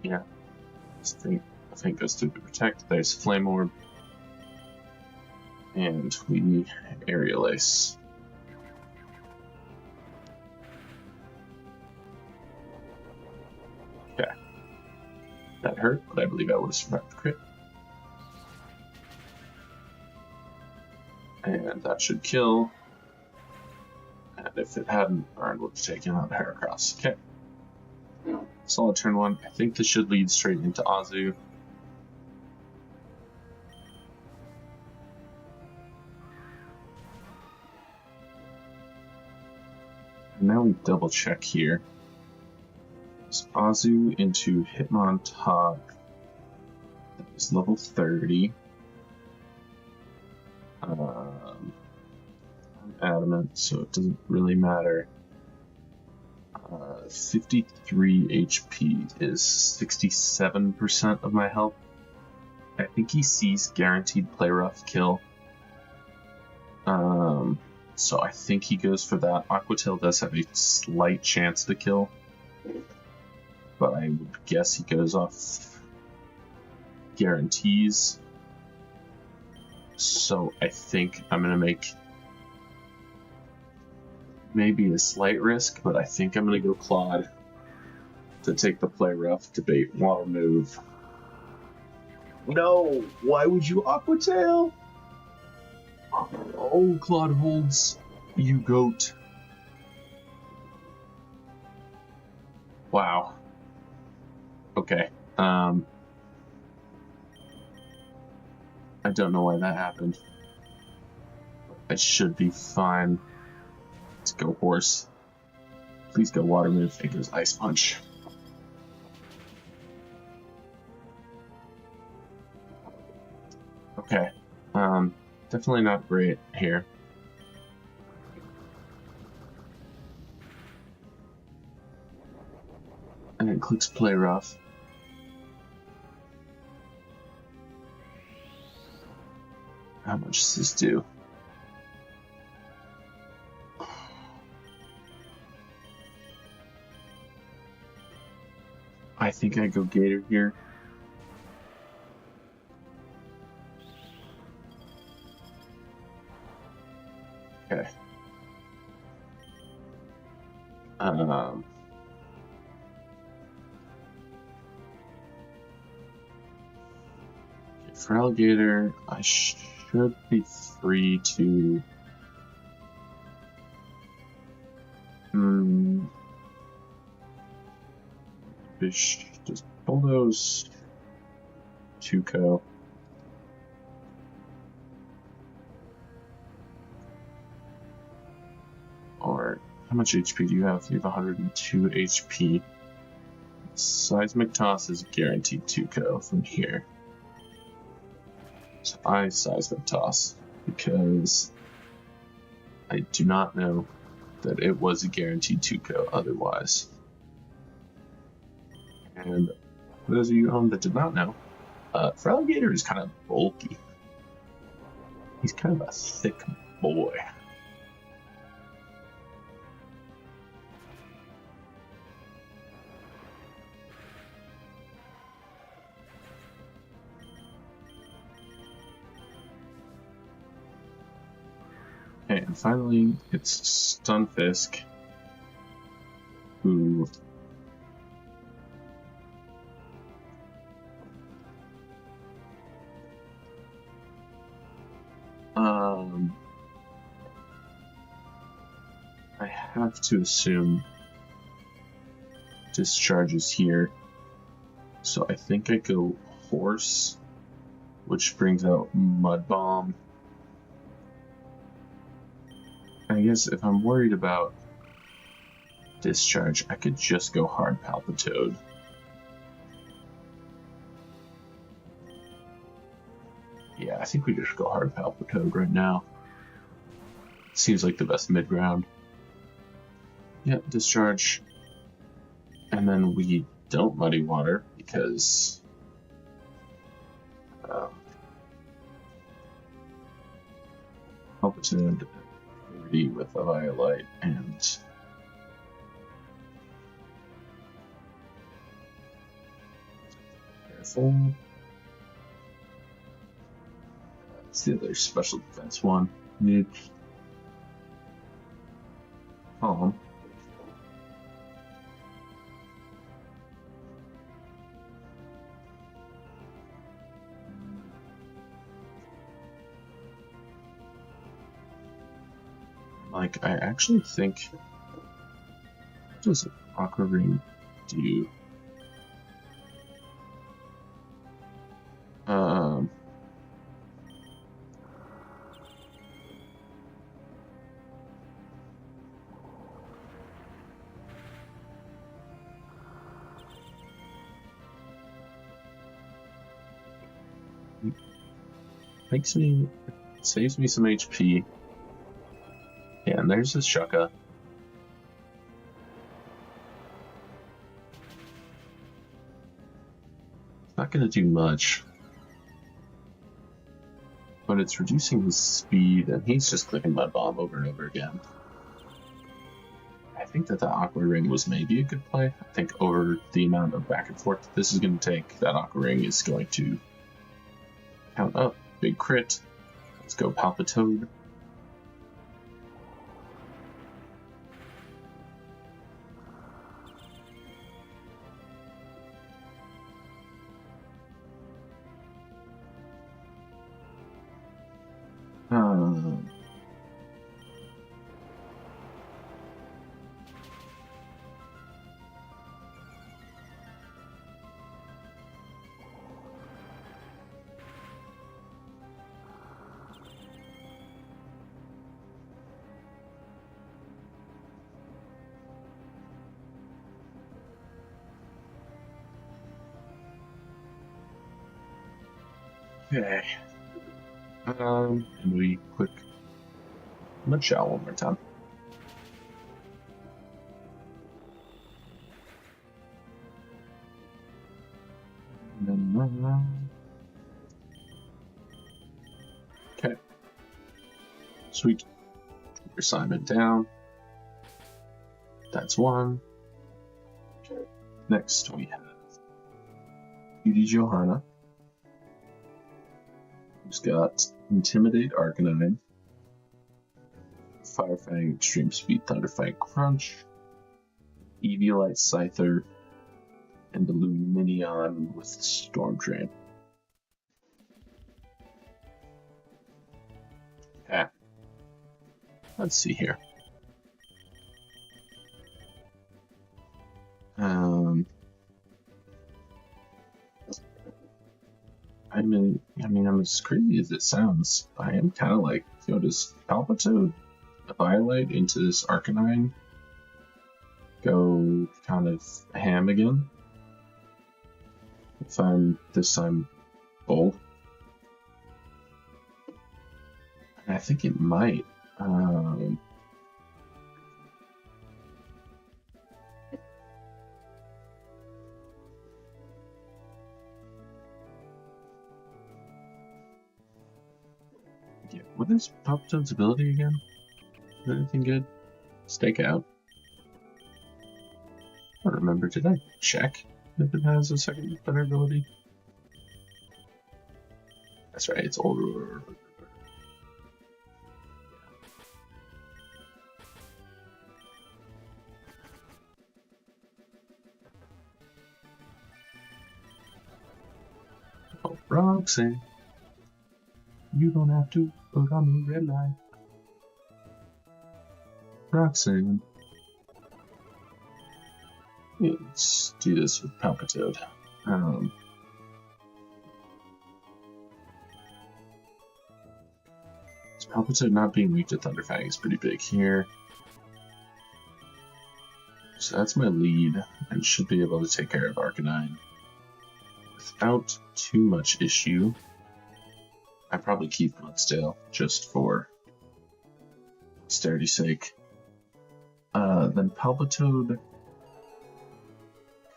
S1: Yeah, I think goes through the protect. There's Flame Orb. And we Aerial Ace. Okay. That hurt, but I believe I would have survived the crit. And that should kill. And if it hadn't, Burned would have taken out Heracross. Okay. Solid turn 1. I think this should lead straight into Azu. Now we double check here. It's Azu into Hitmontop. That is level 30. I'm adamant, so it doesn't really matter. 53 HP is 67% of my health. I think he sees guaranteed play rough kill. So I think he goes for that. Aquatail does have a slight chance to kill, but I would guess he goes off guarantees. So I think I'm going to make maybe a slight risk, but I think I'm going to go Claude to take the play rough to bait Water Move. No! Why would you Aquatail? Oh, Claude holds, you goat. Wow. Okay. I don't know why that happened. I should be fine. Let's go Horse. Please go Water Move. It goes Ice Punch. Okay. Definitely not great here. And it clicks Play Rough. How much does this do? I think I go Gator here. Okay. For Alligator, I should be free to... Just bulldoze Tuco. Or how much HP do you have? You have 102 HP. Seismic Toss is guaranteed Tuco from here. So I Seismic Toss because I do not know that it was a guaranteed Tuco otherwise. And for those of you at home that did not know, Feraligatr is kind of bulky. He's kind of a thick boy. Okay, and finally, it's Stunfisk, who I have to assume discharges here, so I think I go Horse, which brings out Mud Bomb. I guess if I'm worried about Discharge. I could just go hard Palpitoad. Yeah, I think we just go hard Palpitoad right now. Seems like the best mid-ground. Yeah, Discharge. And then we don't Muddy Water because Palpitoad with a Violet and careful. That's the other special defense one. Calm. Like, I actually think, what does Aqua Ring do? Saves me some HP. Yeah, and there's this Shucka. It's not gonna do much. But it's reducing his speed, and he's just clicking Mud Bomb over and over again. I think that the Aqua Ring was maybe a good play. I think over the amount of back and forth this is going to take, that Aqua Ring is going to count up. Big crit. Let's go Palpitoad. Okay. And we click Mud Shower one more time. Okay. Sweet. Your Simon down. That's one. Okay. Next we have Beauty Johanna, who's got Intimidate Arcanine, Fire Fang, Extreme Speed, Thunder Fight, Crunch, Eviolite Scyther, and the Luminion with Storm Drain. Okay. Let's see here. I mean, I'm as crazy as it sounds. I am kind of like, does Palpitoad Violate into this Arcanine go kind of ham again? If I'm this time bold. And I think it might. Yeah, what is Palpitoad's ability again? Is anything good? Stake Out? I don't remember. Did I check if it has a second better ability? That's right, it's older. Oh, Roxanne. You don't have to put on the red line. Roxanne. Yeah, let's do this with Palpitoad. Palpitoad not being weak to Thunderfang is pretty big here. So that's my lead, and should be able to take care of Arcanine without too much issue. I probably keep Mudsdale just for austerity's sake. Then Palpitoad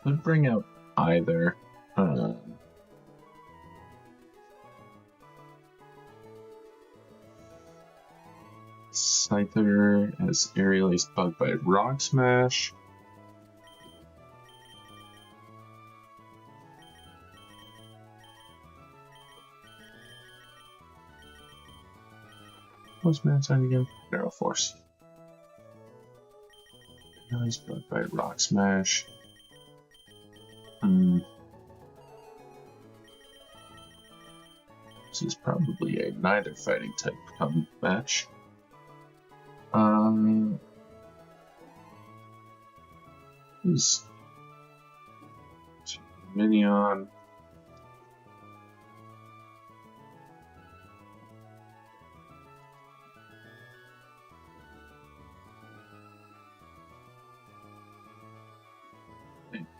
S1: could bring out either. Scyther as Aerial Ace Bug by Rock Smash. What's Mad Sign again? Narrow Force. Nice Bug by Rock Smash. This is probably a neither fighting type match. Is Minion.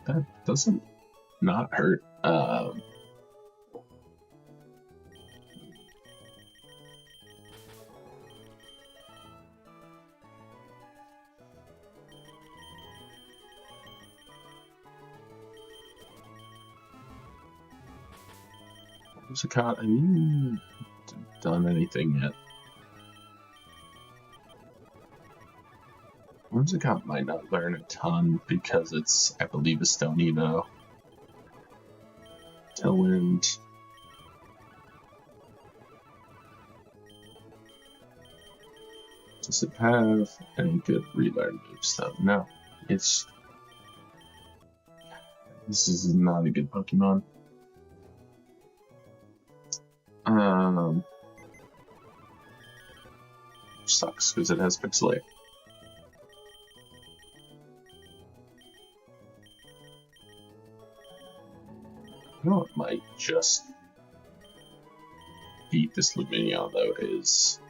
S1: That doesn't not hurt. Whimsicott, have you done anything yet? Whimsicott might not learn a ton because it's, I believe, a Stone Evo. Tailwind. Does it have any good relearn moves though? No. This is not a good Pokemon. Sucks because it has Pixelate. You know what might just beat this Lumineon though is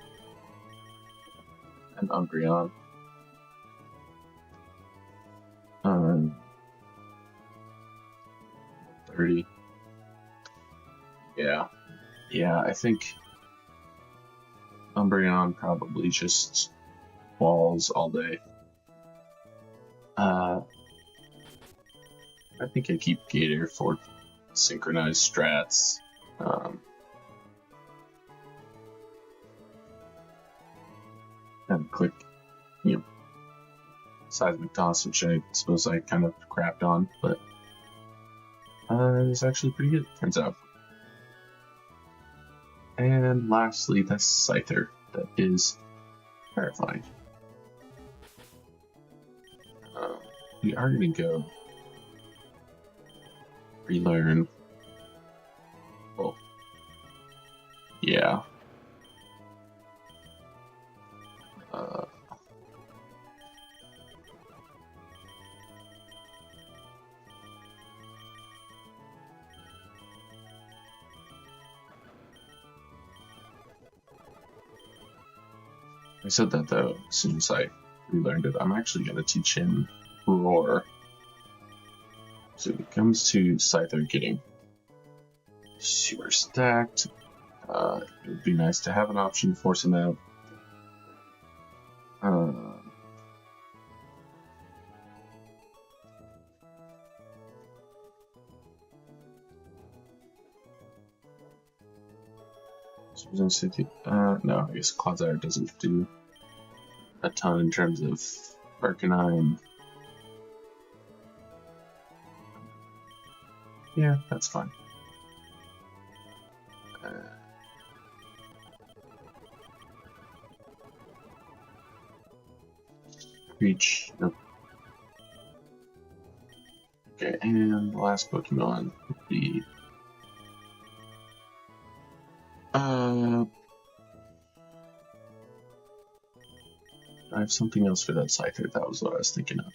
S1: an Umbreon. 30. Yeah, I think Umbreon probably just walls all day. I think I keep Gator for synchronized strats. And click, Seismic Toss, which I suppose I kind of crapped on, but it's actually pretty good, turns out. And lastly, the Scyther, that is terrifying. We are going to go relearn. Well, yeah. I said that though, as soon as I relearned it, I'm actually going to teach him Roar. So when it comes to Scyther getting super stacked, it would be nice to have an option to force him out. No, I guess Clodsire doesn't do a ton in terms of Arcanine. Yeah, that's fine. Reach. Nope. Okay, and the last Pokemon would be I have something else for that Scyther. That was what I was thinking of.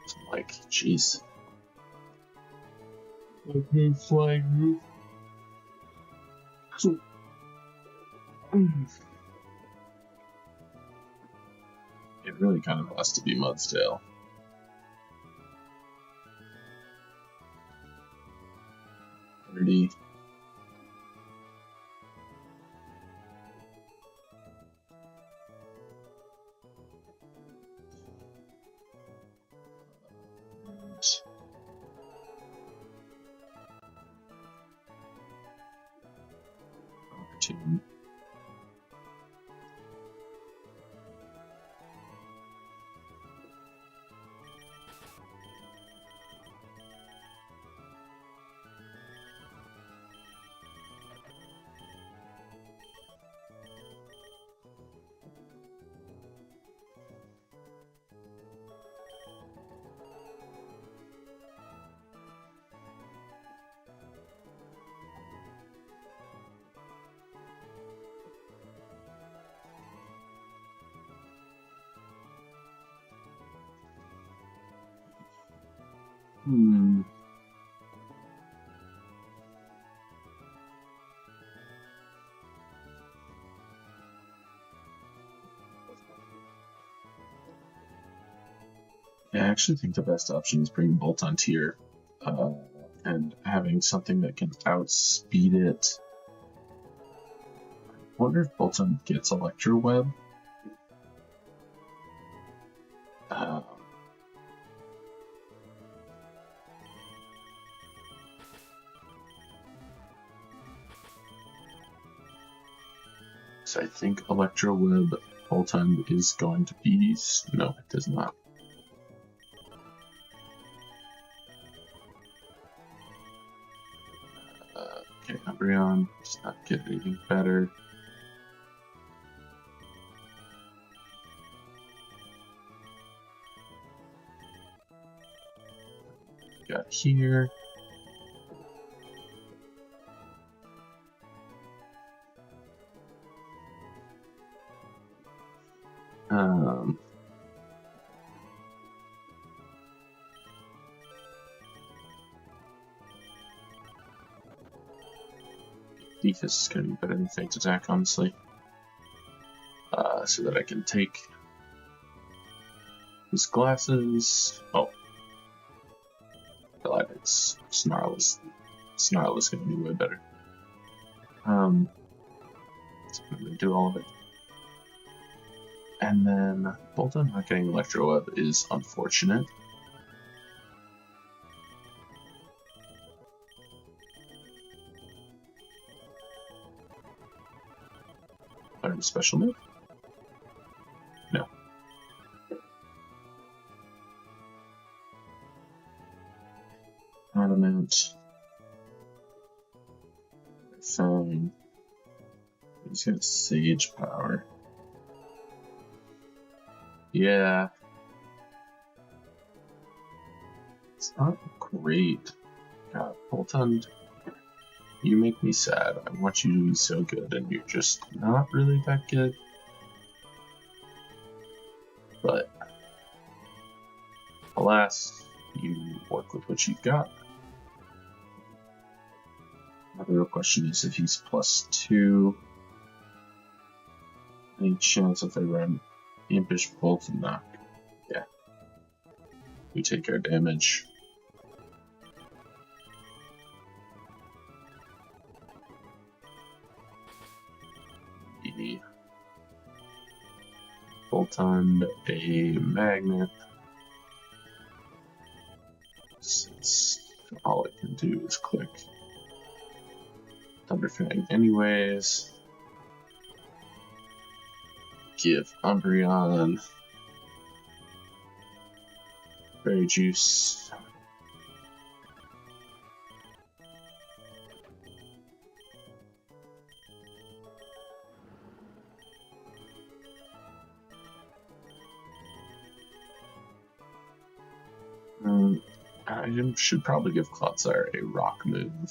S1: So like, jeez. Okay, flying move. So, It really kind of has to be Mudstail. Dirty. Opportune. Yeah, I actually think the best option is bringing Bolt on tier and having something that can outspeed it. I wonder if Bolton gets Electro Web. So I think Electro Web Bolton is going to be... No, it does not. Okay, Umbreon does not get anything better. Got here. Defense is going to be better than Faint Attack, honestly. So that I can take his glasses. Oh. God, it's Snarl. Snarl is going to be way better. So I'm going to do all of it. And then Bolton not getting Electro Web is unfortunate. Learn a special move? No. Adamant. Fang. He's got Sage Power. Yeah. It's not great. God, Bolton, you make me sad. I want you to be so good, and you're just not really that good. But, alas, you work with what you've got. Now the real question is if he's +2. Any chance if they run Impish Bolt and knock? Yeah. We take our damage. Bolt on a magnet. Since all it can do is click Thunderfang anyways. Give Umbreon Berry Juice. I should probably give Clodsire a rock move.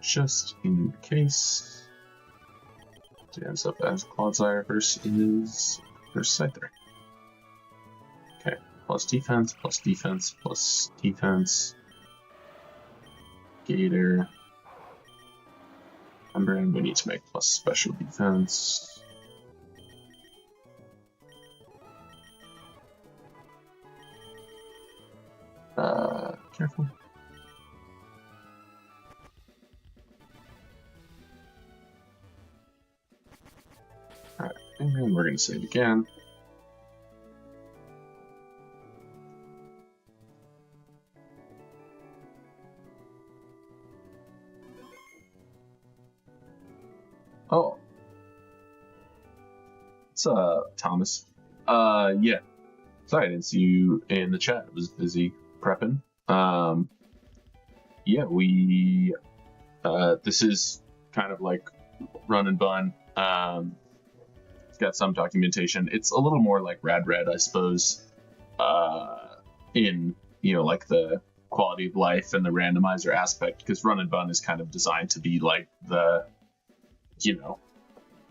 S1: Just in case. It ends up as Clodsire versus Scyther. Okay, plus defense, plus defense, plus defense. Gator. Remembering we need to make plus special defense. Careful. Alright, and we're going to save again. Oh. It's, Thomas. Yeah. Sorry, I didn't see you in the chat. I was busy prepping. Yeah, we, this is kind of like run and bun. It's got some documentation. It's a little more like Rad Red, I suppose, in, you know, like the quality of life and the randomizer aspect, because run and bun is kind of designed to be like the, you know,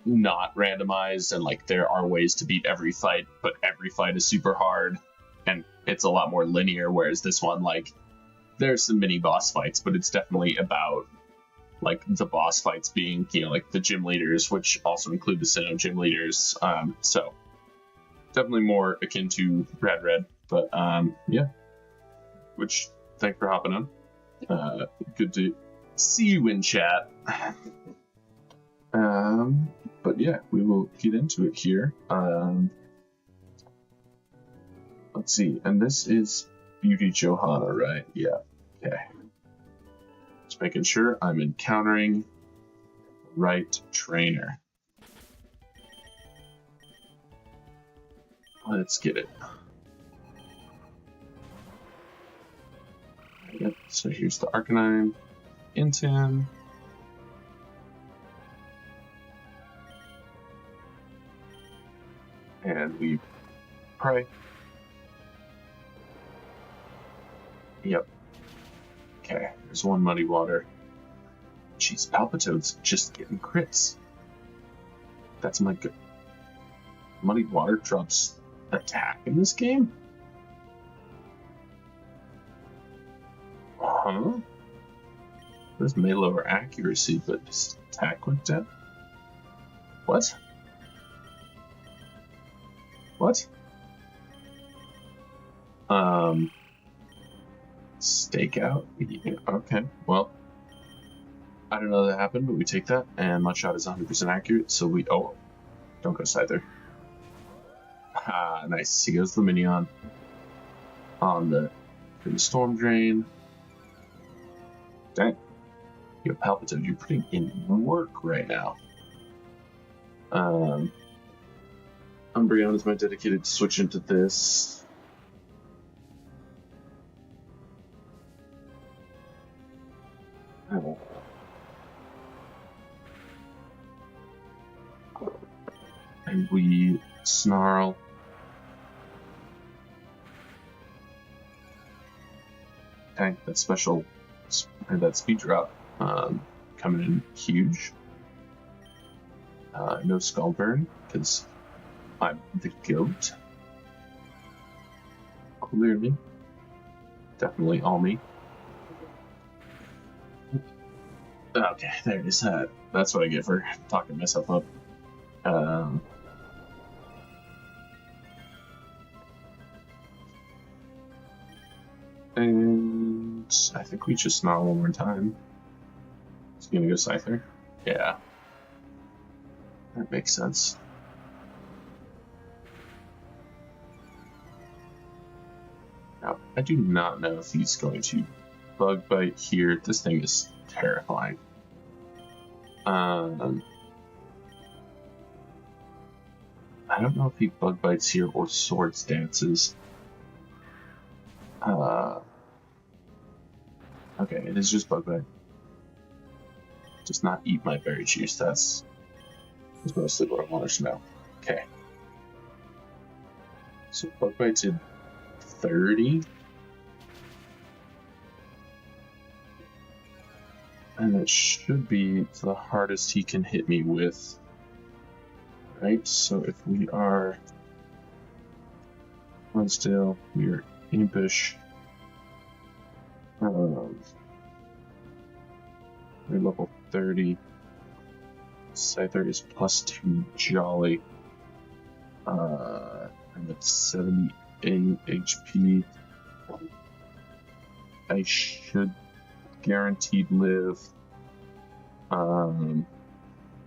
S1: not randomized, and like there are ways to beat every fight, but every fight is super hard and it's a lot more linear, whereas this one, like, there's some mini boss fights, but it's definitely about like the boss fights being, you know, like the gym leaders, which also include the Sinnoh gym leaders. So definitely more akin to Rad Red, but yeah. Which, thanks for hopping on. Good to see you in chat. But yeah, we will get into it here. Let's see, and this is Beauty Johanna, right? Yeah. Okay. Just making sure I'm encountering the right trainer. Let's get it. Yep, so here's the Arcanine, Intim. And we pray. Yep. Okay, there's one Muddy Water. Jeez, Palpitoad's just getting crits. That's my good. Muddy Water drops attack in this game? Huh? This may lower accuracy, but his attack went down. What? What? Stakeout? Yeah, okay, well, I don't know that happened, but we take that, and Mudshot is 100% accurate, so we, oh, don't go Scyther. Ah, nice, he goes the Minion on the Storm Drain. Dang, you have Palpitoad, you're putting in work right now. Umbreon is my dedicated switch into this. Oh. And we snarl. Okay, that special, that speed drop coming in huge. No Skull Burn, because I'm the goat. Clearly. Definitely all me. Okay, there it is. That's what I get for talking myself up. And I think we just snarl one more time. Is he gonna go Scyther? Yeah. That makes sense. Now, I do not know if he's going to Bug Bite here. This thing is terrifying. I don't know if he Bug Bites here or Swords Dances. Okay, it is just Bug Bite. Just not eat my berry juice. That's mostly what I want to know. Okay. So Bug Bite did 30. And it should be the hardest he can hit me with. Right, so if we are on still, we are impish. We're level 30. Scyther is +2 Jolly. I'm at 78 HP. I should guaranteed live.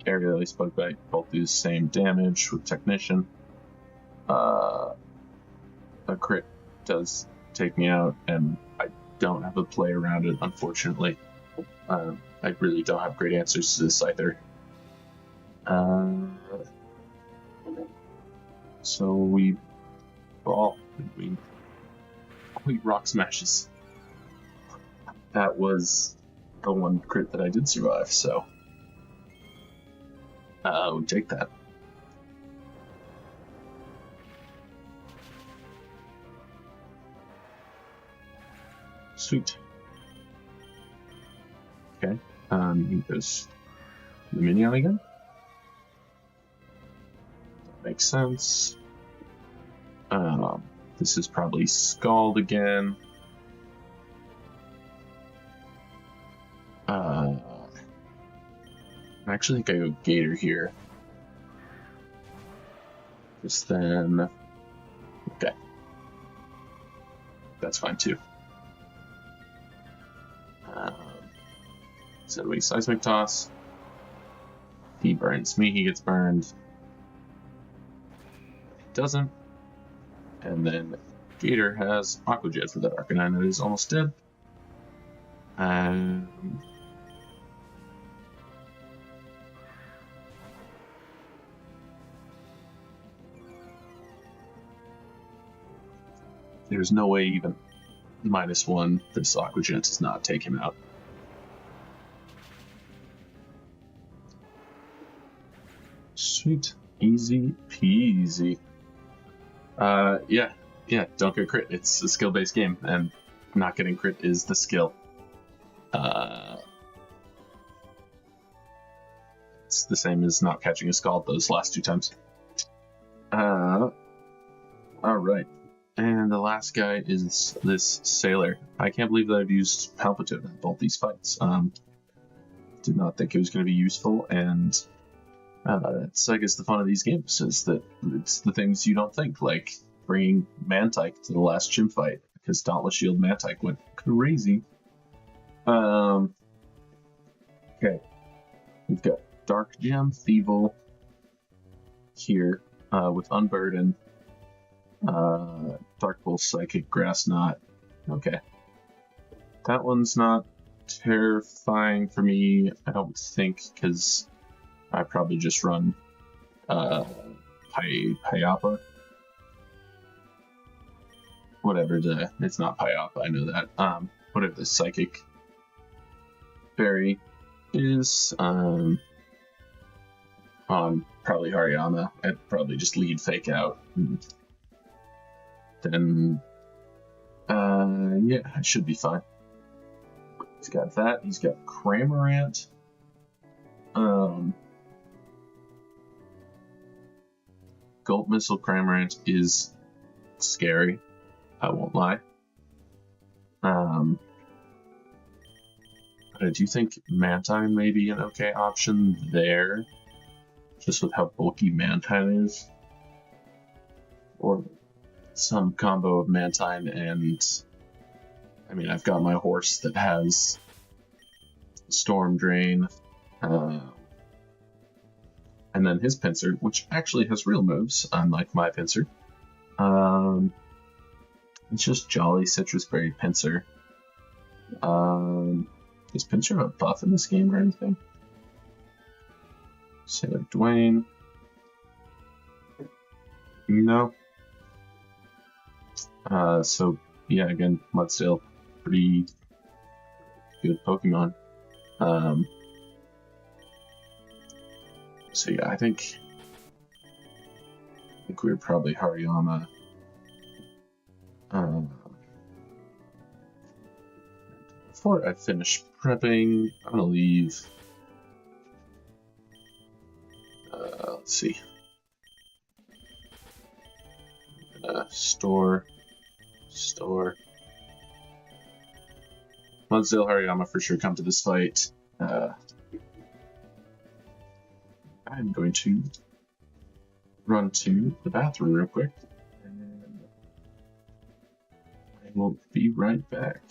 S1: Area Ice Bug Bite both do the same damage with Technician. A crit does take me out, and I don't have a play around it, unfortunately. I really don't have great answers to this either. So we ball. We rock smashes. That was the one crit that I did survive, so we take that. Sweet. Okay. There's the minion again. That makes sense. This is probably Scald again. I actually think I go Gator here. Just then. Okay. That's fine too. So we Seismic Toss. He burns me, he gets burned. Doesn't. And then Gator has Aqua Jet for that Arcanine that is almost dead. There's no way even -1 this Aqua Jet does not take him out. Sweet. Easy peasy. Yeah, don't get crit. It's a skill-based game, and not getting crit is the skill. It's the same as not catching a Scald those last 2 times. Alright. And the last guy is this Sailor. I can't believe that I've used Palpitoad in both these fights. Did not think it was going to be useful, and that's, I guess, the fun of these games, is that it's the things you don't think, like bringing Mantike to the last gym fight, because Dauntless Shield Mantike went crazy. Okay. We've got Dark Gem, Thievel here, with Unburden, Dark Bull, Psychic, Grass Knot. Okay. That one's not terrifying for me, I don't think, because I probably just run Pyappa. Whatever it's not Pyappa, I know that. Whatever the Psychic Berry is, on probably Hariyama, I'd probably just lead Fake Out. Then, yeah, I should be fine. He's got that. He's got Cramorant. Gold Missile Cramorant is scary, I won't lie. But I do think Mantine may be an okay option there, just with how bulky Mantine is. Or some combo of Mantine and... I mean, I've got my horse that has Storm Drain, and then his Pinsir, which actually has real moves, unlike my Pinsir. It's just Jolly Citrus Berry Pinsir. Does Pinsir have a buff in this game or anything? Sailor Dwayne. No. So, yeah, again, Mudsail, pretty good Pokemon. So yeah, I think we're probably Hariyama. Before I finish prepping, I'm gonna leave. Let's see. Store. Mudsail, Hariyama for sure come to this fight. going to run to the bathroom real quick, and I will be right back.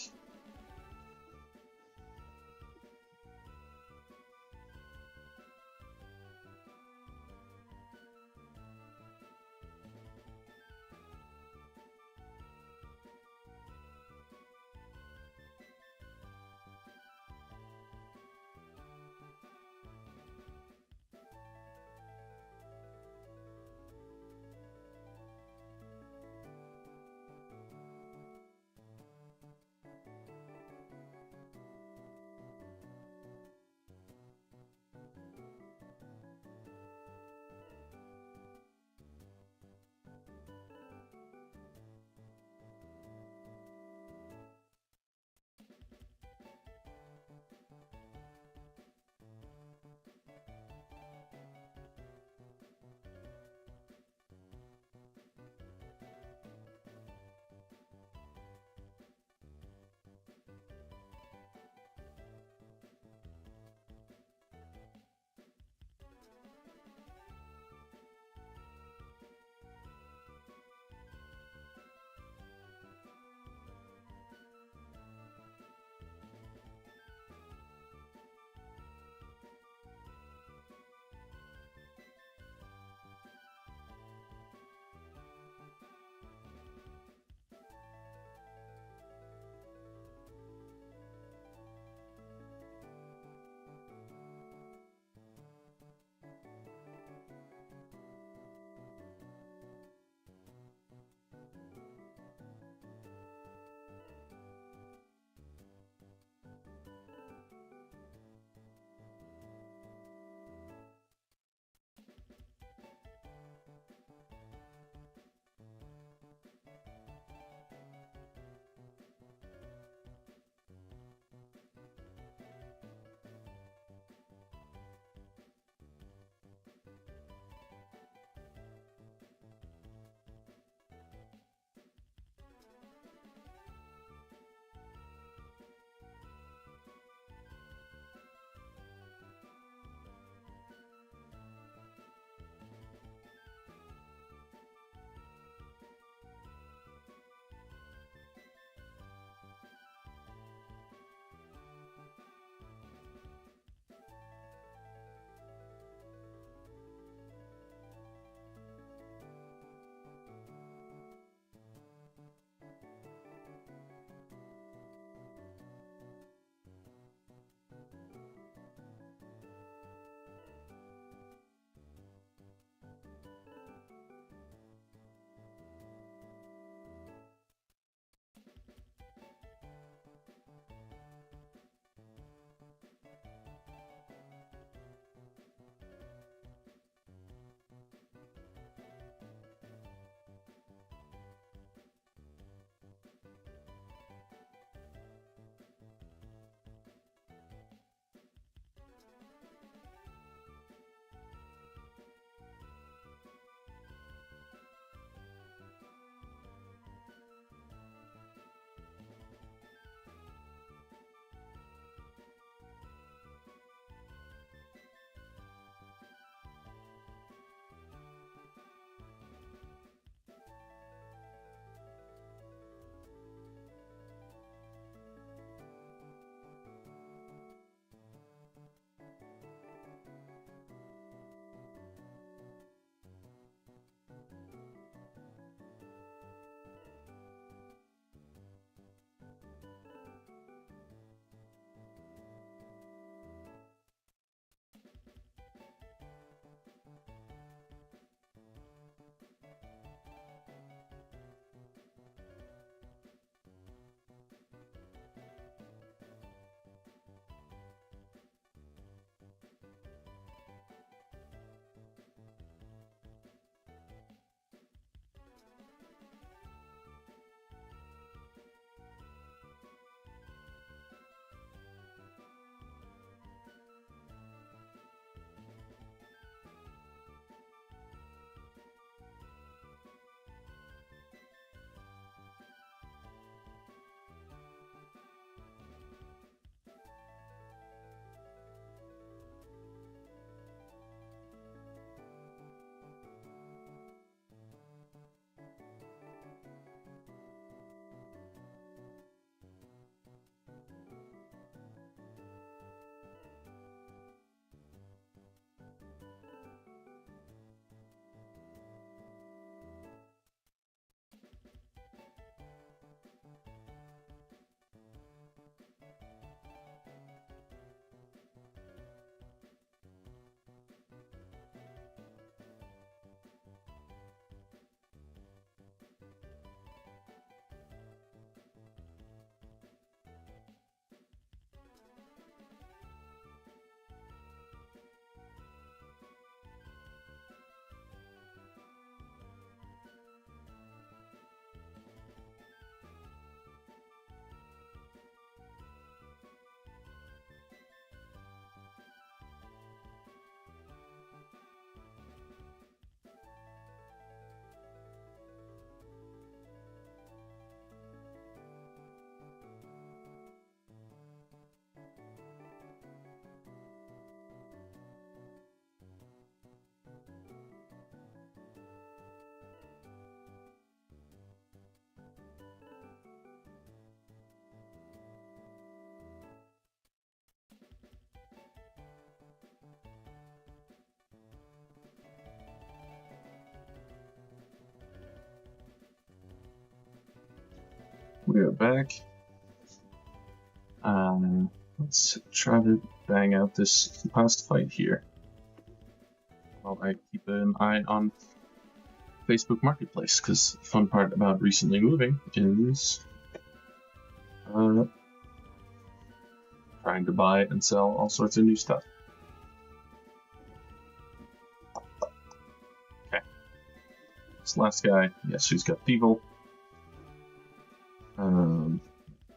S1: We are back. Let's try to bang out this last fight here. While I keep an eye on Facebook Marketplace, because the fun part about recently moving is trying to buy and sell all sorts of new stuff. Okay. This last guy, yes, he's got Thievel.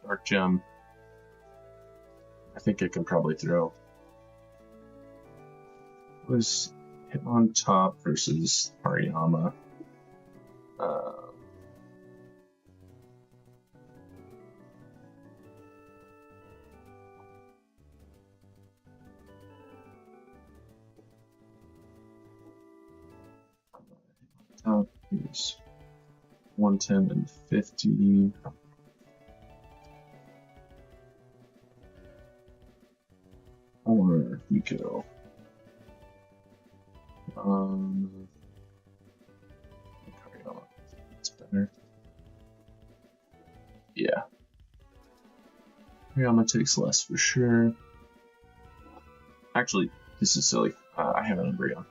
S1: Dark Gem. I think I can probably throw. Was hit on top versus Hariyama. Top is 110 and 50. Or we go. That's better. Yeah. Hariyama takes less for sure. Actually, this is silly. I have an Umbreon.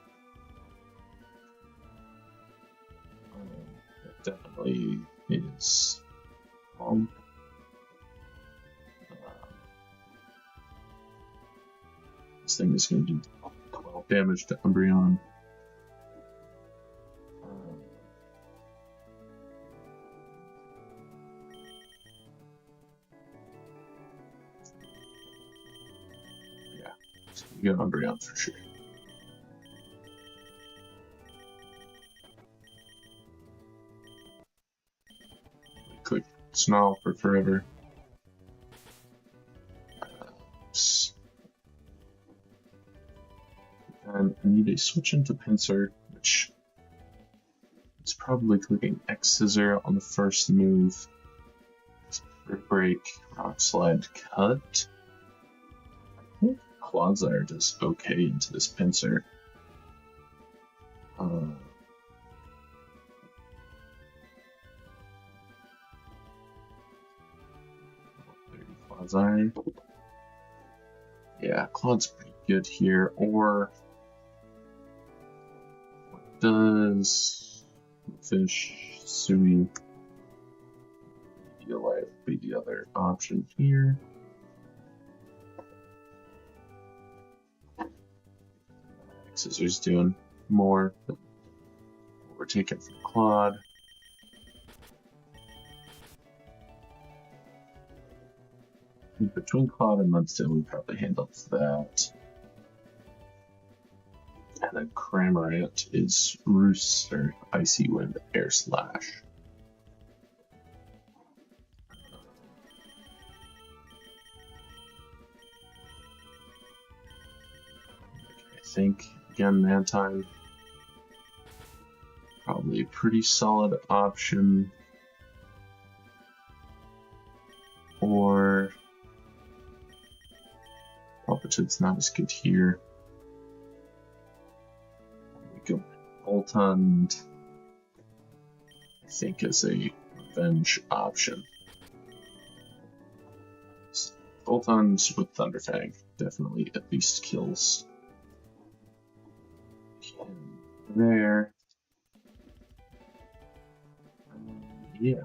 S1: That definitely is calm. This thing is going to do 12 damage to Umbreon. Yeah, so we got Umbreon for sure. We could Snarl for forever. And I need a switch into Pinsir, which is probably clicking X Scissor on the first move. Break, Rock Slide, Cut. I think Clodsire does okay into this Pinsir. Clodsire. Yeah, Claw's pretty good here. Or what does Fish, Sui? Feel like be the other option here. Scissors doing more than what we're taking from Claude. Between Claude and Mudsdale, we probably handled that. And then Cramorant is Rooster, Icy Wind, Air Slash. I think, again, Mantine, probably a pretty solid option. Or Palpitude's not as good here. We go Boltund, I think, is a revenge option. Boltund with Thunderfang definitely at least kills him there. Yeah.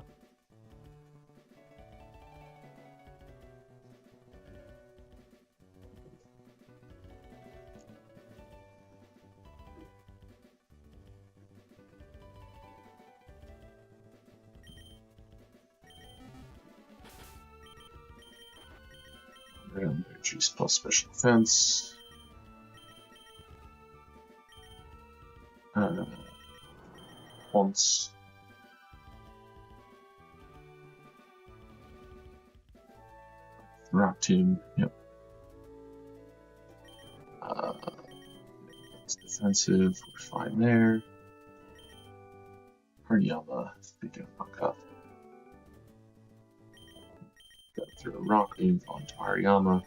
S1: Choose plus special defense. Once. Rock Tomb, yep. It's defensive, we're fine there. Hariyama, big knock up. Go through a rock move onto Hariyama.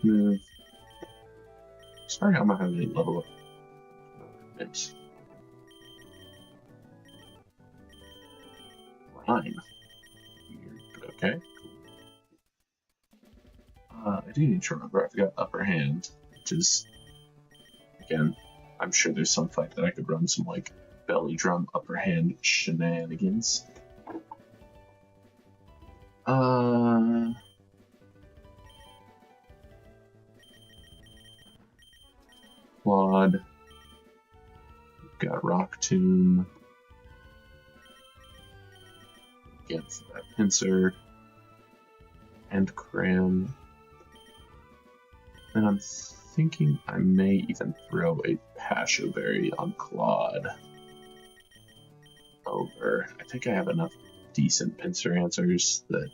S1: Move. Sorry, I'm not having any level up. Thanks. Fine. Weird. Okay. I do need to remember I've got upper hand, which is, again, I'm sure there's some fight that I could run some like belly drum upper hand shenanigans. Claude. We've got Rock Tomb. Against that pincer. And Cram. And I'm thinking I may even throw a Passion Berry on Claude. Over. I think I have enough decent pincer answers that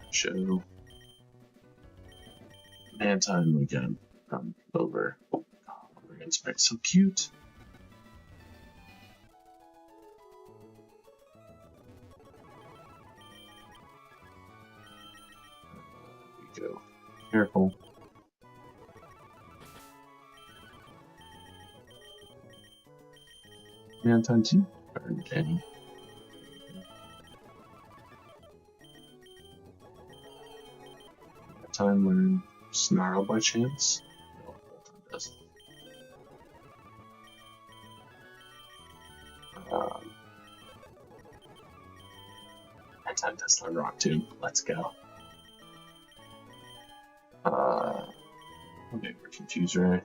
S1: show. Mantine again from over. Oh, Inspect's so cute. There we go. Careful. Mantine 2. Burn any. Time learn Snarl by chance? No, Bolton does. That time does learn Rock Tomb. Let's go. Okay, we're confused, right?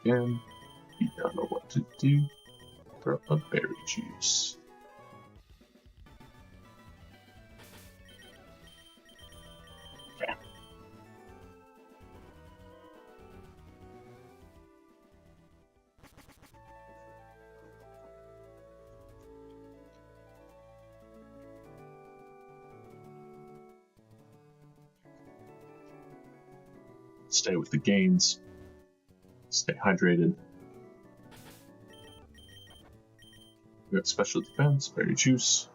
S1: Again, you don't know what to do. Throw a berry juice. Okay. Stay with the gains. Stay hydrated. We got special defense, berry juice.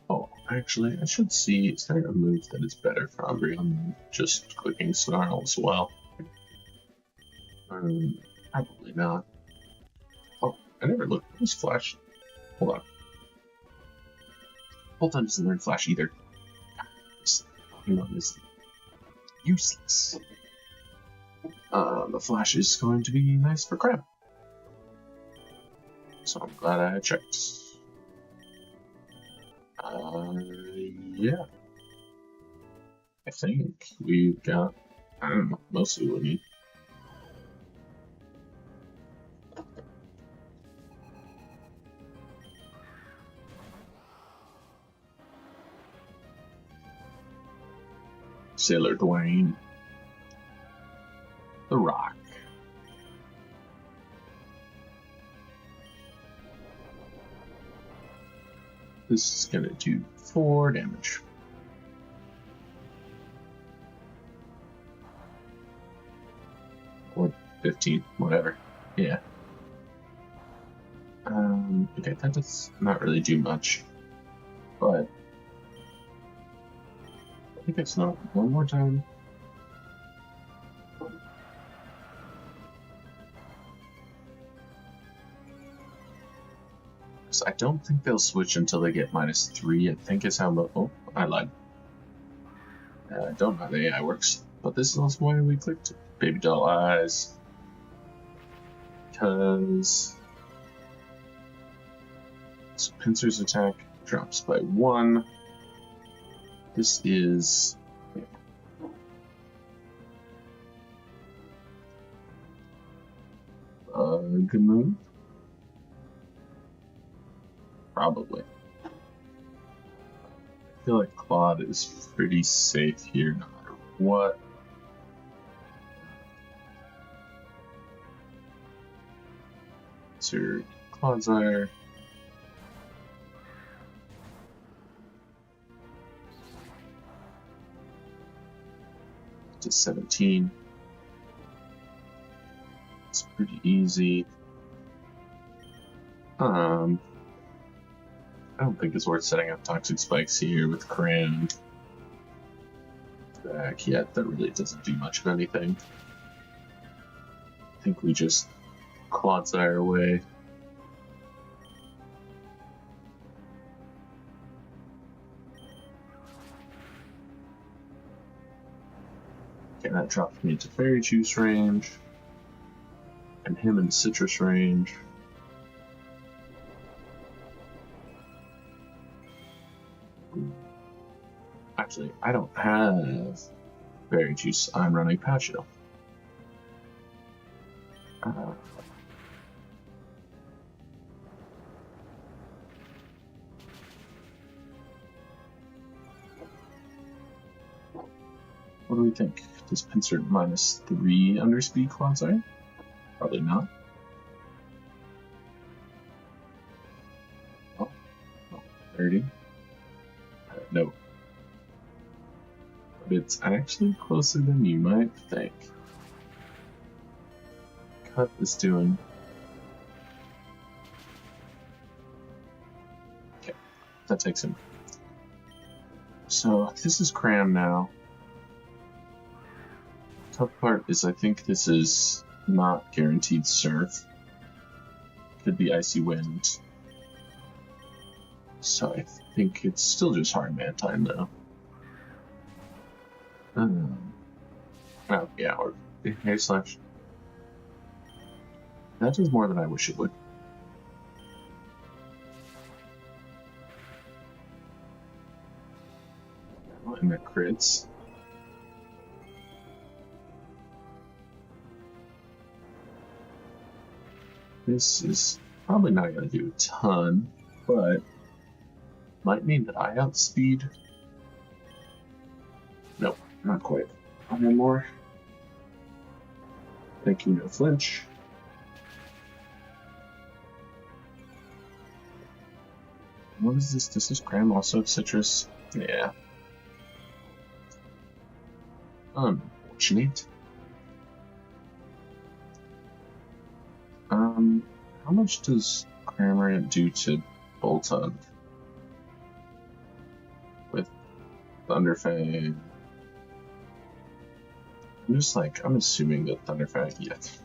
S1: Oh, actually, I should see, is there a move that is better for Umbreon than just clicking Snarl as well? Probably not. Oh, I never looked. Who's Flash? Hold on. Bolton doesn't learn Flash either. This Pokemon is useless. The Flash is going to be nice for Crab. So I'm glad I checked. Yeah. I think we've got, I don't know, mostly what we need. Sailor Dwayne. The Rock. This is gonna do 4 damage. Or 15, whatever. Yeah. Okay, that does not really do much. But I think it's not one more time. I don't think they'll switch until they get -3. I think is how. Oh, I lied. I don't know how the AI works, but this is also why we clicked Baby Doll Eyes. Because so Pincer's attack drops by 1. This is a good move. Probably. I feel like Claude is pretty safe here no matter what. Insert Claude's Ire. to 17. It's pretty easy. I don't think it's worth setting up toxic spikes here with Cram back yet. That really doesn't do much of anything. I think we just Clodsire away. Okay, that dropped me into Fairy Juice range, and him into Citrus range. Actually, I don't have Fairy Juice. I'm running Pachino. What do we think? Does Pinsir -3 underspeed Clodsire? Probably not. Oh, 30. No. But it's actually closer than you might think. Cut is doing. Okay, that takes him. So this is Cram now. Tough part is I think this is not guaranteed Surf. Could be Icy Wind. So I think it's still just Hard Mantine though. Oh yeah, or Hair Slash. That does more than I wish it would. And the crits. This is probably not going to do a ton, but might mean that I outspeed. Nope, not quite. One more. Thank you, no flinch. What is this? This is Cram, also Citrus. Yeah. Unfortunate. How much does Cramorant do to Bolton? With Thunderfang? I'm assuming that Thunderfang, yes.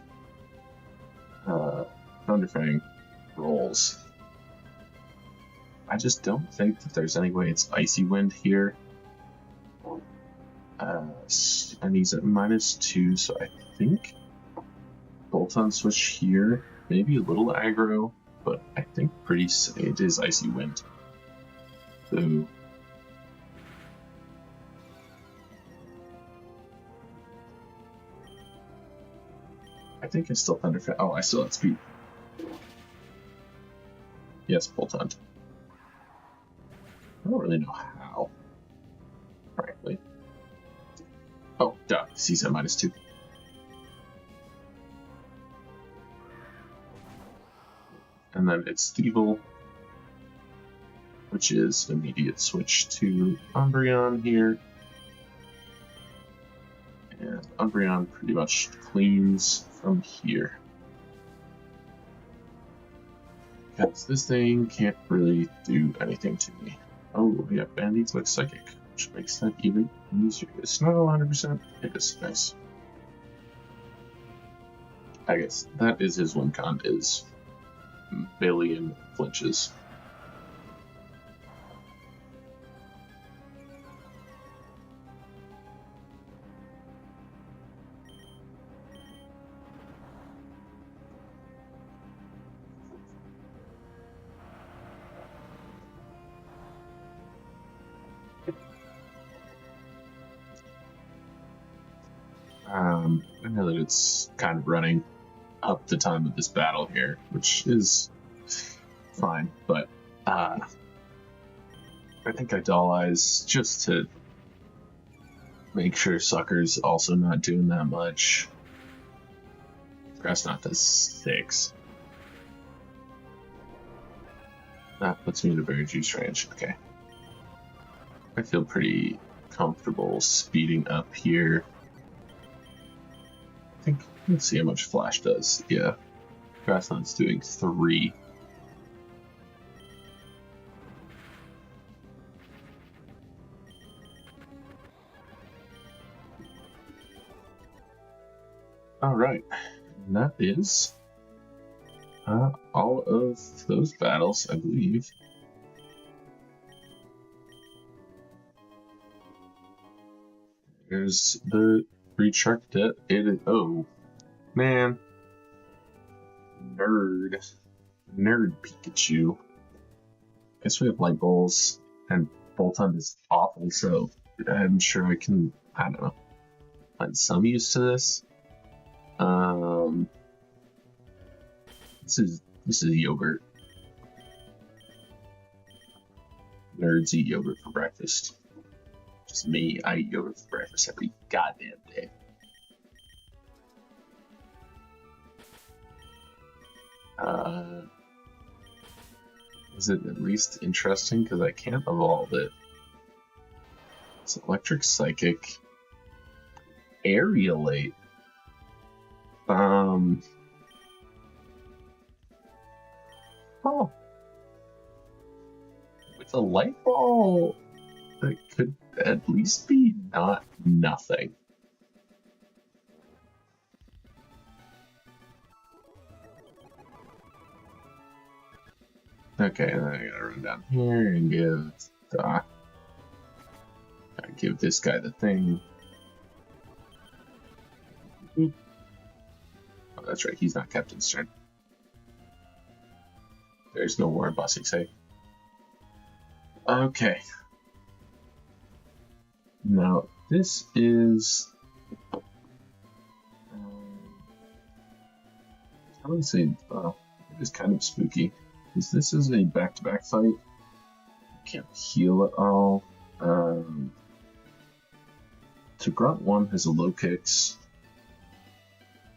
S1: Thunderfang rolls. I just don't think that there's any way it's Icy Wind here. And he's at -2, so I think Bolton switch here. Maybe a little aggro, but I think it is Icy Wind. So I think I still Thunderfang. Oh, I still have speed. Yes, Bolton. I don't really know how, frankly. Oh, duh, he's at -2. And then it's Thievul, which is an immediate switch to Umbreon here. And Umbreon pretty much cleans from here. Because this thing can't really do anything to me. Oh, yeah, Bandits like Psychic, which makes that even easier. It's not 100%, it is nice. I guess that is his win con, is billion flinches. I know that it's kind of running up the time of this battle here, which is fine, but I think I Dull Eyes just to make sure Sucker's also not doing that much. Grass Knot does 6. That puts me in a Berry Juice range. Okay. I feel pretty comfortable speeding up here. think, let's see how much Flash does. Yeah, Grassland's doing 3. Alright, and that is all of those battles, I believe. There's the Breed Shark Debt. Oh, man. Nerd Pikachu. Guess we have Light Balls, and Boltund is awful, so I'm sure I can, I don't know, find some use to this. This is yogurt. Nerds eat yogurt for breakfast. Just me, I eat yogurt for breakfast every goddamn day. Is it at least interesting? Because I can't evolve it. It's Electric Psychic. Aerialate. Oh. With a Light Ball, it could at least be not nothing. Okay, then I gotta run down here and give this guy the thing. Oh, that's right, he's not Captain's turn. There's no war in Bossing Say. Okay. Now, this is... I would say, it is kind of spooky. Because this is a back-to-back fight. You can't heal at all. So Grunt 1 has a low kicks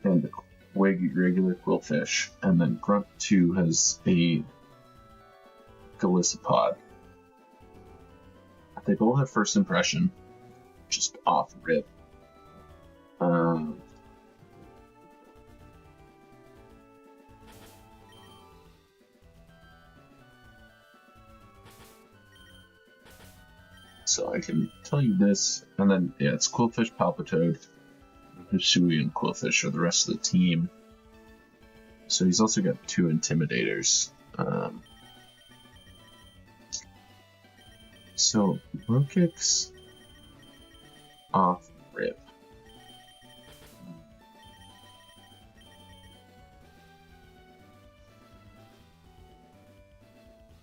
S1: and a regular Quillfish, and then Grunt 2 has a Golisopod. They both have first impression, just off rip. So I can tell you this, and then, yeah, it's Quillfish, Palpitoad, Hisui, and Quillfish are the rest of the team. So he's also got 2 Intimidators. So, low kicks off rip.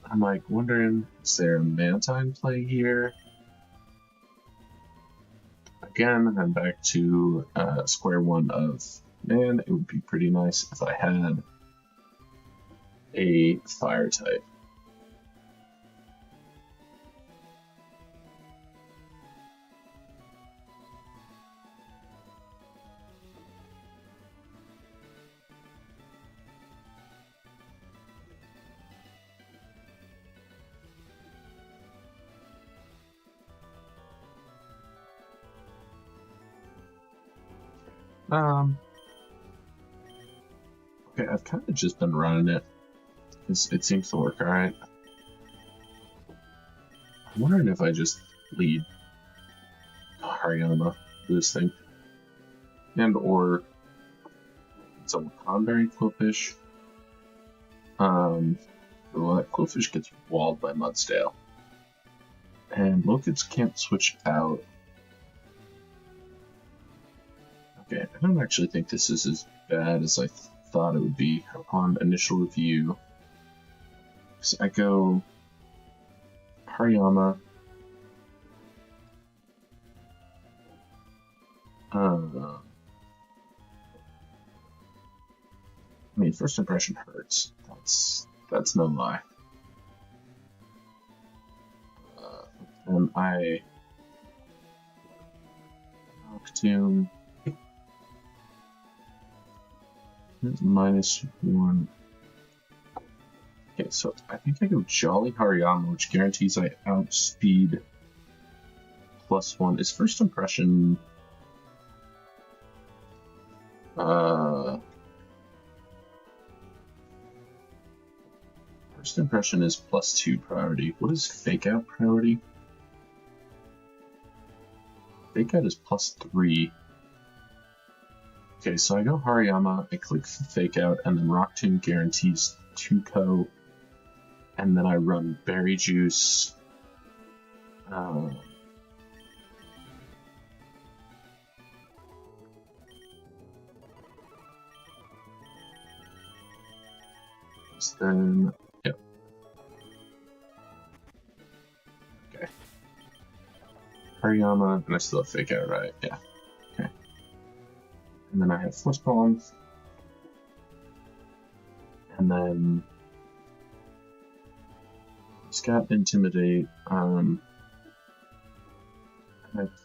S1: I'm like wondering, is there a Mantine play here? Again, I'm back to square one of, man, it would be pretty nice if I had a fire type. Okay, I've kind of just been running it. It seems to work alright. I'm wondering if I just lead Hariyama to this thing. And or some Conberry Quillfish. Well, that Quillfish gets walled by Mudsdale. And Lokits can't switch out. Okay, I don't actually think this is as bad as I thought it would be upon initial review. So I go Hariyama. I mean, first impression hurts. That's no lie. And I Noctoon. -1. Okay, so I think I go Jolly Hariyama, which guarantees I outspeed +1. Is first impression... First impression is +2 priority. What is fake out priority? Fake out is +3. Okay, so I go Hariyama, I click fake out, and then Rock Tomb guarantees 2 and then I run Berry Juice. Then, yep. Okay. Hariyama, and I still have fake out, right? Yeah. Okay. And then I have Force Palm. And then it's got Intimidate. I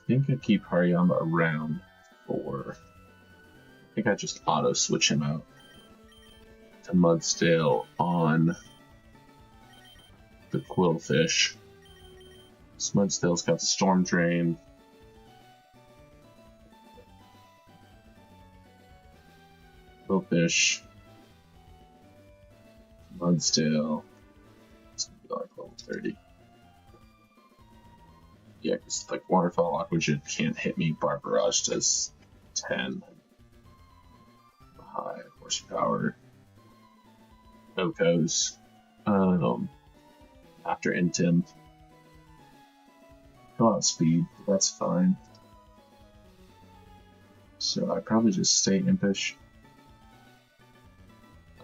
S1: think I keep Hariyama around for. I think I just auto switch him out to Mudsdale on the Quillfish. So Mudsdale's got the Storm Drain. Quillfish. Mudsdale. It's gonna be like level 30. Yeah, because like Waterfall Aqua Jet can't hit me. Bar Barrage does 10. High horsepower. Okos. After Intim. A lot of speed, but that's fine. So I probably just stay Impish.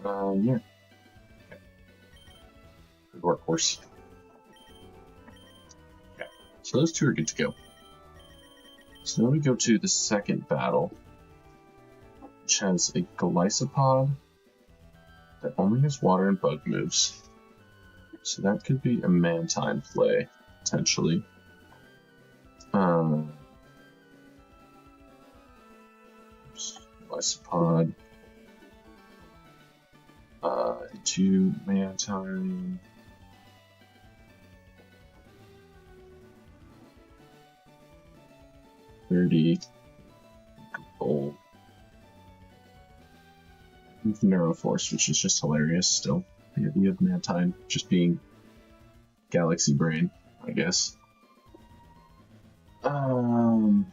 S1: Yeah. Okay. Good workhorse. Okay, so those two are good to go. So then we go to the second battle, which has a Golisopod that only has water and bug moves. So that could be a Mantine play, potentially. Golisopod. Into Mantine. $30. Gold. Neuroforce, which is just hilarious still. The idea of Mantine just being Galaxy Brain, I guess. Oh,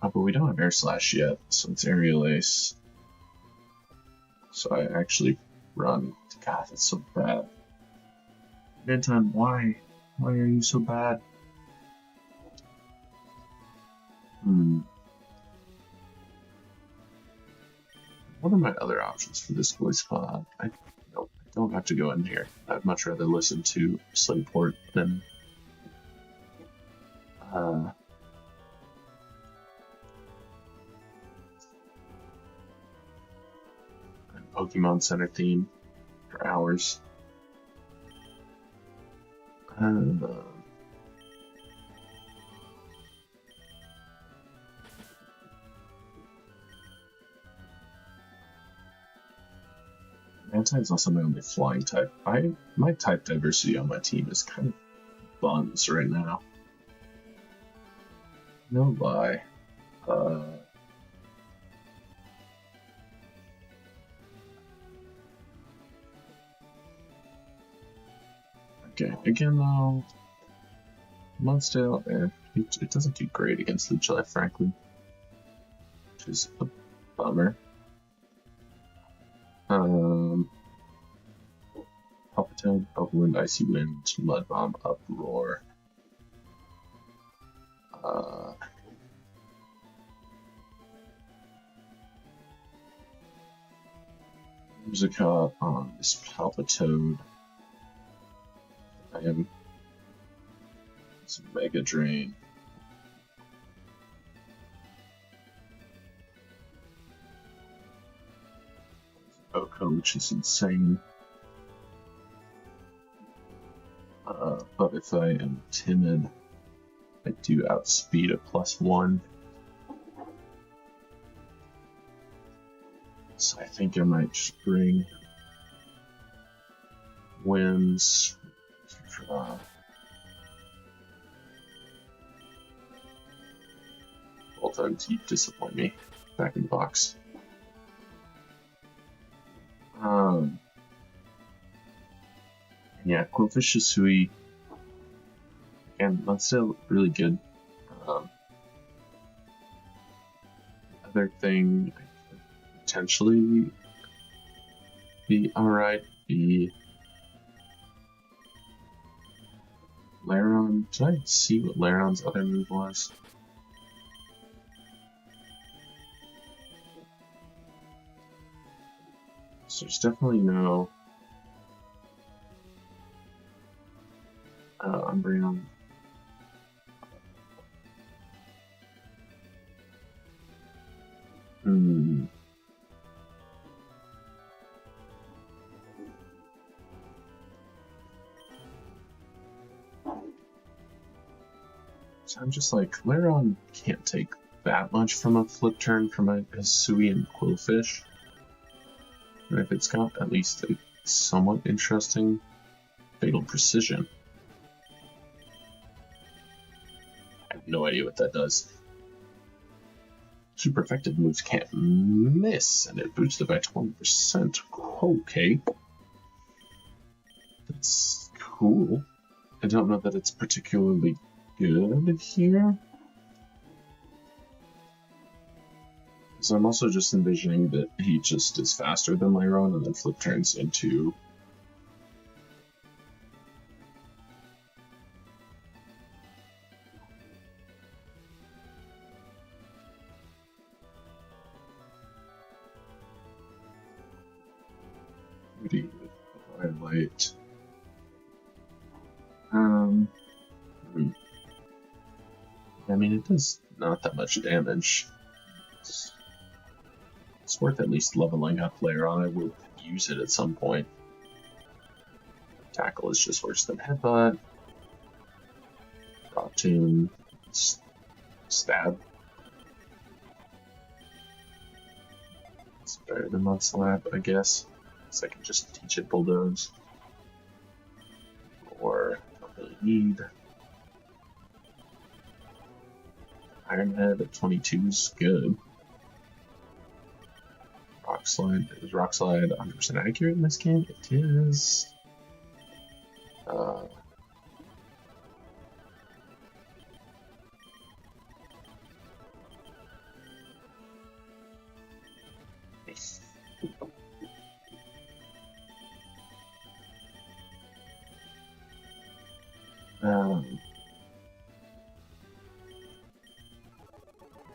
S1: but we don't have Air Slash yet, so it's Aerial Ace. So I actually run. God, that's so bad. Mantine, why? Why are you so bad? What are my other options for this voice pod? I don't have to go in here. I'd much rather listen to Slayport than Pokemon Center theme for hours. Mantine's also my only flying type. My type diversity on my team is kind of buns right now. No lie. Okay, again though, Mudsdale, it doesn't do great against Leech Life, frankly, which is a bummer. Palpitoad, Open Icy Wind, Mud Bomb, Uproar. Musica on this Palpitoad. I am some Mega Drain. Oko, which is insane. But if I am timid, I do outspeed at +1. So I think I might just bring Winds. Voltons, you disappoint me. Back in the box. Yeah, Quillfish Shisui, and that's still really good. Other thing could potentially be alright, be Laron. Did I see what Laron's other move was? So there's definitely no Umbreon. So I'm just like, Laron can't take that much from a flip turn from a Hisui and Quillfish. And if it's got at least a somewhat interesting Fatal Precision. I have no idea what that does. Super effective moves can't miss, and it boosted by 20%. Okay. That's cool. I don't know that it's particularly good here. So I'm also just envisioning that he just is faster than Laron and then flip turns into Violet. I mean, it does not that much damage. It's worth at least leveling up Laron. I will use it at some point. Tackle is just worse than Headbutt. Rock Tomb. Stab. It's better than Mudslap, I guess. So I can just teach it Bulldoze. Or don't really need. Iron Head at 22 is good. Rock Slide. Is Rock Slide 100% accurate in this game? It is.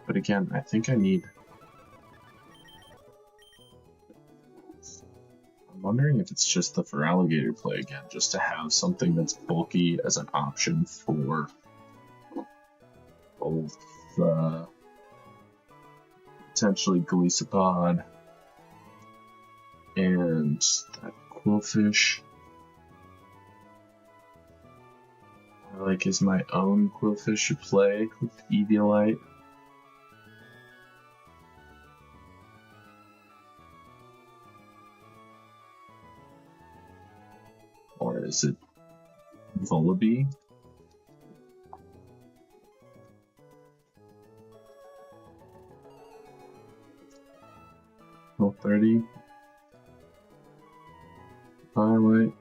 S1: But again, I think I need. I'm wondering if it's just the Feraligatr play again, just to have something that's bulky as an option for both potentially Golisopod and that Quillfish. Like, is my own Quillfish to play with Eviolite? Or is it Volibee? Level 30. Violet.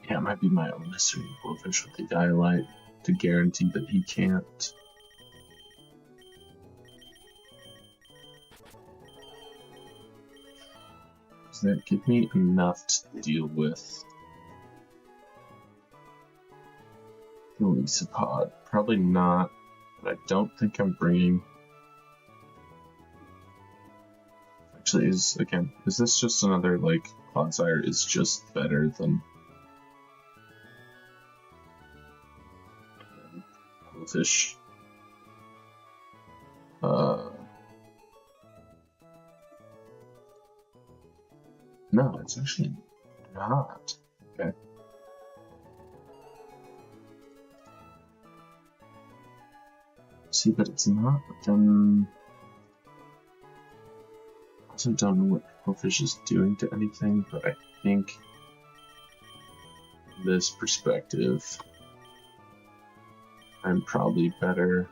S1: Yeah, it might be my own mystery Quillfish with the Dialite to guarantee that he can't. Does that give me enough to deal with Golisopod? Probably not, but I don't think I'm bringing. Actually, is this just another, like, Clodsire is just better than Quillfish? No, it's actually not. Okay. See, but it's not, then Also don't know what Quillfish is doing to anything, but I think this perspective, I'm probably better.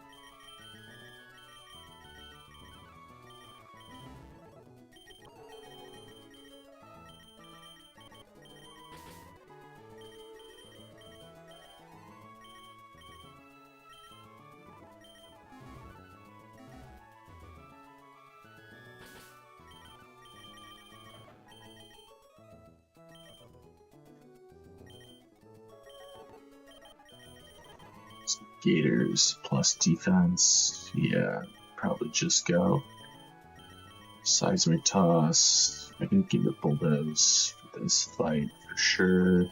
S1: Gators plus defense. Yeah, probably just go. Seismic toss. I can give it bulldoze for this fight for sure.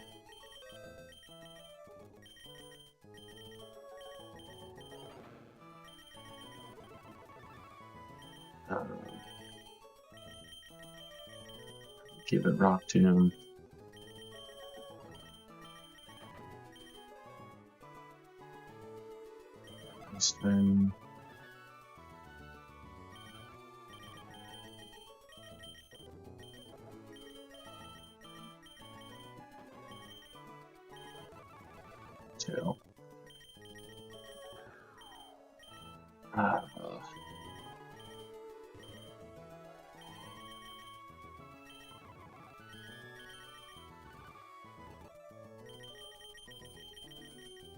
S1: Give it Rock Tomb. Then tail.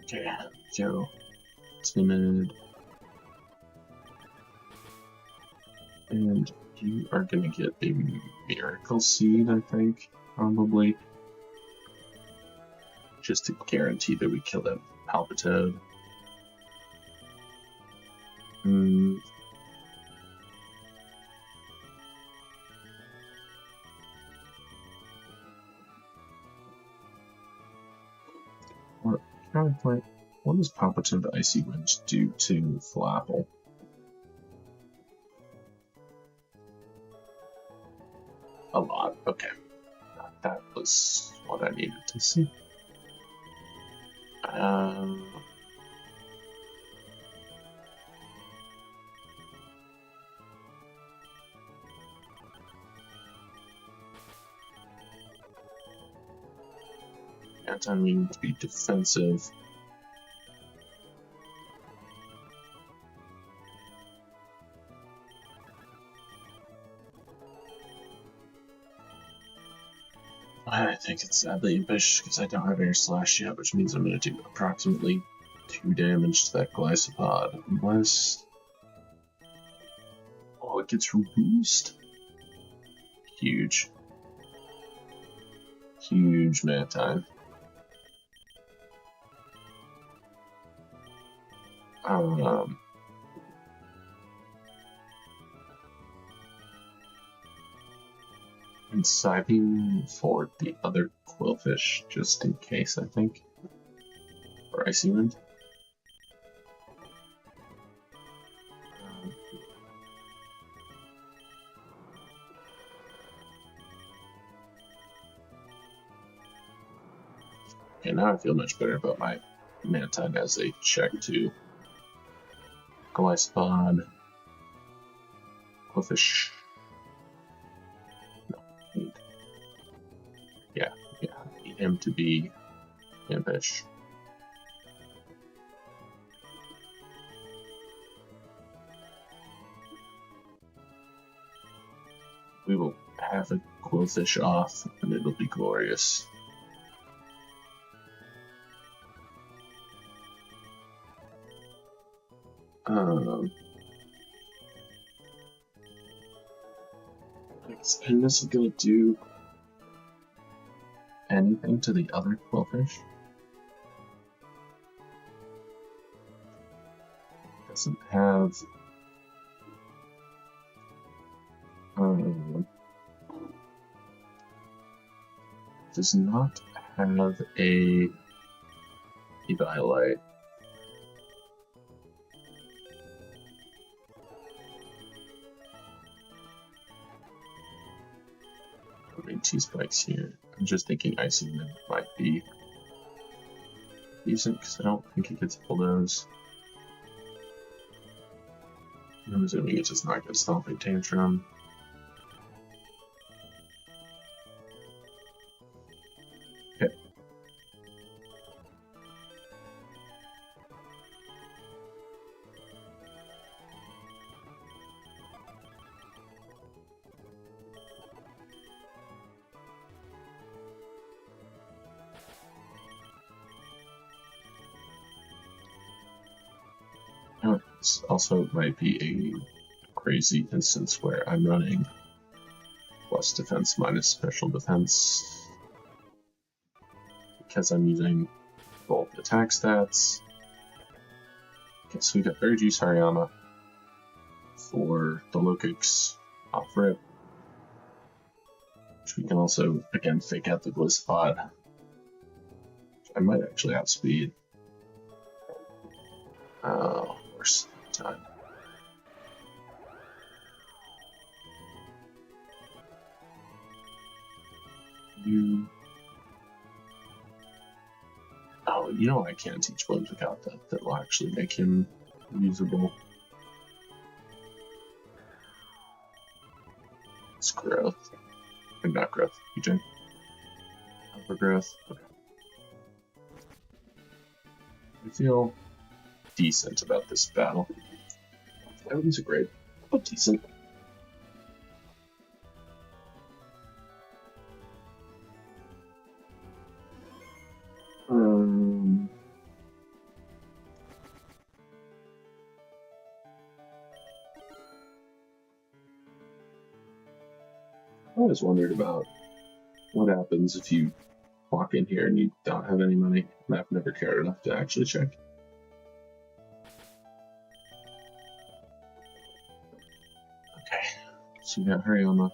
S1: Okay, Joe. Timid. And you are gonna get a Miracle Seed, I think, probably. Just to guarantee that we kill that Palpitoad. Or counterpoint, what does Palpitoad Icy Wind do to Flapple? A lot. Okay. That was what I needed to see. Anti-mean to be defensive. I think it's sadly impish because I don't have Air Slash yet, which means I'm going to do approximately 2 damage to that Glycopod. Unless... Oh, it gets reduced? Huge. Huge Mantine. And Psybeam for the other Quillfish, just in case, I think. Or Icy Wind. Okay, now I feel much better about my Mantine as a check to Glycopod, Quillfish. No, need him to be impish. We will have a Quillfish off, and it'll be glorious. And this is gonna do anything to the other Quillfish? Doesn't have does not have a Eviolite. T-Spikes here. I'm just thinking Icy Wind might be decent because I don't think it gets bulldoze. I'm assuming it's just not good Stomping Tantrum. This also might be a crazy instance where I'm running plus defense minus special defense because I'm using both attack stats. Okay, so we got Berry Juice Hariyama for the Lokix off rip, which we can also, again, fake out the Glisspot. I might actually outspeed. Worse time. Oh, you know I can't teach Bloom without that. That will actually make him usable. It's growth. Or not growth, PJ. Overgrowth. Okay. I feel decent about this battle. That wasn't great, but decent. I always wondered about what happens if you walk in here and you don't have any money. I've never cared enough to actually check. Okay, so we got Hariyama.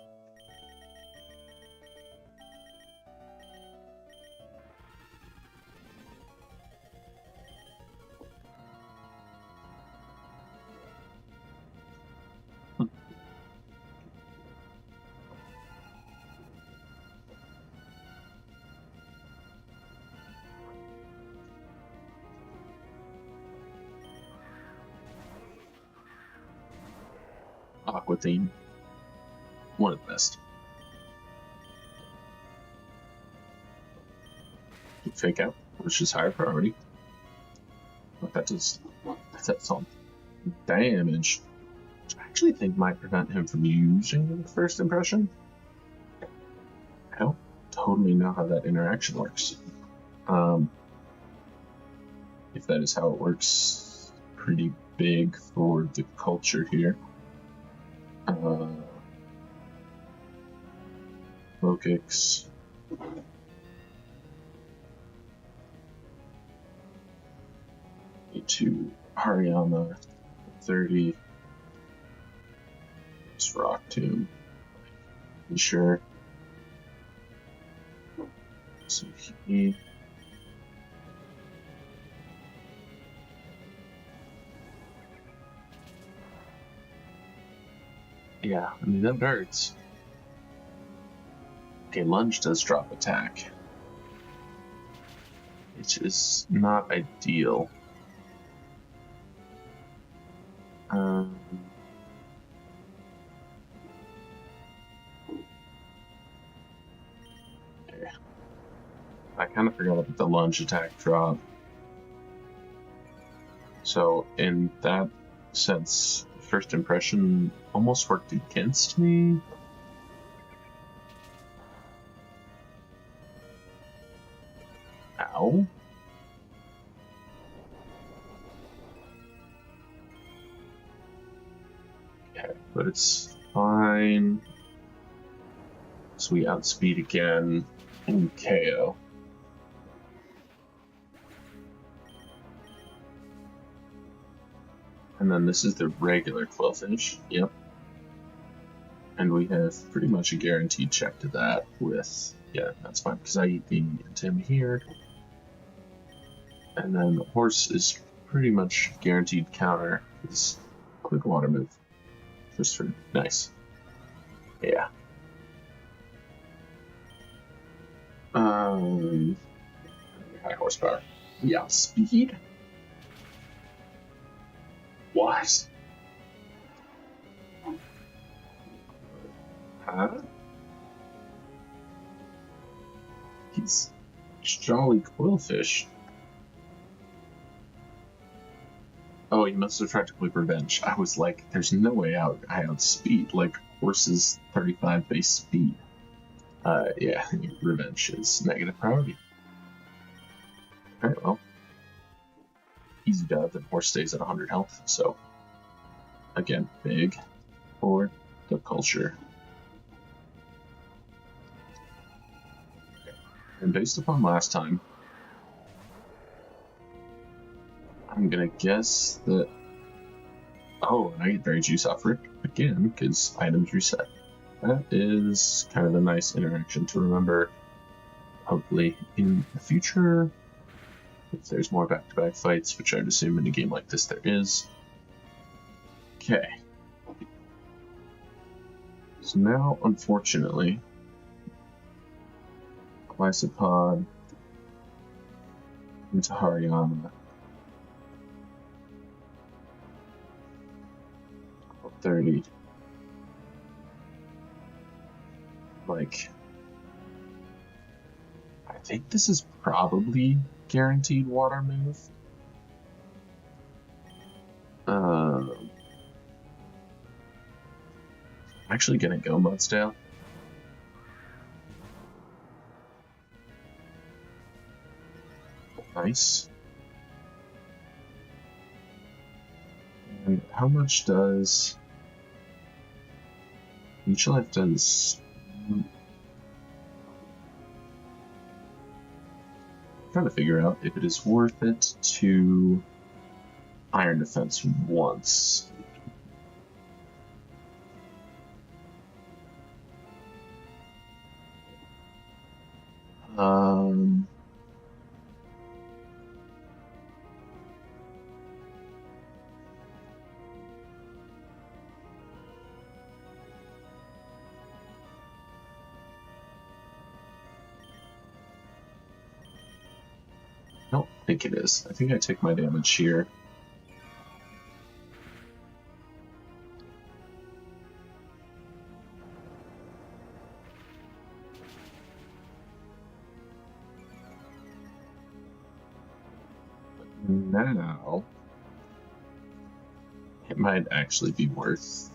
S1: Aqua theme. One of the best. Fake out, which is higher priority. But that does some damage, which I actually think might prevent him from using the first impression. I don't totally know how that interaction works. If that is how it works, pretty big for the culture here. Lokix. To Hariyama 30. It's Rock Tomb. Sure. So he. Yeah, I mean, that hurts. Okay, Lunge does drop attack, which is not ideal. Okay. I kind of forgot about the Lunge attack drop. So, in that sense, first impression almost worked against me. Ow. Okay, but it's fine. So we outspeed again and KO. And then this is the regular Qwilfish. Yep. And we have pretty much a guaranteed check to that with, yeah, that's fine, because I eat the Tim here. And then the horse is pretty much guaranteed counter. It's quick water move. Just for nice. Yeah. High horsepower. Yeah, speed? What? Huh? He's jolly Qwilfish. Oh, he must have tried to click revenge. I was like, there's no way out. I outspeed. Like, horse's 35 base speed. Yeah, revenge is negative priority. Alright, well. Easy dub, and horse stays at 100 health, so Again, big for the culture. And based upon last time, I'm gonna guess that. Oh, and I get berry juice off Rick again because items reset. That is kind of a nice interaction to remember. Hopefully, in the future, if there's more back-to-back fights, which I'd assume in a game like this there is. Okay. So now, unfortunately, Glycopod into Haryana. 30. Like, I think this is probably guaranteed water move. I'm actually gonna go Mudsdale. Nice. And how much does each life does? I'm trying to figure out if it is worth it to Iron Defense once. I don't think it is. I think I take my damage here. Now, it might actually be worth.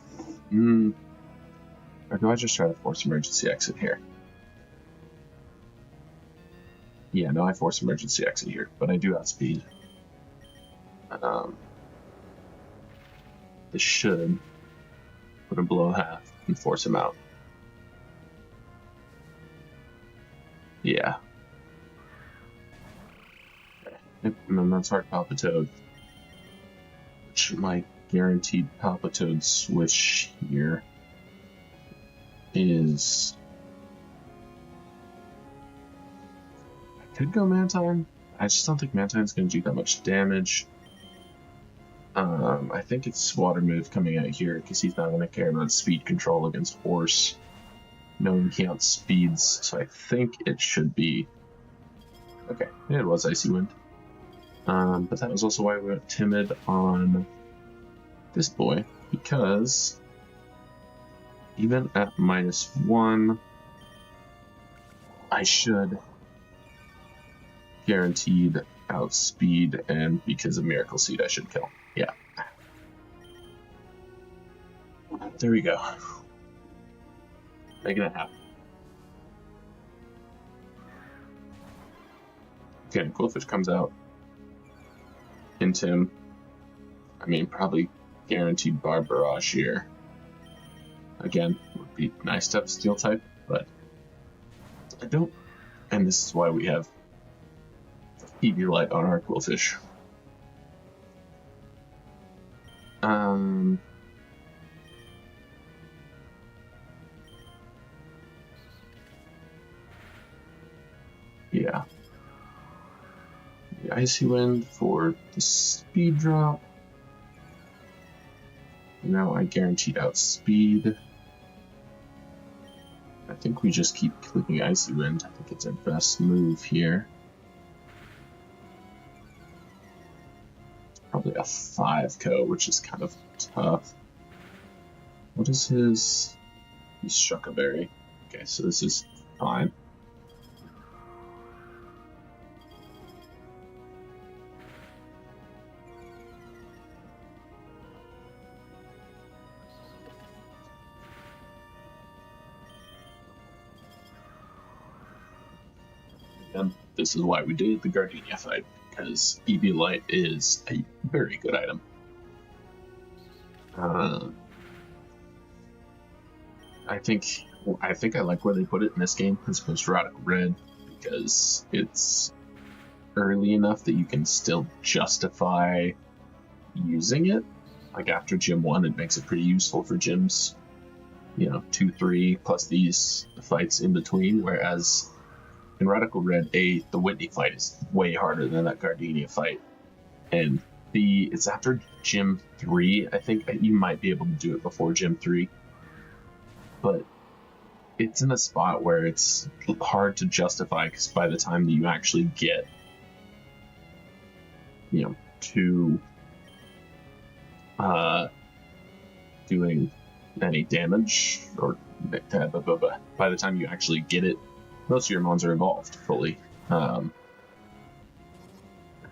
S1: Or do I just try to force emergency exit here? Yeah, no, I force emergency exit here, but I do outspeed. This should put him below half and force him out. Yeah. And then that's Heart Palpitoad, which my guaranteed Palpitoad switch here is. I could go Mantine. I just don't think Mantine's going to do that much damage. I think it's Water Move coming out here because he's not going to care about speed control against Horse, knowing he outspeeds. So I think it should be. Okay, it was Icy Wind. But that was also why we went Timid on this boy, because even at -1, I should guaranteed outspeed, and because of Miracle Seed, I should kill. Yeah. There we go. Making it happen. Okay, Quillfish comes out. Into him. I mean, probably guaranteed Barb Barrage here. Again, would be nice to have a Steel type, but I don't. And this is why we have EV Light on our Quillfish. Yeah. The Icy Wind for the speed drop. Now I guaranteed outspeed. I think we just keep clicking Icy Wind. I think it's our best move here. It's probably a 5-co, which is kind of tough. What is his? He's Shuckaberry. Okay, so this is fine. And this is why we did the Gardenia fight, because EV Light is a very good item. Uh, I think I like where they put it in this game as opposed to Radical Red, because it's early enough that you can still justify using it. Like after Gym 1, it makes it pretty useful for gyms, 2, 3, plus these fights in between, whereas in Radical Red, the Whitney fight is way harder than that Gardenia fight. And it's after Gym 3, I think you might be able to do it before Gym 3. But it's in a spot where it's hard to justify, because by the time that you actually get, to doing any damage, or by the time you actually get it, most of your mons are evolved fully.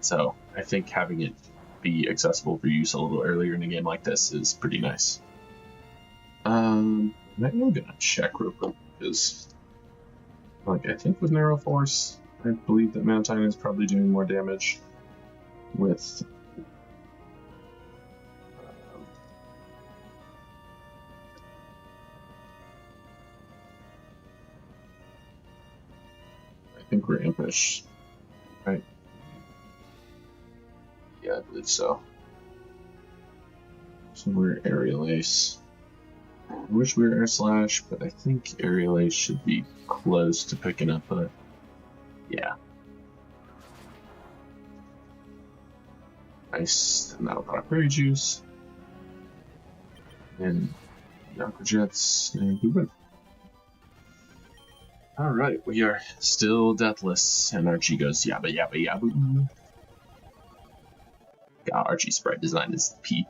S1: So I think having it be accessible for use a little earlier in a game like this is pretty nice. Maybe I'm gonna check real quick, because I think with Narrow Force, I believe that Mantine is probably doing more damage with I think we're Impish, right? Yeah, I believe so. So we're Aerial Ace. I wish we were Air Slash, but I think Aerial Ace should be close to picking up a... Yeah. Nice. And that'll proc Berry Juice. And Yonko Jets, and we win. Alright, we are still deathless, and Archie goes yabba yabba yabba. God, Archie's sprite design is the peak.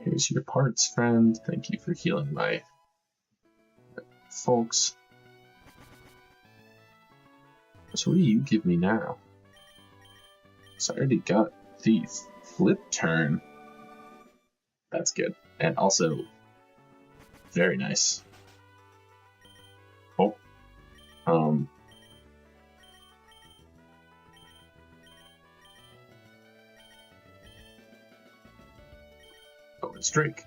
S1: Here's your parts, friend. Thank you for healing my folks. So what do you give me now? So I already got Thief. Flip turn. That's good. And also, very nice. Oh. Oh, it's Drake.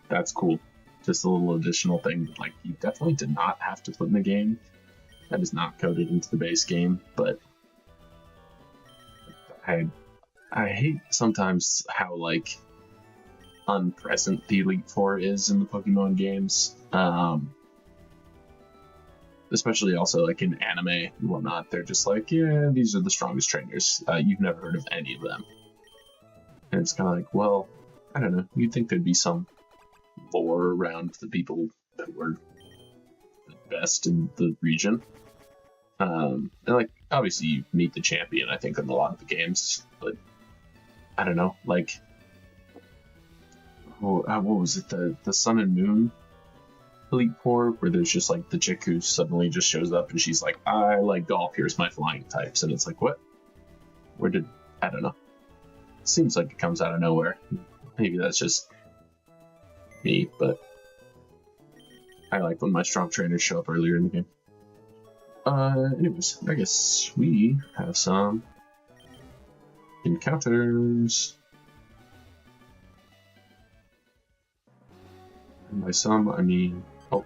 S1: That's cool. Just a little additional thing that, you definitely did not have to put in the game. That is not coded into the base game, but I hate sometimes how, unpresent the Elite Four is in the Pokemon games. Especially also, in anime and whatnot, they're just yeah, these are the strongest trainers. You've never heard of any of them. And it's kind of well, I don't know, you'd think there'd be some lore around the people that were the best in the region. And obviously you meet the champion, I think, in a lot of the games, but I don't know, what was it, the Sun and Moon Elite Four, where there's just the chick who suddenly just shows up and she's like, I like golf, here's my flying types, and it's what? I don't know. It seems like it comes out of nowhere. Maybe that's just me, but I like when my strong trainers show up earlier in the game. Anyways, I guess we have some encounters. And by some, I mean, oh,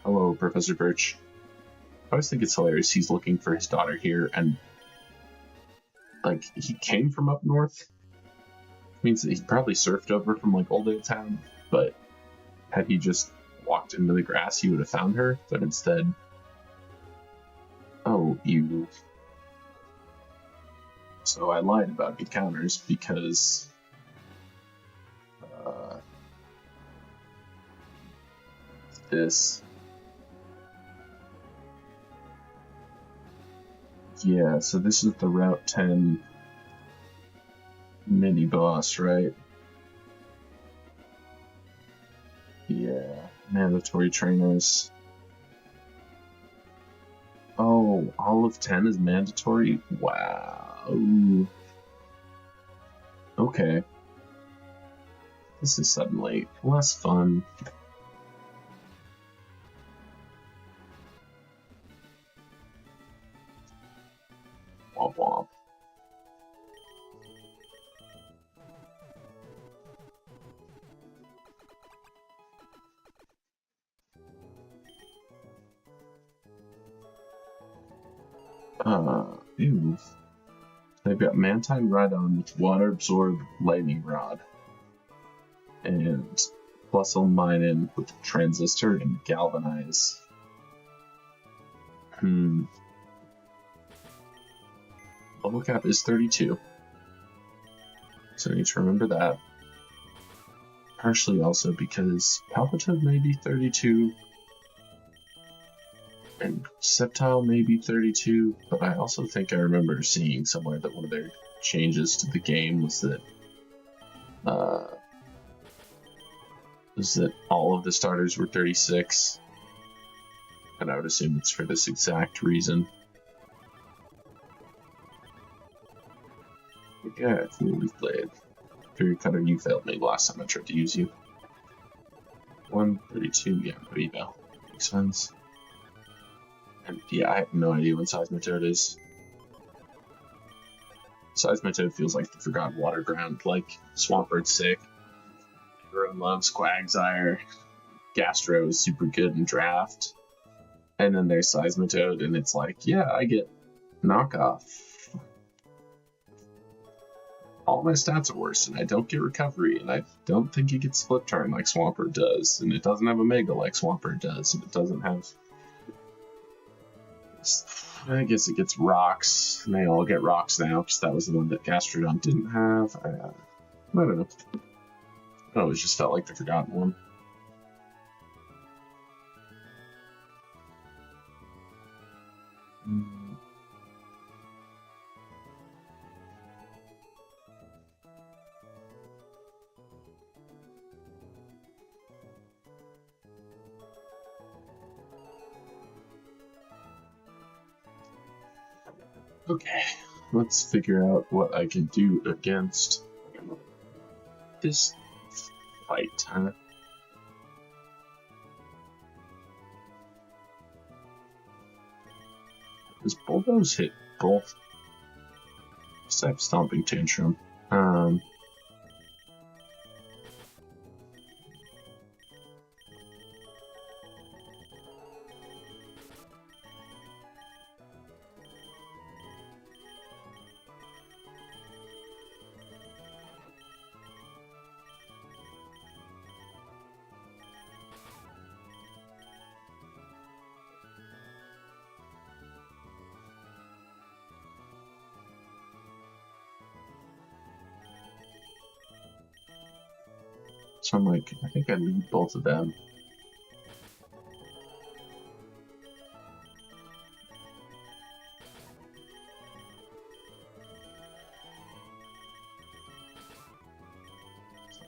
S1: hello, Professor Birch. I always think it's hilarious he's looking for his daughter here, and, he came from up north. It means that he probably surfed over from, Old Town, but had he just walked into the grass, he would have found her, but instead... Oh, you... So I lied about encounters because... this... Yeah, so this is the Route 10 mini-boss, right? Yeah, mandatory trainers. Oh, all of 10 is mandatory? Wow. Okay. This is suddenly less fun. Womp womp. Ew. They've got Mantine Rhydon with Water Absorb Lightning Rod. And Plusle Minen with Transistor and Galvanize. Level cap is 32. So I need to remember that. Partially also because Palpitoad may be 32. And Sceptile may be 32, but I also think I remember seeing somewhere that one of their changes to the game was that all of the starters were 36, and I would assume it's for this exact reason. Yeah, cool, we've played. Fury Cutter, you failed me last time I tried to use you. 132, yeah, Evo. Makes sense. And yeah, I have no idea when Seismitoad is. Seismitoad feels like the Forgotten Water Ground, like Swampert sick. Everyone loves Quagsire. Gastro is super good in draft. And then there's Seismitoad, and it's like, yeah, I get knockoff. All my stats are worse, and I don't get recovery, and I don't think it gets split turn like Swampert does, and it doesn't have Omega like Swampert does, and it doesn't have... I guess it gets rocks, and they all get rocks now, because that was the one that Gastrodon didn't have. I don't know. It always just felt like the forgotten one. Okay, let's figure out what I can do against this fight, huh? Does Bulldoze hit both? Except Stomping Tantrum. So I'm like, I think I lead both of them.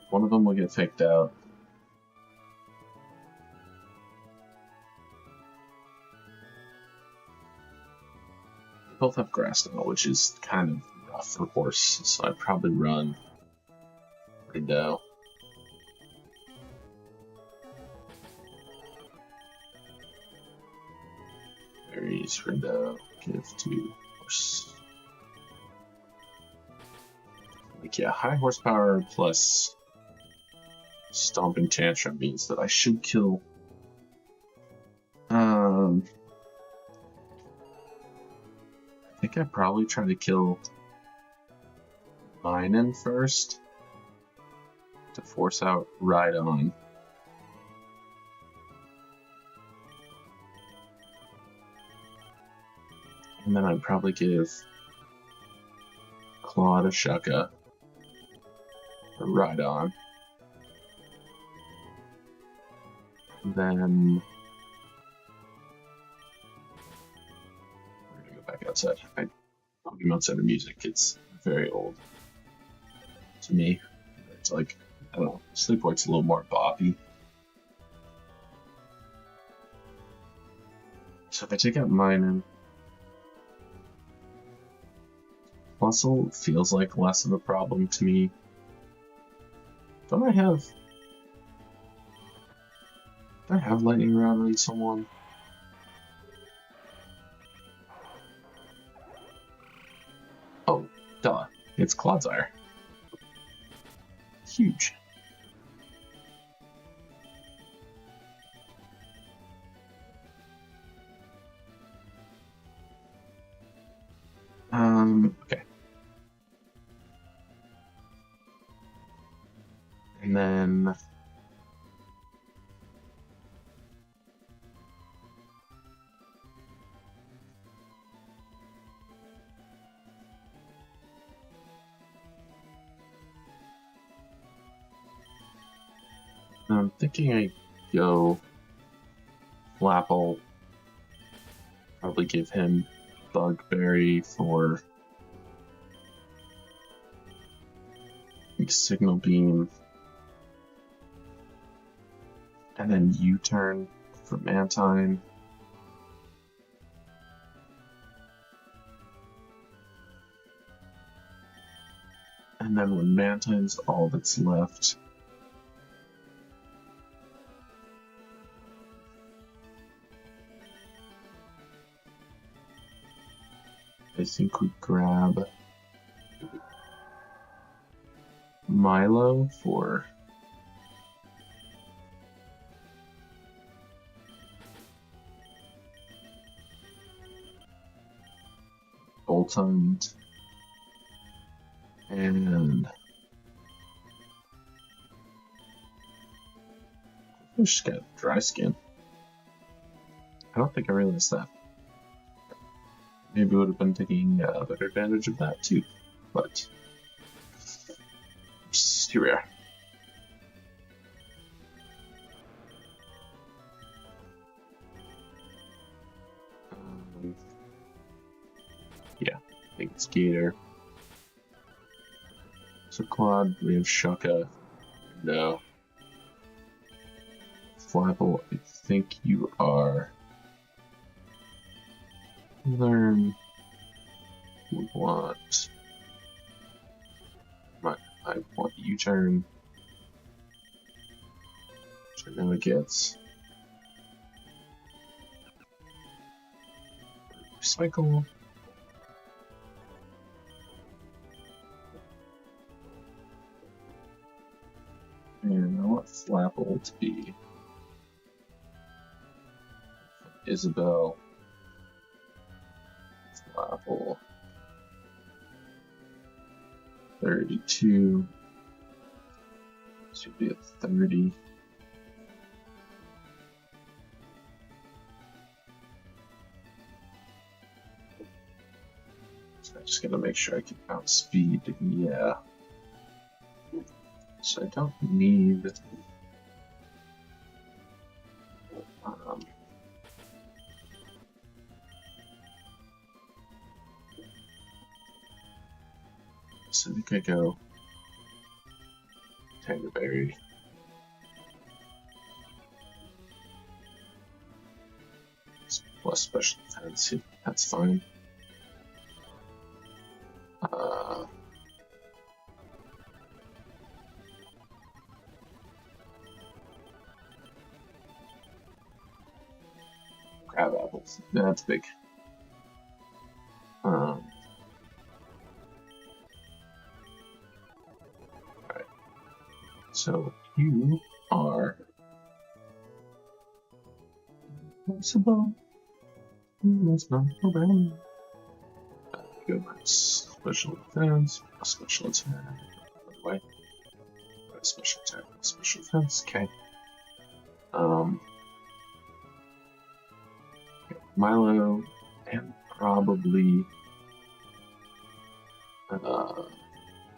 S1: One of them will get faked out. They both have grass now, which is kind of rough for horse, so I'd probably run Rindo. Berries, Rindo, give to horse. Like, yeah, high horsepower plus Stomping Tantrum means that I should kill. I think I'd probably try to kill Minen first to force out Rhydon. And then I'd probably give Claw to Shucka or Rhydon. And then we're gonna go back outside. Talking outside of music, it's very old to me. It's like, I don't know, Sleepport's a little more boppy. So if I take out Minen, Plusle feels like less of a problem to me. Don't I have Lightning Rod on someone? Duh. It's Clodsire. Huge. Okay. And then I'm thinking I go Flapple, probably give him Bugberry for Signal Beam, and then U-turn for Mantine. And then when Mantine's all that's left, I think we grab Milo for Boltund, and she's got dry skin. I don't think I realized that. Maybe would have been taking better advantage of that too, but here we are. Yeah, I think it's Gator. So Claude, we have Shaka. No. Flapple, I think you are. Learn. We want. I want U-turn. Which I know it gets. Recycle. And I want Flapple to be Isabel. Flapple. 32. Should be at 30. So I'm just gonna make sure I can outspeed. Yeah. So I don't need. So I think I go Tangerberry. Plus special defense, that's fine. Crab apples, that's big. Alright. So you are possible. That's not around. Go by special defense, special attack. By the way, special attack, special defense. Okay. Milo and probably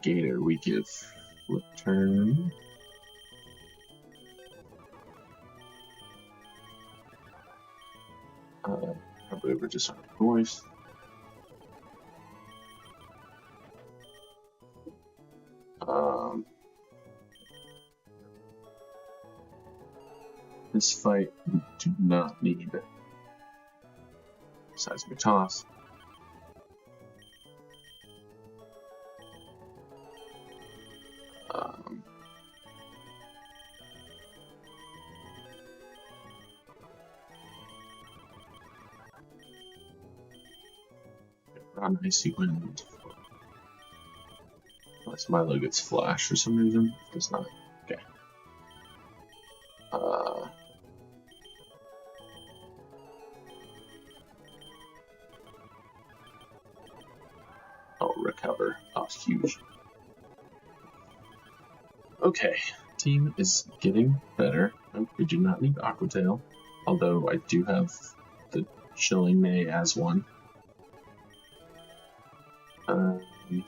S1: Gator. We give flip turn. Probably over just on voice. This fight we do not need seismic toss. Run icy wind. Unless Milo gets flash for some reason. Does not. Okay. Oh, recover. Oh, it's huge. Okay. Team is getting better. Oh, we do not need Aqua Tail. Although I do have the Chilling May as one. Okay.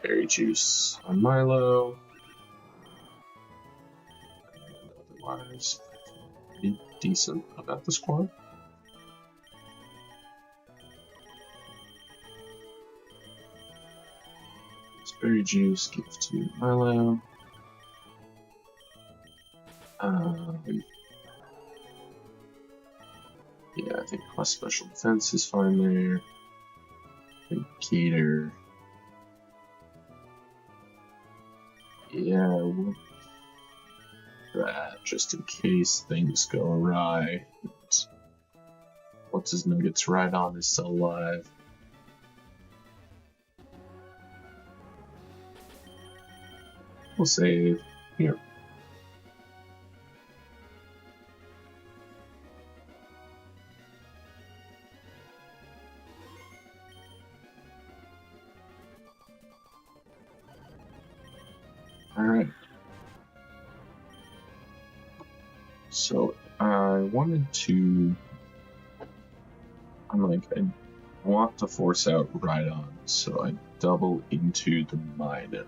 S1: Berry Juice on Milo. And otherwise, pretty decent about the squad. Berry Juice, give to Milo. Yeah, I think plus special defense is fine there. I think Gator. Yeah, we'll that just in case things go awry. What's his nuggets right on is still alive. We'll save here. Alright. So I wanted to. I want to force out Rhydon, so I double into the mine.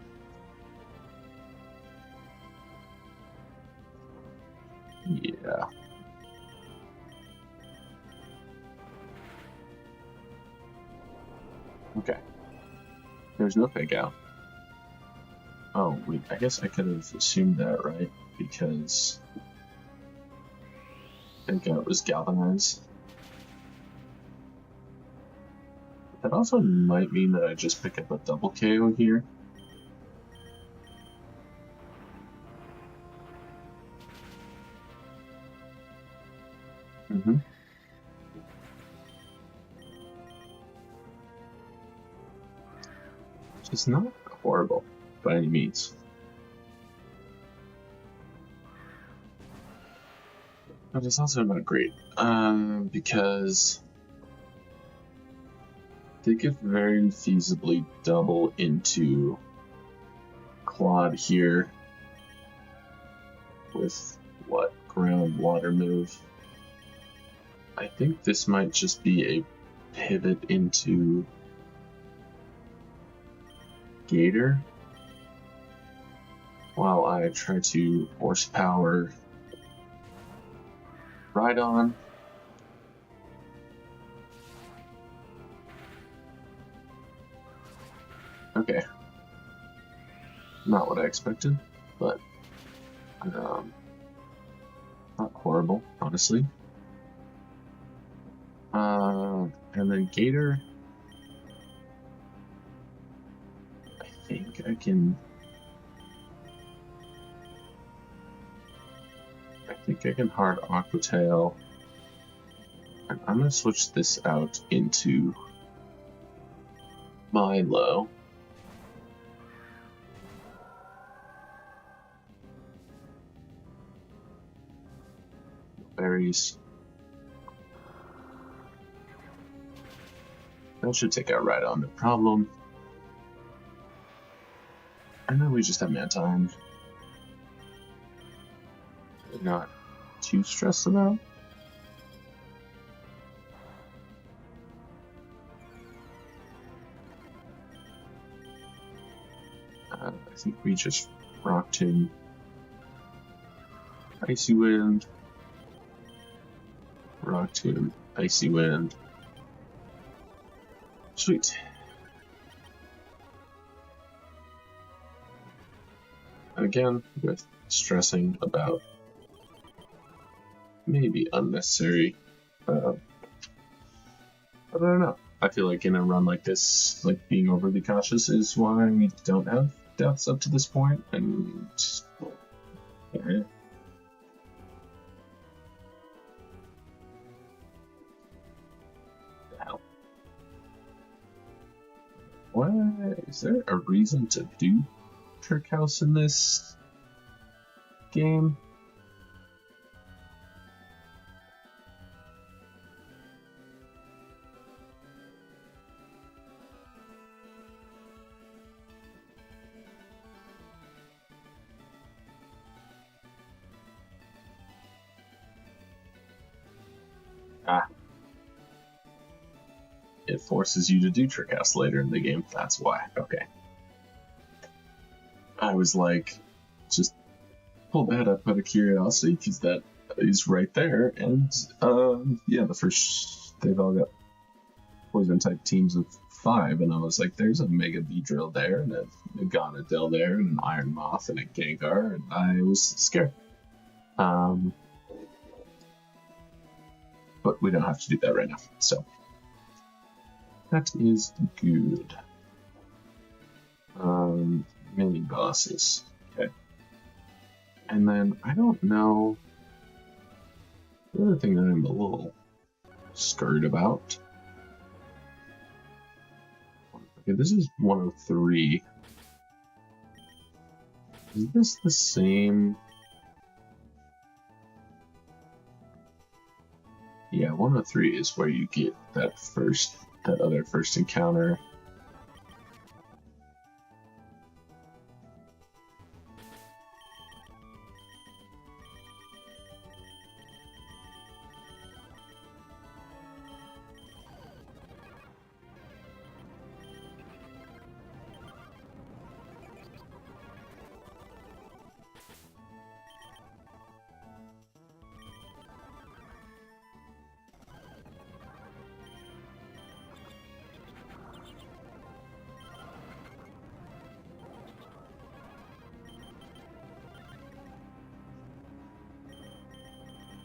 S1: Yeah. Okay. There's no fake out. Oh, wait, I guess I could have assumed that, right? Because fake out was galvanized. That also might mean that I just pick up a double KO here. Which is not horrible by any means. But it's also not great, because they could very feasibly double into Claude here with what ground water move. I think this might just be a pivot into Gator while I try to horsepower Rhydon. Okay. Not what I expected, but not horrible, honestly. And then Gator, I think I can hard Aqua Tail, and I'm gonna switch this out into Milo. Berries. That should take out Rhydon, no problem. And then we just have Mantine. Not too stressed about. I think we just Rock Tomb, Icy Wind, Rock Tomb, Icy Wind. Sweet. Again, with stressing about maybe unnecessary. I don't know. I feel like in a run like this, like being overly cautious is why we don't have deaths up to this point, and yeah. What? Is there a reason to do Trick House in this game? It forces you to do Trick House later in the game. That's why. Okay. I was like, just pull that up out of curiosity because that is right there. And yeah, they've all got poison type teams of 5, and I was like, there's a Mega Beedrill there, and a Gonadil there, and an Iron Moth, and a Gengar, and I was scared. But we don't have to do that right now, so that is good. Mini bosses. Okay. And then I don't know. The other thing that I'm a little scared about. Okay, this is 103. Is this the same? Yeah, 103 is where you get that other first encounter.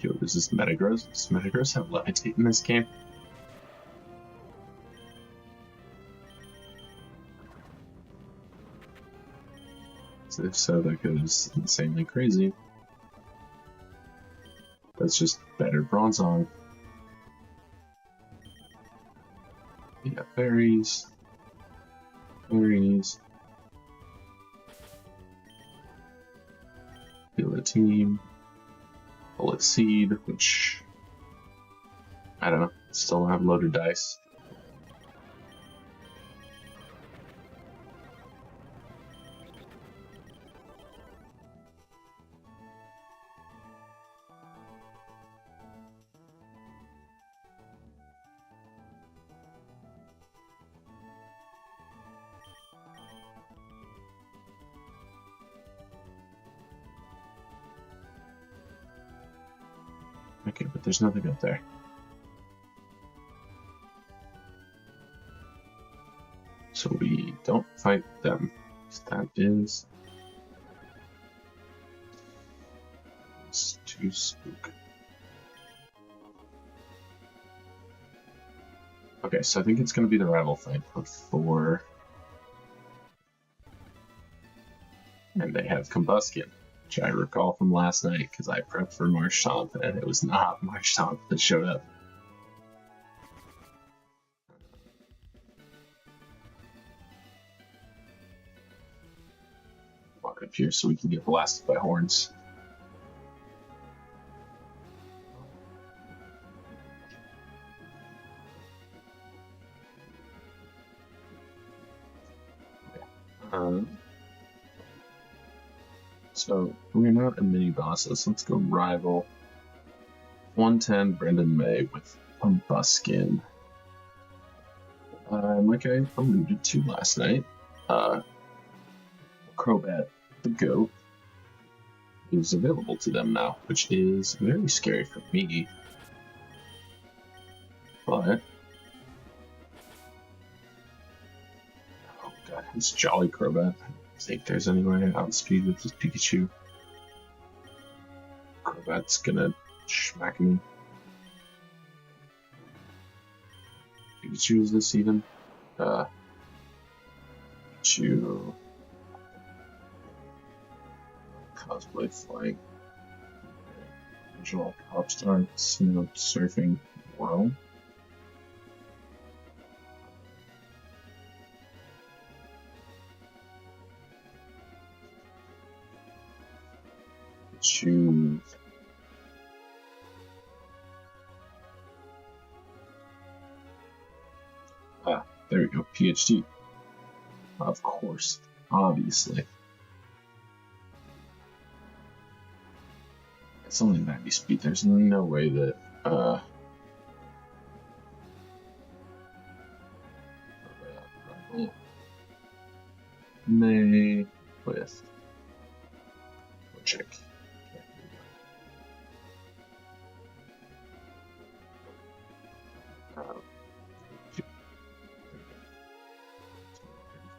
S1: Yo, is this Metagross? Does Metagross have Levitate in this game? So if so, that goes insanely crazy. That's just better Bronzong. We got berries. Berries. Guillotine. Bullet Seed, which I don't know, still have loaded dice. Okay, but there's nothing up there. So we don't fight them. That is... It's too spook. Okay, so I think it's going to be the rival fight before... And they have Combustion, which I recall from last night because I prepped for Marshtomp and it was not Marshtomp that showed up. Walk up here so we can get blasted by horns. So we're not a mini bosses. Let's go rival. 110 Brendan May with Combustion. Like I alluded to last night, Crobat the goat is available to them now, which is very scary for me. But oh god, it's Jolly Crobat. I think there's any way to outspeed with this Pikachu. Crobat's gonna smack me. Pikachu, is this even? Pikachu. Cosplay flying. Visual pop star, snow surfing world. There we go, PhD. Of course, obviously. It's only 90 speed. There's no way that May with check.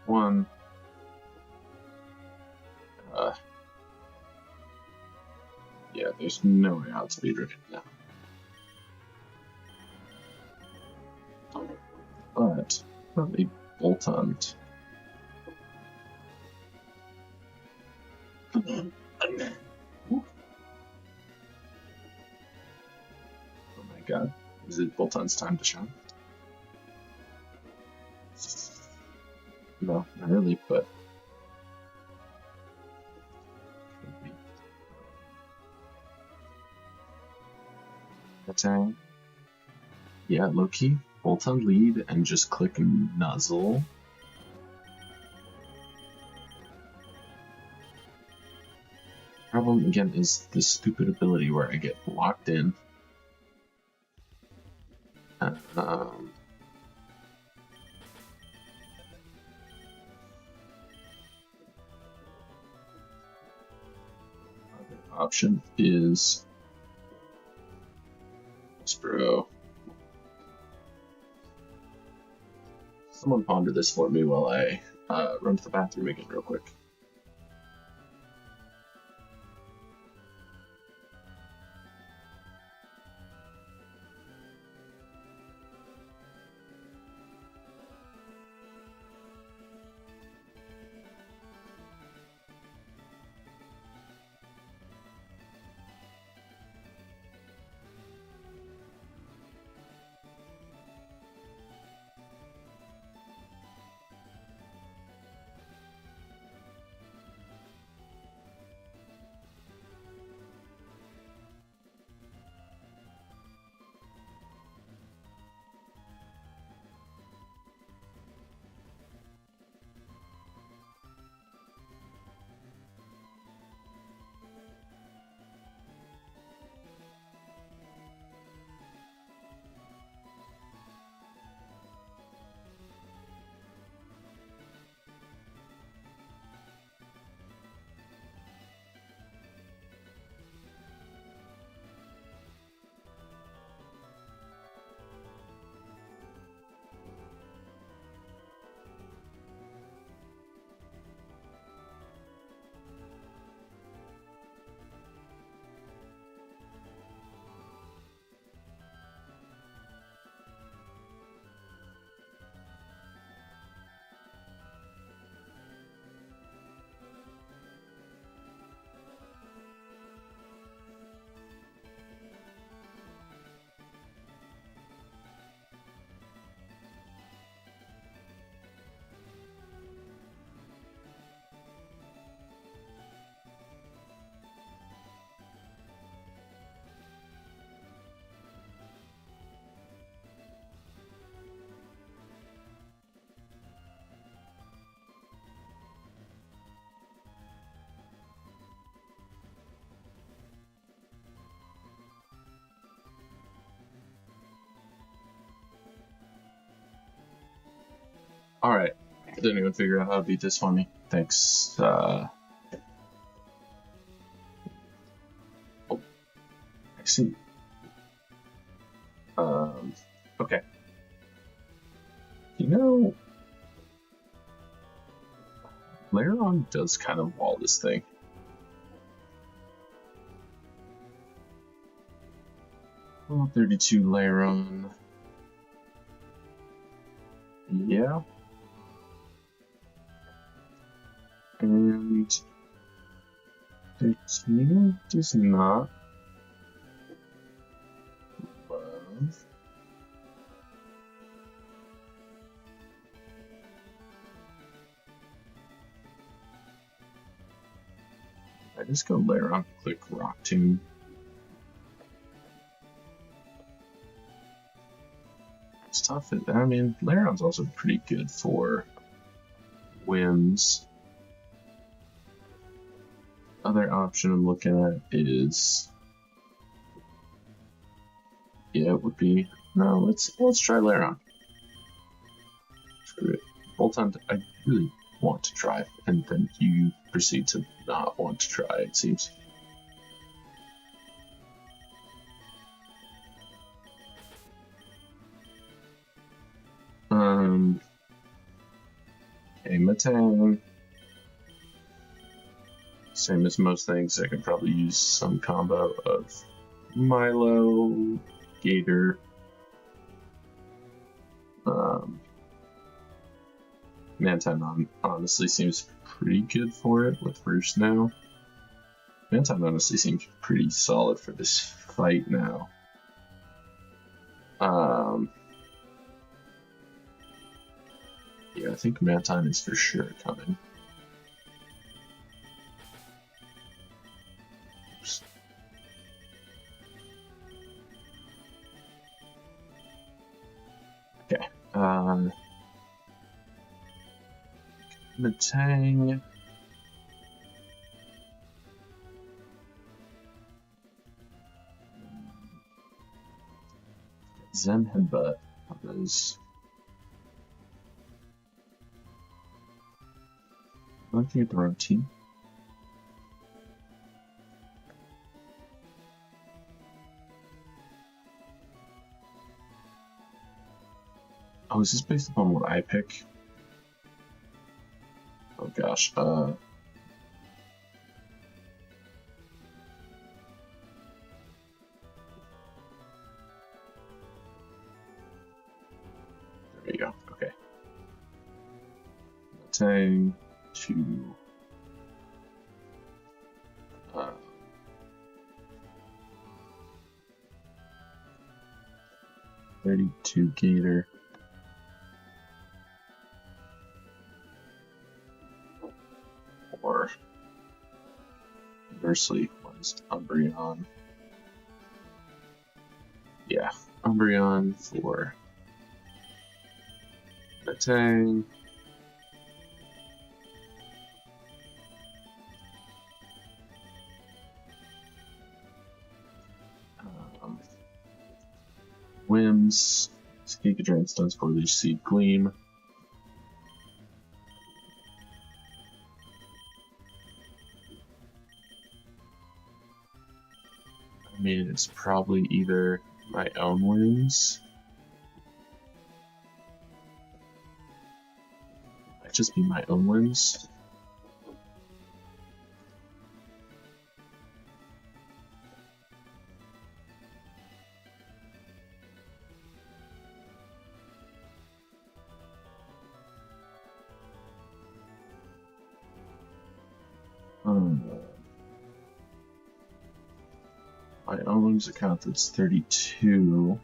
S1: One. Yeah, there's no way I'll speed it now. But probably bolt on. Oh my god. Is it Bolton's time to shine? No, not really, but Batang. Yeah, low-key. Bolton lead and just click Nuzzle. Problem again is this stupid ability where I get locked in. Other option is bro. Someone ponder this for me while I run to the bathroom again real quick. Alright. Did anyone figure out how to beat this for me? Thanks. Oh. I see. Okay. You know, Layeron does kind of wall this thing. Oh, 32 Layeron. Yeah. And 13 does not love. I just go Layeron, click Rock Tomb. It's tough. I mean, Laron's also pretty good for whims. Other option I'm looking at is, yeah, it would be, no, let's try Laron. Screw it. Bolton, I really want to try, and then you proceed to not want to try, it seems. Okay, Matang. Same as most things, I could probably use some combo of Milo, Gator, Mantine honestly seems pretty good for it with Roost now. Mantine honestly seems pretty solid for this fight now. Yeah, I think Mantine is for sure coming. Oops. Okay. Matang. Zen Headbutt. Those. Looking at the routine. Oh, is this based upon what I pick? Oh gosh. There you go. Okay. Matang to 32 Gator. Or conversely, what is Umbreon? Yeah, Umbreon for Matang. Whims. Giga Drain Stuns for Leech Seed Gleam. I mean, it's probably either my own whims. Might just be my own whims. My own whims account, that's 32.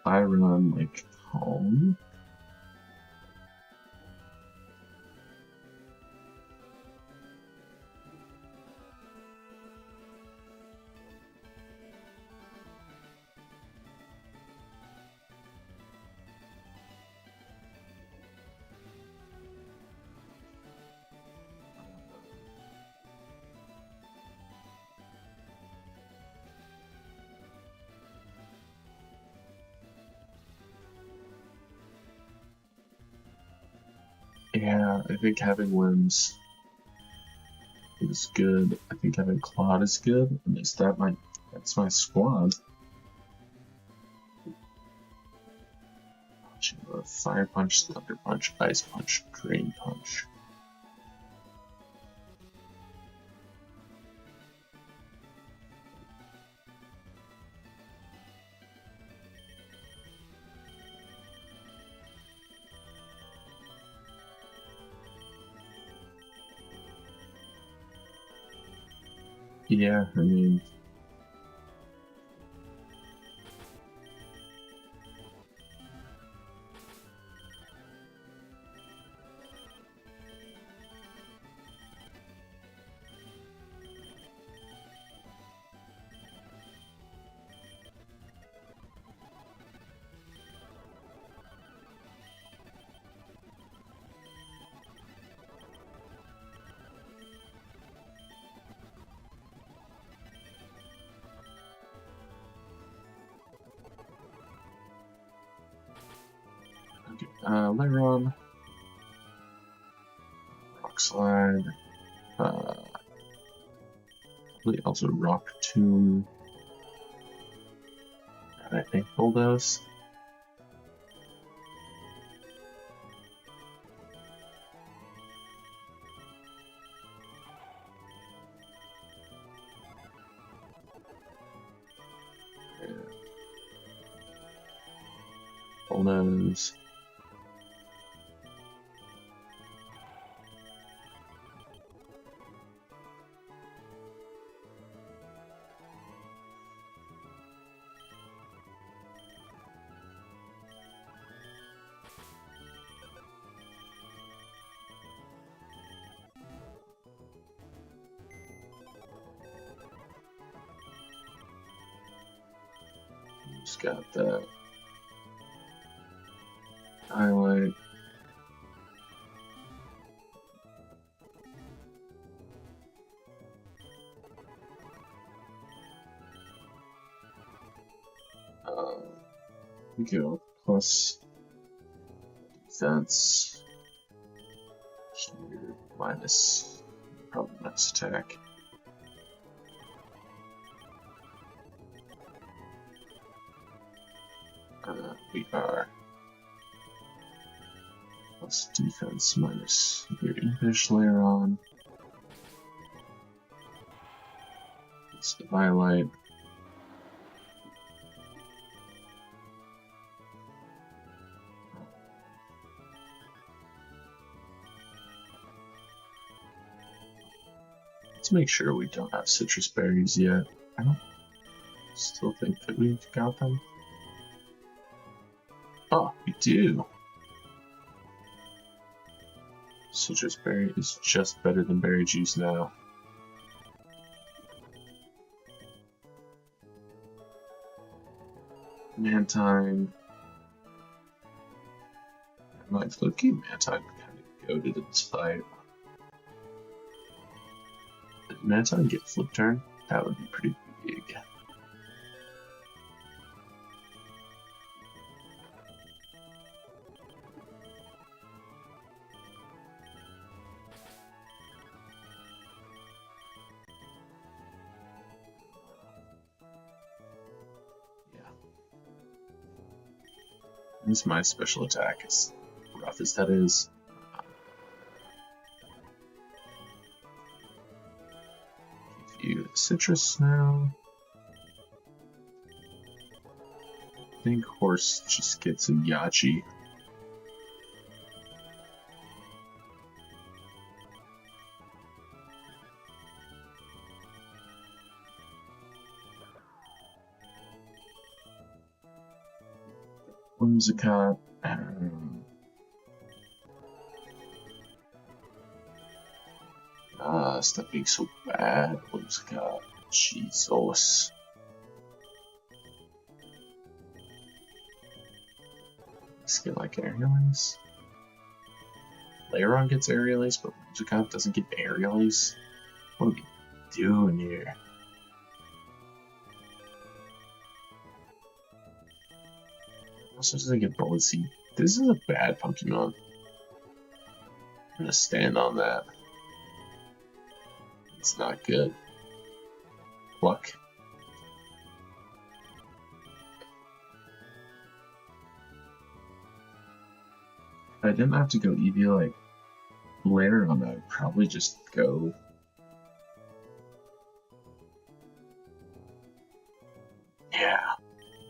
S1: I run like home. Yeah, I think having whims is good. I think having Claude is good. At least that's my squad. Fire Punch, Thunder Punch, Ice Punch, Drain Punch. Yeah, I mean, Leron, Rock Slide, also Rock Tomb, and I think Bulldoze. Bulldoze. Just got that highlight. We go plus defense, minus probably max attack. We are plus defense minus your English layer on. It's the Violet. Let's make sure we don't have citrus berries yet. I don't still think that we've got them. Oh, we do. Citrus berry is just better than berry juice now. Mantine. I might flip key Mantine kind of goaded in this fight. Did Mantine get flip turn? That would be pretty big. This is my special attack, as rough as that is. Give you citrus now. I think horse just gets a Yachi. Whimsicott. Stop being so bad, Whimsicott. Jesus. Let's get like Aerial-Ace. Leron gets Aerial-Ace, but Whimsicott doesn't get Aerial-Ace. What are we doing here? Also doesn't get Bullet Seed. This is a bad Pokemon. I'm gonna stand on that. It's not good. Pluck. If I didn't have to go Eevee like later on, I'd probably just go. Yeah,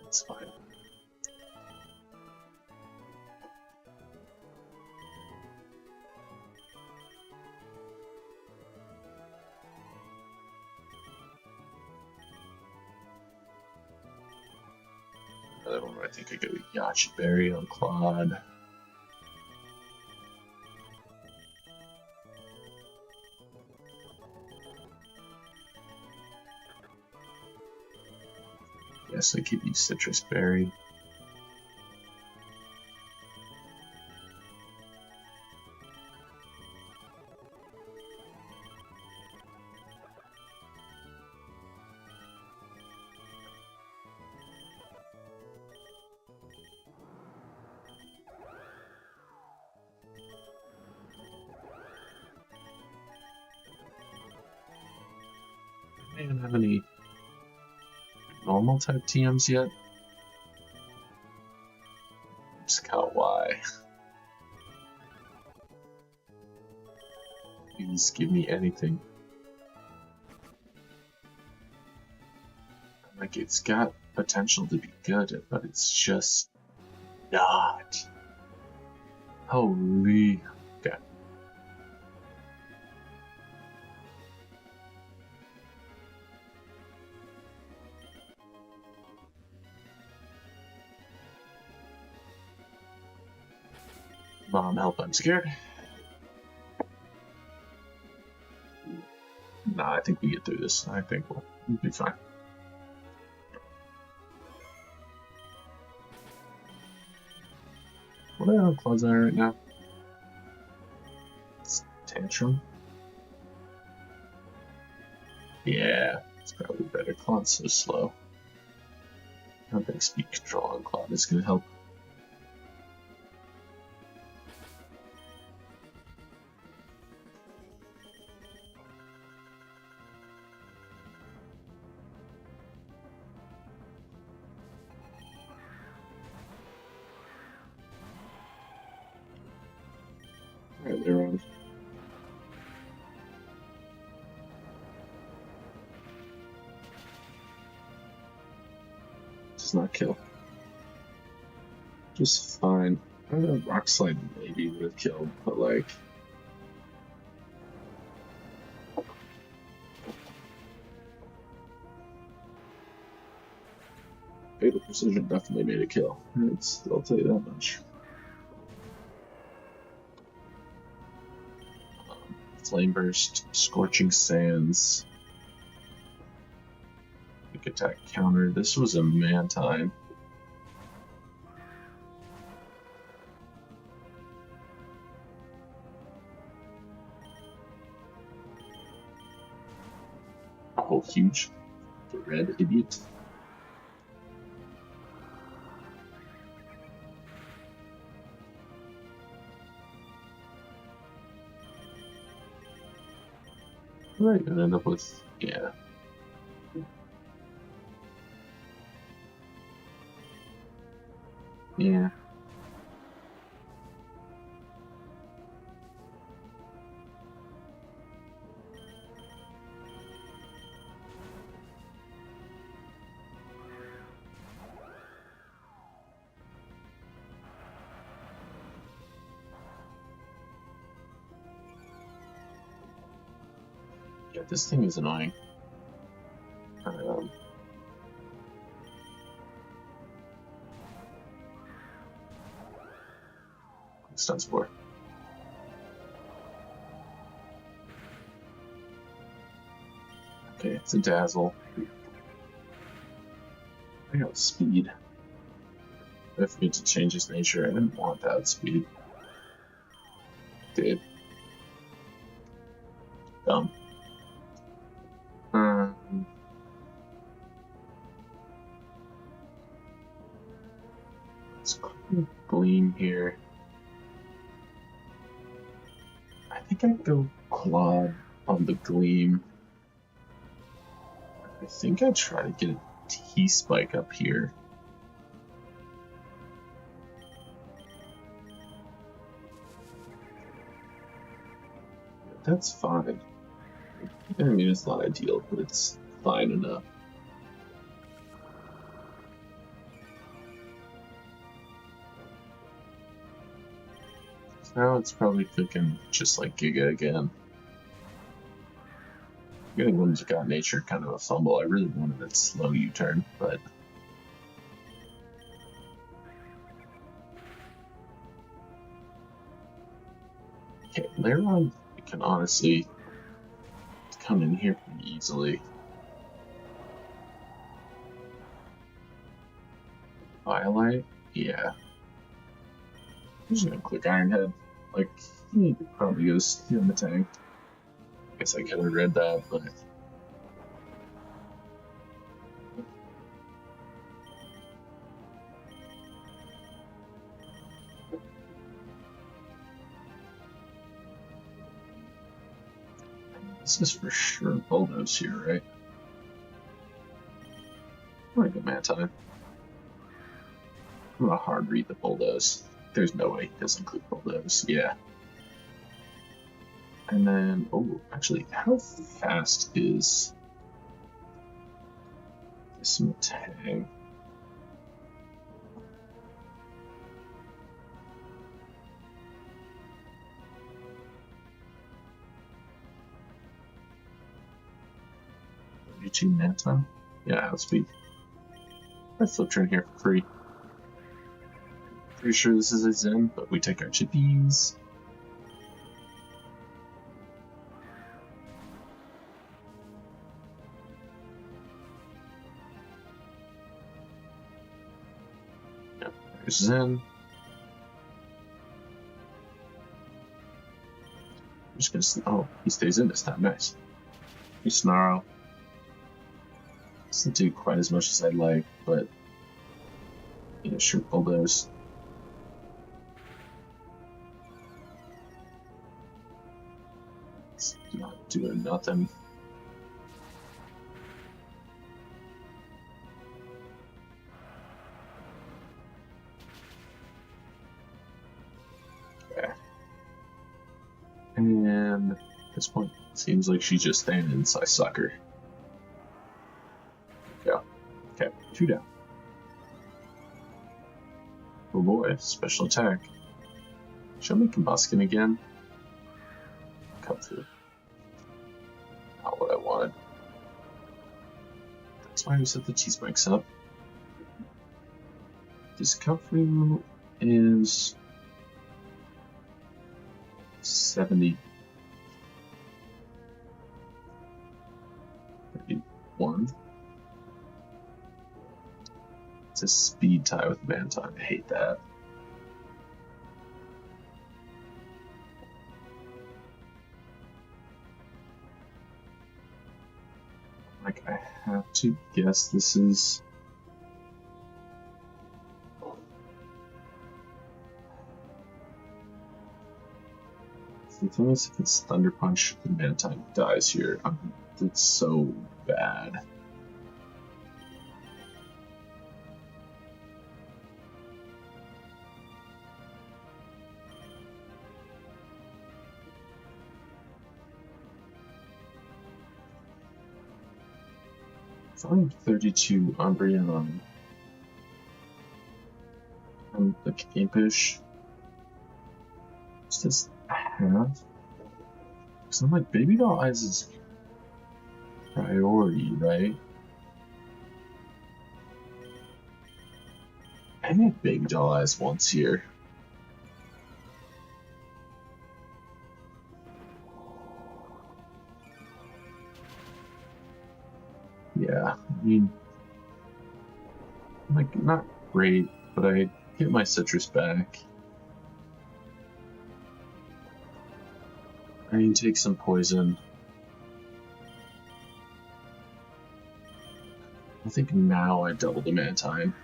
S1: that's fine. Another one where I think I go Yachi Berry on Claude. Yes, I give you Citrus Berry. I don't have any normal type TMs yet. Just kind of why. Please give me anything. Like, it's got potential to be good, but it's just not. Holy. Okay. Mom, help, I'm scared. Nah, I think we get through this. I think we'll be fine. What are our claws are right now? It's Tantrum. Yeah, it's probably better. Claude's so slow. I don't think speed control on Claude is going to help. Alright, they're on. Does not kill. Just fine. Rock Slide maybe would have killed, but like... Fatal Precision definitely made a kill. I'll tell you that much. Flame Burst, Scorching Sands, Quick Attack Counter. This was a Mantine. Oh, huge. The red idiot. Right, and end up with, yeah. Yeah. Yeah, this thing is annoying. Stun Spore. Okay, it's a Dazzle. I got speed. I forget to change his nature. I didn't want that speed. Did. Dumb. Let's Gleam here. I think I'd go Claw on the Gleam. I think I'd try to get a T-Spike up here. That's fine. I mean, it's not ideal, but it's fine enough. So now it's probably thinking just like Giga again. Getting one's got nature kind of a fumble. I really wanted that slow U-turn, but okay, Laron can honestly come in here pretty easily. Firelight? Yeah. I'm just gonna click Iron Head. Like, he probably goes in the tank. Guess I could have read that, but this is for sure Bulldoze here, right? I'm gonna go Mantine. I'm gonna hard read the Bulldoze. There's no way he doesn't include Bulldoze. Yeah. And then, oh, actually, how fast is this Matang? YouTube Mantine? Yeah, outspeed. I flip train here for free. Pretty sure this is a Zen, but we take our chippies. Yep, there's Zen. I'm just gonna. Oh, he stays in this time. Nice. You Snarl. Doesn't do quite as much as I'd like, but yeah, sure, Bulldoze. It's not doing nothing. Okay. And at this point, it seems like she's just standing, so I suck her. Yeah. Okay, 2 down. Oh boy, special attack. Show me Combuskin again. Come through. Not what I wanted. That's why we set the T-spikes up. This come through is 70. 31. It's a speed tie with Mantine. I hate that. Like, I have to guess this is... The thing is, if it's Thunder Punch, the Mantine dies here. It's so bad. I'm 32 Umbreon. I'm like impish. What's this have? Because I'm like, Baby Doll Eyes is priority, right? I had Baby Doll Eyes once here. Yeah, I mean, like, not great, but I get my citrus back. I can take some poison. I think now I double the Mantine.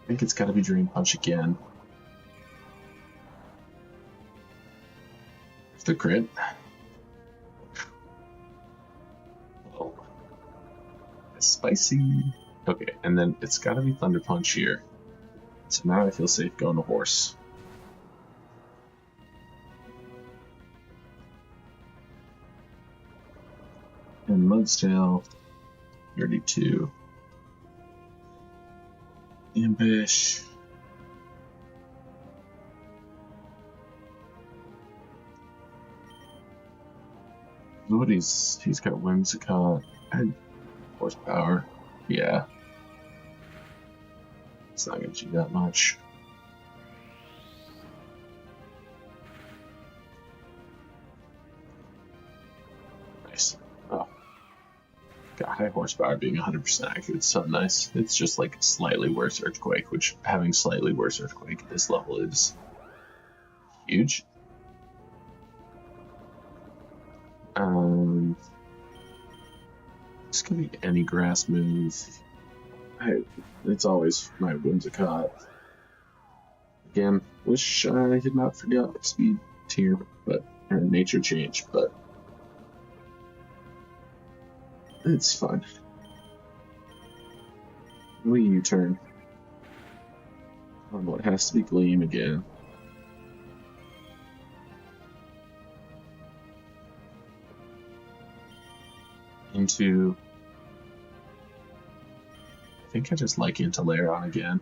S1: I think it's gotta be Drain Punch again. The crit. Oh. It's spicy. Okay, and then it's gotta be Thunder Punch here. So now I feel safe going to Horse. And Mudstail, 32. Impish. He's got Whimsicott and Horsepower. Yeah. It's not gonna do that much. Nice. Oh. God, high horsepower being 100% accurate is so nice. It's just like slightly worse Earthquake, which having slightly worse Earthquake at this level is huge. This could be any grass move. It's always my Whimsicott. Again, wish I had not forgot speed tier, but or nature change, but it's fine. We U-turn on what has to be Gleam again. Into... I think I just like into Layeron again.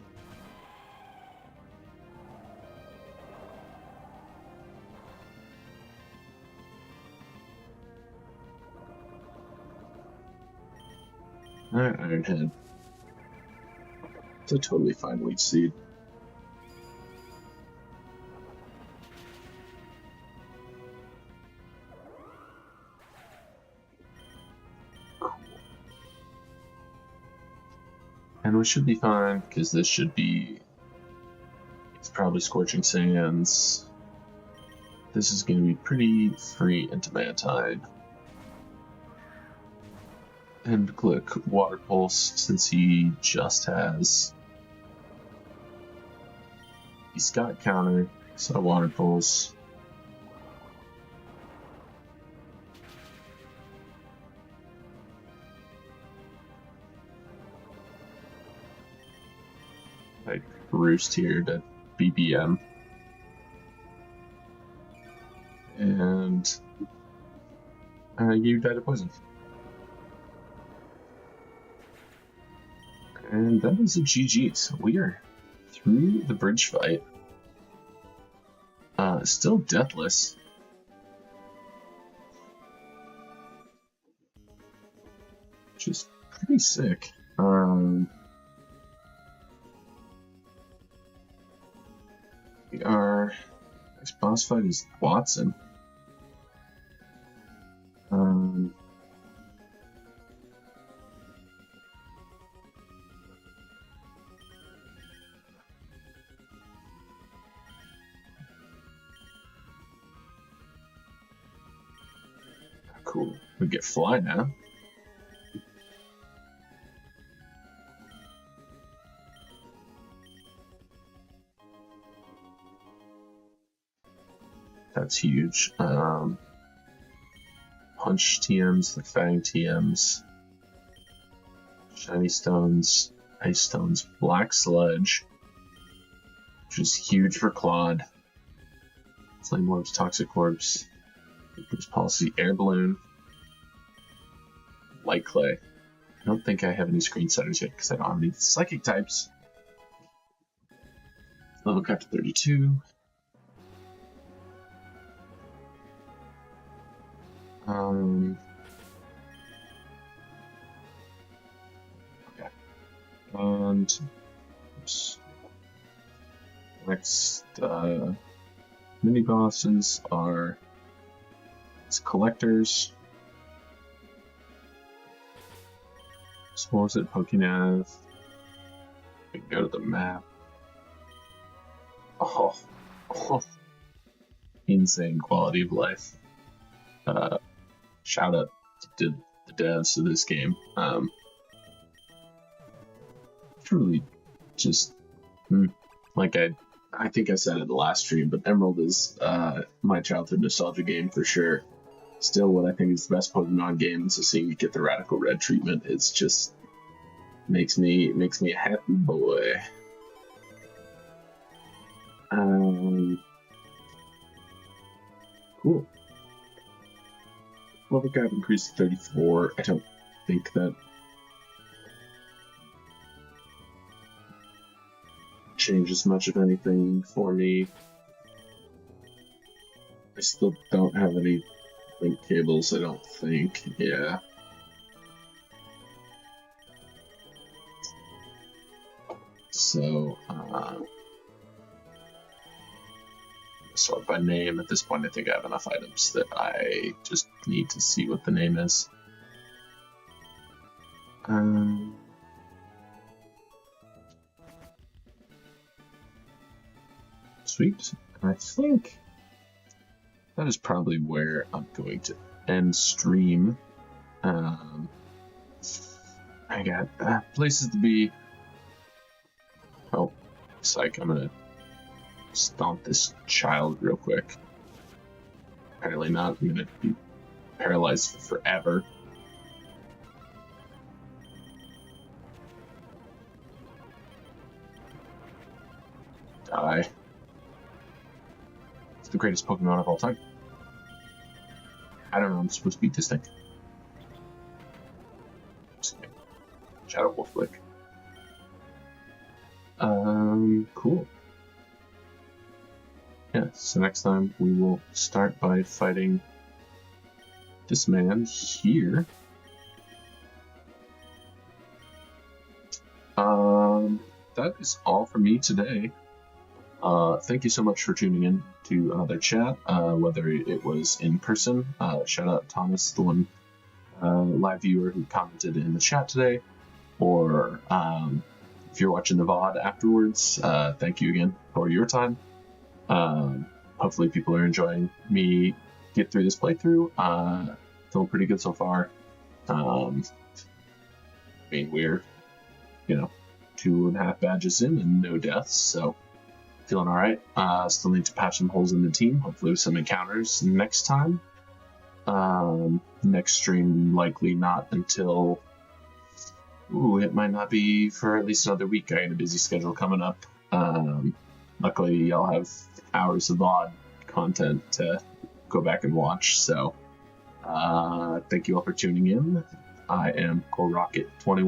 S1: Alright, Ironhead. It's a totally fine Leech Seed. Cool. And we should be fine, because this should be... It's probably Scorching Sands. This is going to be pretty free into Mantine. And click Water Pulse, since he just has... He's got counter, so Water Pulse. I Roost here to BBM. And you died of poison. And that is a GG, so we are through the bridge fight. Still deathless. Which is pretty sick. Next boss fight is Watson. Cool. We get Fly now. That's huge. Punch TMs, the Fang TMs, Shiny Stones, Ice Stones, Black Sludge, which is huge for Claude. Flame Orbs, Toxic Orbs, Boost Policy, Air Balloon, Light Clay. I don't think I have any screen setters yet because I don't have any Psychic types. Level cap to 32. Okay. And oops. Next mini bosses are collectors. So what was it? Pokenav. We can go to the map. Oh. Insane quality of life. Shout out to the devs of this game. Truly, just like I think I said it in the last stream, but Emerald is my childhood nostalgia game for sure. Still, what I think is the best Pokemon game. So seeing you get the Radical Red treatment, it's just makes me a happy boy. Cool. Level cap increased to 34. I don't think that changes much of anything for me. I still don't have any link cables, I don't think. Yeah. So, sort by name. At this point, I think I have enough items that I just need to see what the name is. Sweet. I think that is probably where I'm going to end stream. I got places to be. Oh, psych, I'm gonna stomp this child real quick. Apparently not. I'm gonna be paralyzed for forever. It's the greatest Pokemon of all time. I don't know, I'm supposed to beat this thing. Shadow Wolf Flick. Cool. Yeah, so next time we will start by fighting this man here. That is all for me today. Thank you so much for tuning in to another chat, whether it was in person. Shout out Thomas, the one live viewer who commented in the chat today, or if you're watching the VOD afterwards, thank you again for your time. Hopefully people are enjoying me get through this playthrough. Feeling pretty good so far. I mean, we're, 2.5 badges in and no deaths, so feeling all right. Still need to patch some holes in the team, hopefully with some encounters next time. Next stream likely not until... it might not be for at least another week. I got a busy schedule coming up. Luckily, I'll have hours of odd content to go back and watch, so thank you all for tuning in. I am CoreRocket21.